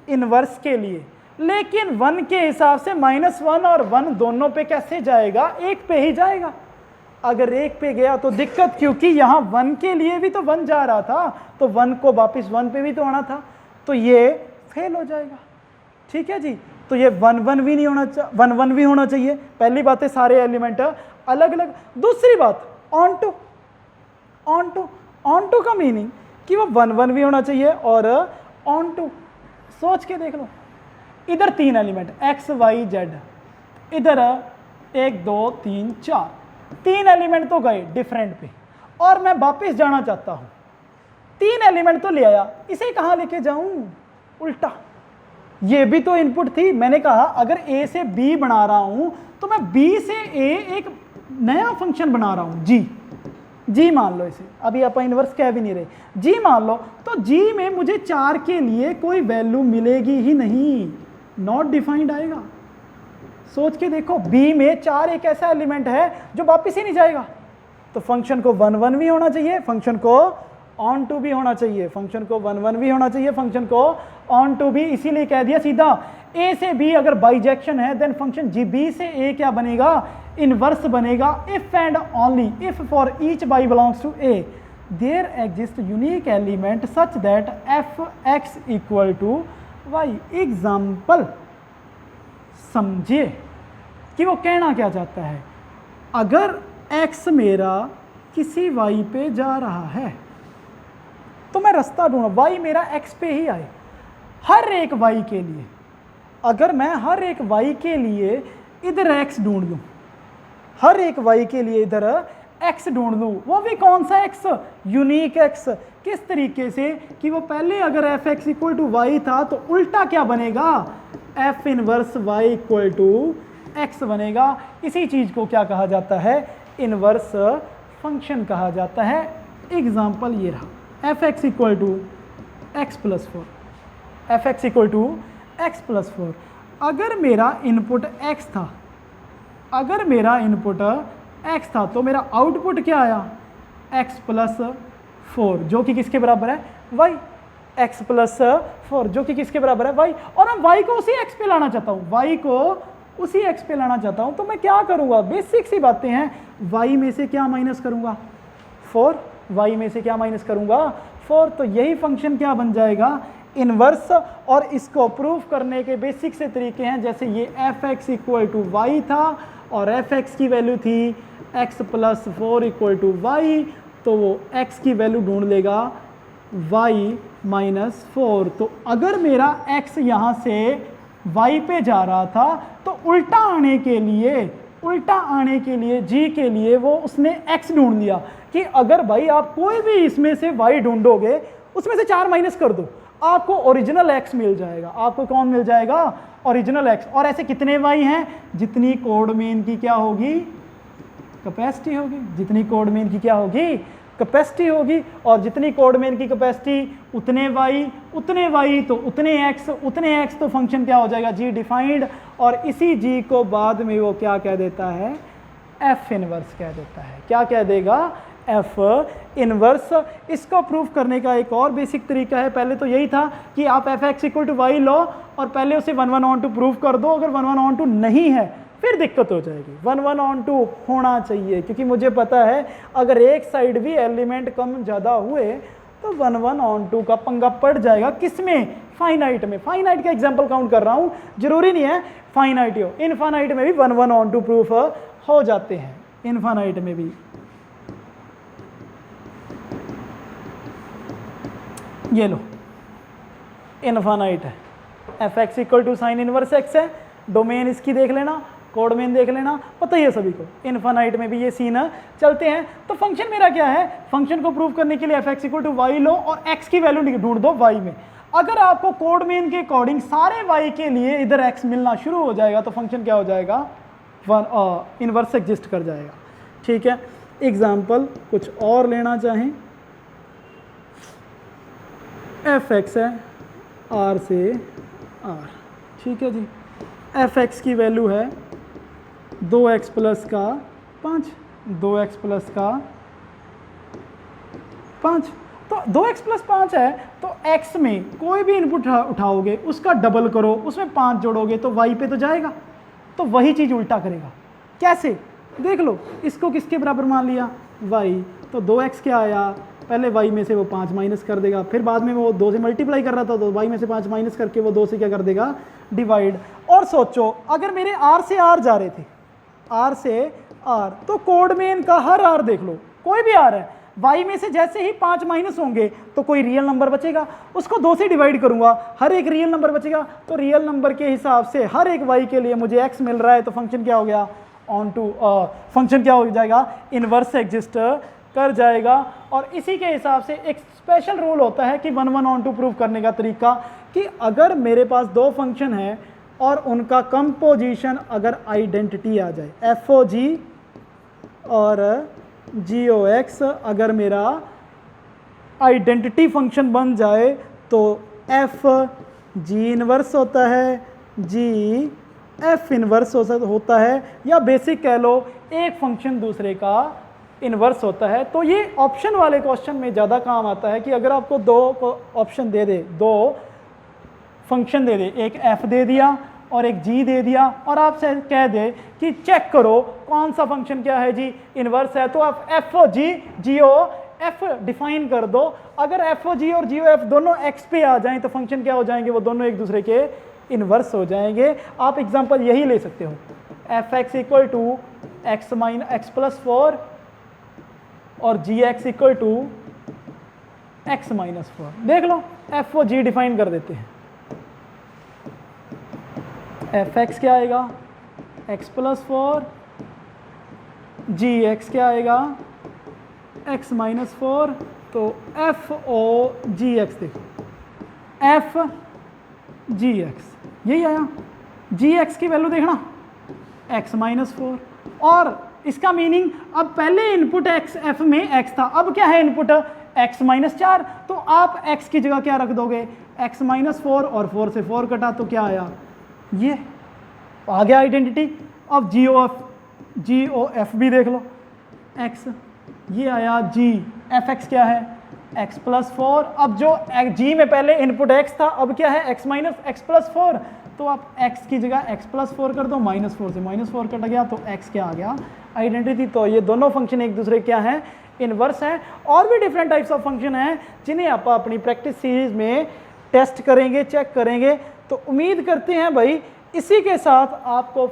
इनवर्स के लिए, लेकिन 1 के हिसाब से -1 और 1 दोनों पे कैसे जाएगा? 1 पे ही जाएगा। अगर 1 पे गया तो दिक्कत, क्योंकि यहाँ 1 के लिए भी तो 1 जा रहा था, तो 1 को वापस 1 पे भी तो आना था, तो ये फेल हो जाएगा। ठीक है जी। तो ये 1 1 भी नहीं होना चाहिए, 1 1 भी होना चाहिए। पहली बात है सारे एलिमेंट अलग अलग। दूसरी बात onto. Onto, onto meaning meaning कि वो 1 1 भी होना चाहिए और ऑन टू। सोच के देख लो, इधर 3 एलिमेंट x y z, इधर 1 2 3 4, 3 एलिमेंट तो गए डिफरेंट पे, और मैं वापस जाना चाहता हूं। 3 एलिमेंट तो ले आया, इसे कहां लेके जाऊं? उल्टा। ये भी तो इनपुट थी, मैंने कहा अगर a से b बना रहा हूं तो मैं b से a एक नया फंक्शन बना रहा हूं, g मान लो इसे, अभी आप इनवर्स कह भी नहीं रहे, g मान लो, तो g में मुझे 4 के लिए कोई वैल्यू मिलेगी ही नहीं, नॉट डिफाइंड आएगा। सोच के देखो, b में 4 एक ऐसा एलिमेंट है जो वापिस ही नहीं जाएगा, तो फंक्शन को 1 1 भी होना चाहिए, फंक्शन को ऑन टू भी होना चाहिए, फंक्शन को 1 1 भी होना चाहिए, फंक्शन को ऑन टू भी, इसीलिए कह दिया सीधा a से b अगर बाइजेक्शन है देन फंक्शन जी b से a क्या बनेगा? इनवर्स बनेगा। If and only if for each y belongs to a there exist unique element such that f(x) equal to y। Example समझिए कि वो कहना क्या चाहता है। अगर x मेरा किसी y पे जा रहा है तो मैं रास्ता ढूंढूं, y मेरा x पे ही आए, हर एक y के लिए। अगर मैं हर एक y के लिए इधर x ढूंढ लूं, हर एक y के लिए इधर x ढूंढ लूं, वो भी कौन सा x? Unique x। किस तरीके से कि वो पहले अगर f(x) इक्वल टू y था तो उल्टा क्या बनेगा? f inverse y equal to x बनेगा। इसी चीज को क्या कहा जाता है? इनवर्स फंक्शन कहा जाता है। एग्जाम्पल ये रहा, f(x) equal to x plus 4, f(x) equal to x plus 4। अगर मेरा इनपुट x था, अगर मेरा इनपुट x था तो मेरा आउटपुट क्या आया? x प्लस 4 जो कि किसके बराबर है? y। x प्लस 4 जो कि किसके बराबर है? y। और मैं y को उसी x पे लाना चाहता हूँ, y को उसी x पे लाना चाहता हूँ, तो मैं क्या करूँगा? बेसिक सी बातें हैं, y में से क्या माइनस करूँगा? 4। y में से क्या माइनस करूँगा? 4। तो यही फंक्शन क्या बन जाएगा? इनवर्स। और इसको प्रूव करने के बेसिक से तरीके हैं, जैसे ये f(x) इक्वल टू y था और f(x) की वैल्यू थी x plus 4 equal to y, तो वो x की वैल्यू ढूंढ लेगा y माइनस 4। तो अगर मेरा x यहाँ से y पे जा रहा था तो उल्टा आने के लिए g के लिए वो उसने x ढूंढ लिया कि अगर भाई आप कोई भी इसमें से y ढूंढोगे उसमें से 4 माइनस कर दो, आपको ओरिजिनल x मिल जाएगा। आपको कौन मिल जाएगा? Original x। और ऐसे कितने y हैं? जितनी कोड मेन की क्या होगी? कैपेसिटी होगी। जितनी कोड मेन की क्या होगी? कैपेसिटी होगी। और जितनी कोड मेन की कैपेसिटी उतने y तो उतने x तो फंक्शन क्या हो जाएगा? g defined. और इसी g को बाद में वो क्या कह देता है? f इनवर्स कह देता है। क्या कह देगा? f inverse. इसको प्रूफ करने का एक और बेसिक तरीका है। पहले तो यही था कि आप f(x) इक्वल टू y लो और पहले उसे 1 1 ऑन टू प्रूफ कर दो। अगर 1 1 ऑन टू नहीं है फिर दिक्कत हो जाएगी। 1 1 ऑन टू होना चाहिए, क्योंकि मुझे पता है अगर एक साइड भी एलिमेंट कम ज़्यादा हुए तो 1 1 ऑन टू का पंगा पड़ जाएगा। किसमें? फाइनाइट में। फाइनाइट का एग्जाम्पल काउंट कर रहा हूँ, जरूरी नहीं है फाइनाइट हो, इनफाइनाइट में भी 1 1 ऑन टू प्रूफ हो जाते हैं। इनफाइनाइट में भी ये लो इनफाइनाइट है, f(x) equal to sine inverse x है। डोमेन इसकी देख लेना, कोड मेन देख लेना, पता ही है सभी को। इनफाइनाइट में भी ये सीन चलते हैं। तो फंक्शन मेरा क्या है? फंक्शन को प्रूव करने के लिए f(x) इक्वल टू y लो और x की वैल्यू ढूंढ दो y में। अगर आपको कोड मेन के अकॉर्डिंग सारे y के लिए इधर x मिलना शुरू हो जाएगा तो फंक्शन क्या हो जाएगा? इनवर्स एग्जिस्ट कर जाएगा। ठीक है। एग्जाम्पल कुछ और लेना चाहें, f(x) है r से r, ठीक है जी। f(x) की वैल्यू है 2x प्लस का 5, 2x प्लस का 5। तो 2x प्लस 5 है तो x में कोई भी इनपुट उठाओगे उसका डबल करो, उसमें 5 जोड़ोगे तो y पे तो जाएगा, तो वही चीज़ उल्टा करेगा। कैसे? देख लो, इसको किसके बराबर मान लिया? y। तो 2x क्या आया? पहले y में से वो 5 माइनस कर देगा, फिर बाद में वो 2 से मल्टीप्लाई कर रहा था तो y में से 5 माइनस करके वो 2 से क्या कर देगा? डिवाइड। और सोचो अगर मेरे r से r जा रहे थे, r से r, तो कोड मेन का हर r देख लो, कोई भी r है, y में से जैसे ही 5 माइनस होंगे तो कोई रियल नंबर बचेगा, उसको 2 से डिवाइड करूंगा, हर एक रियल नंबर बचेगा, तो रियल नंबर के हिसाब से हर एक y के लिए मुझे x मिल रहा है, तो फंक्शन क्या हो गया, ऑन टू फंक्शन क्या हो जाएगा, इनवर्स एग्जिस्ट कर जाएगा। और इसी के हिसाब से एक स्पेशल रूल होता है कि 1 1 ऑन टू प्रूव करने का तरीका, कि अगर मेरे पास दो फंक्शन है और उनका कंपोजिशन अगर आइडेंटिटी आ जाए, एफ ओ जी और जी ओ एक्स अगर मेरा आइडेंटिटी फंक्शन बन जाए तो एफ जी इनवर्स होता है, जी एफ इनवर्स होता है, या बेसिक कह लो एक फंक्शन दूसरे का इनवर्स होता है। तो ये ऑप्शन वाले क्वेश्चन में ज़्यादा काम आता है कि अगर आपको दो ऑप्शन दे दे, दो फंक्शन दे दे, एक f दे दिया और एक g दे दिया, और आपसे कह दे कि चेक करो कौन सा फंक्शन क्या है जी इनवर्स है, तो आप एफ ओ जी जी ओ एफ डिफाइन कर दो। अगर एफ ओ जी और जी ओ एफ दोनों x पे आ जाएं तो फंक्शन क्या हो जाएंगे, वो दोनों एक दूसरे के इनवर्स हो जाएंगे। आप एग्जांपल यही ले सकते हो, F X equal to X plus 4 और G X equal to X minus 4। देख लो एफ ओ जी डिफाइन कर देते हैं, एफ एक्स क्या आएगा, एक्स प्लस 4, जी एक्स क्या आएगा, एक्स माइनस 4, तो एफ ओ जी एक्स देखो, एफ जी एक्स यही आया, जी एक्स की वैल्यू देखना एक्स माइनस 4, और इसका मीनिंग अब पहले इनपुट एक्स एफ में एक्स था, अब क्या है इनपुट एक्स माइनस 4, तो आप एक्स की जगह क्या रख दोगे, एक्स माइनस 4, और 4 से 4 कटा तो क्या आया, ये आ गया आइडेंटिटी। अब जी ओ एफ भी देख लो, एक्स ये आया, जी एफ एक्स क्या है, एक्स प्लस 4, अब जो जी में पहले इनपुट एक्स था अब क्या है एक्स माइनस एक्स प्लस 4, तो आप x की जगह x प्लस 4 कर दो, माइनस 4 से माइनस 4 कट गया तो x क्या आ गया, आइडेंटिटी। तो ये दोनों फंक्शन एक दूसरे क्या है, इनवर्स हैं। और भी डिफरेंट टाइप्स ऑफ फंक्शन हैं जिन्हें आप अपनी प्रैक्टिस सीरीज में टेस्ट करेंगे, चेक करेंगे। तो उम्मीद करते हैं भाई इसी के साथ आपको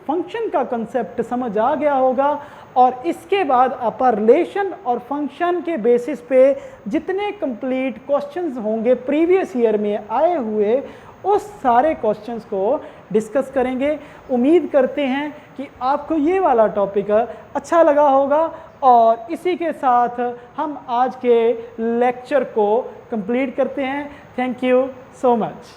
फंक्शन का कंसेप्ट समझ आ गया होगा, और इसके बाद आप रिलेशन और फंक्शन के बेसिस पे जितने कंप्लीट क्वेश्चंस होंगे प्रीवियस ईयर में आए हुए उस सारे क्वेश्चंस को डिस्कस करेंगे। उम्मीद करते हैं कि आपको ये वाला टॉपिक अच्छा लगा होगा, और इसी के साथ हम आज के लेक्चर को कंप्लीट करते हैं। Thank you so much.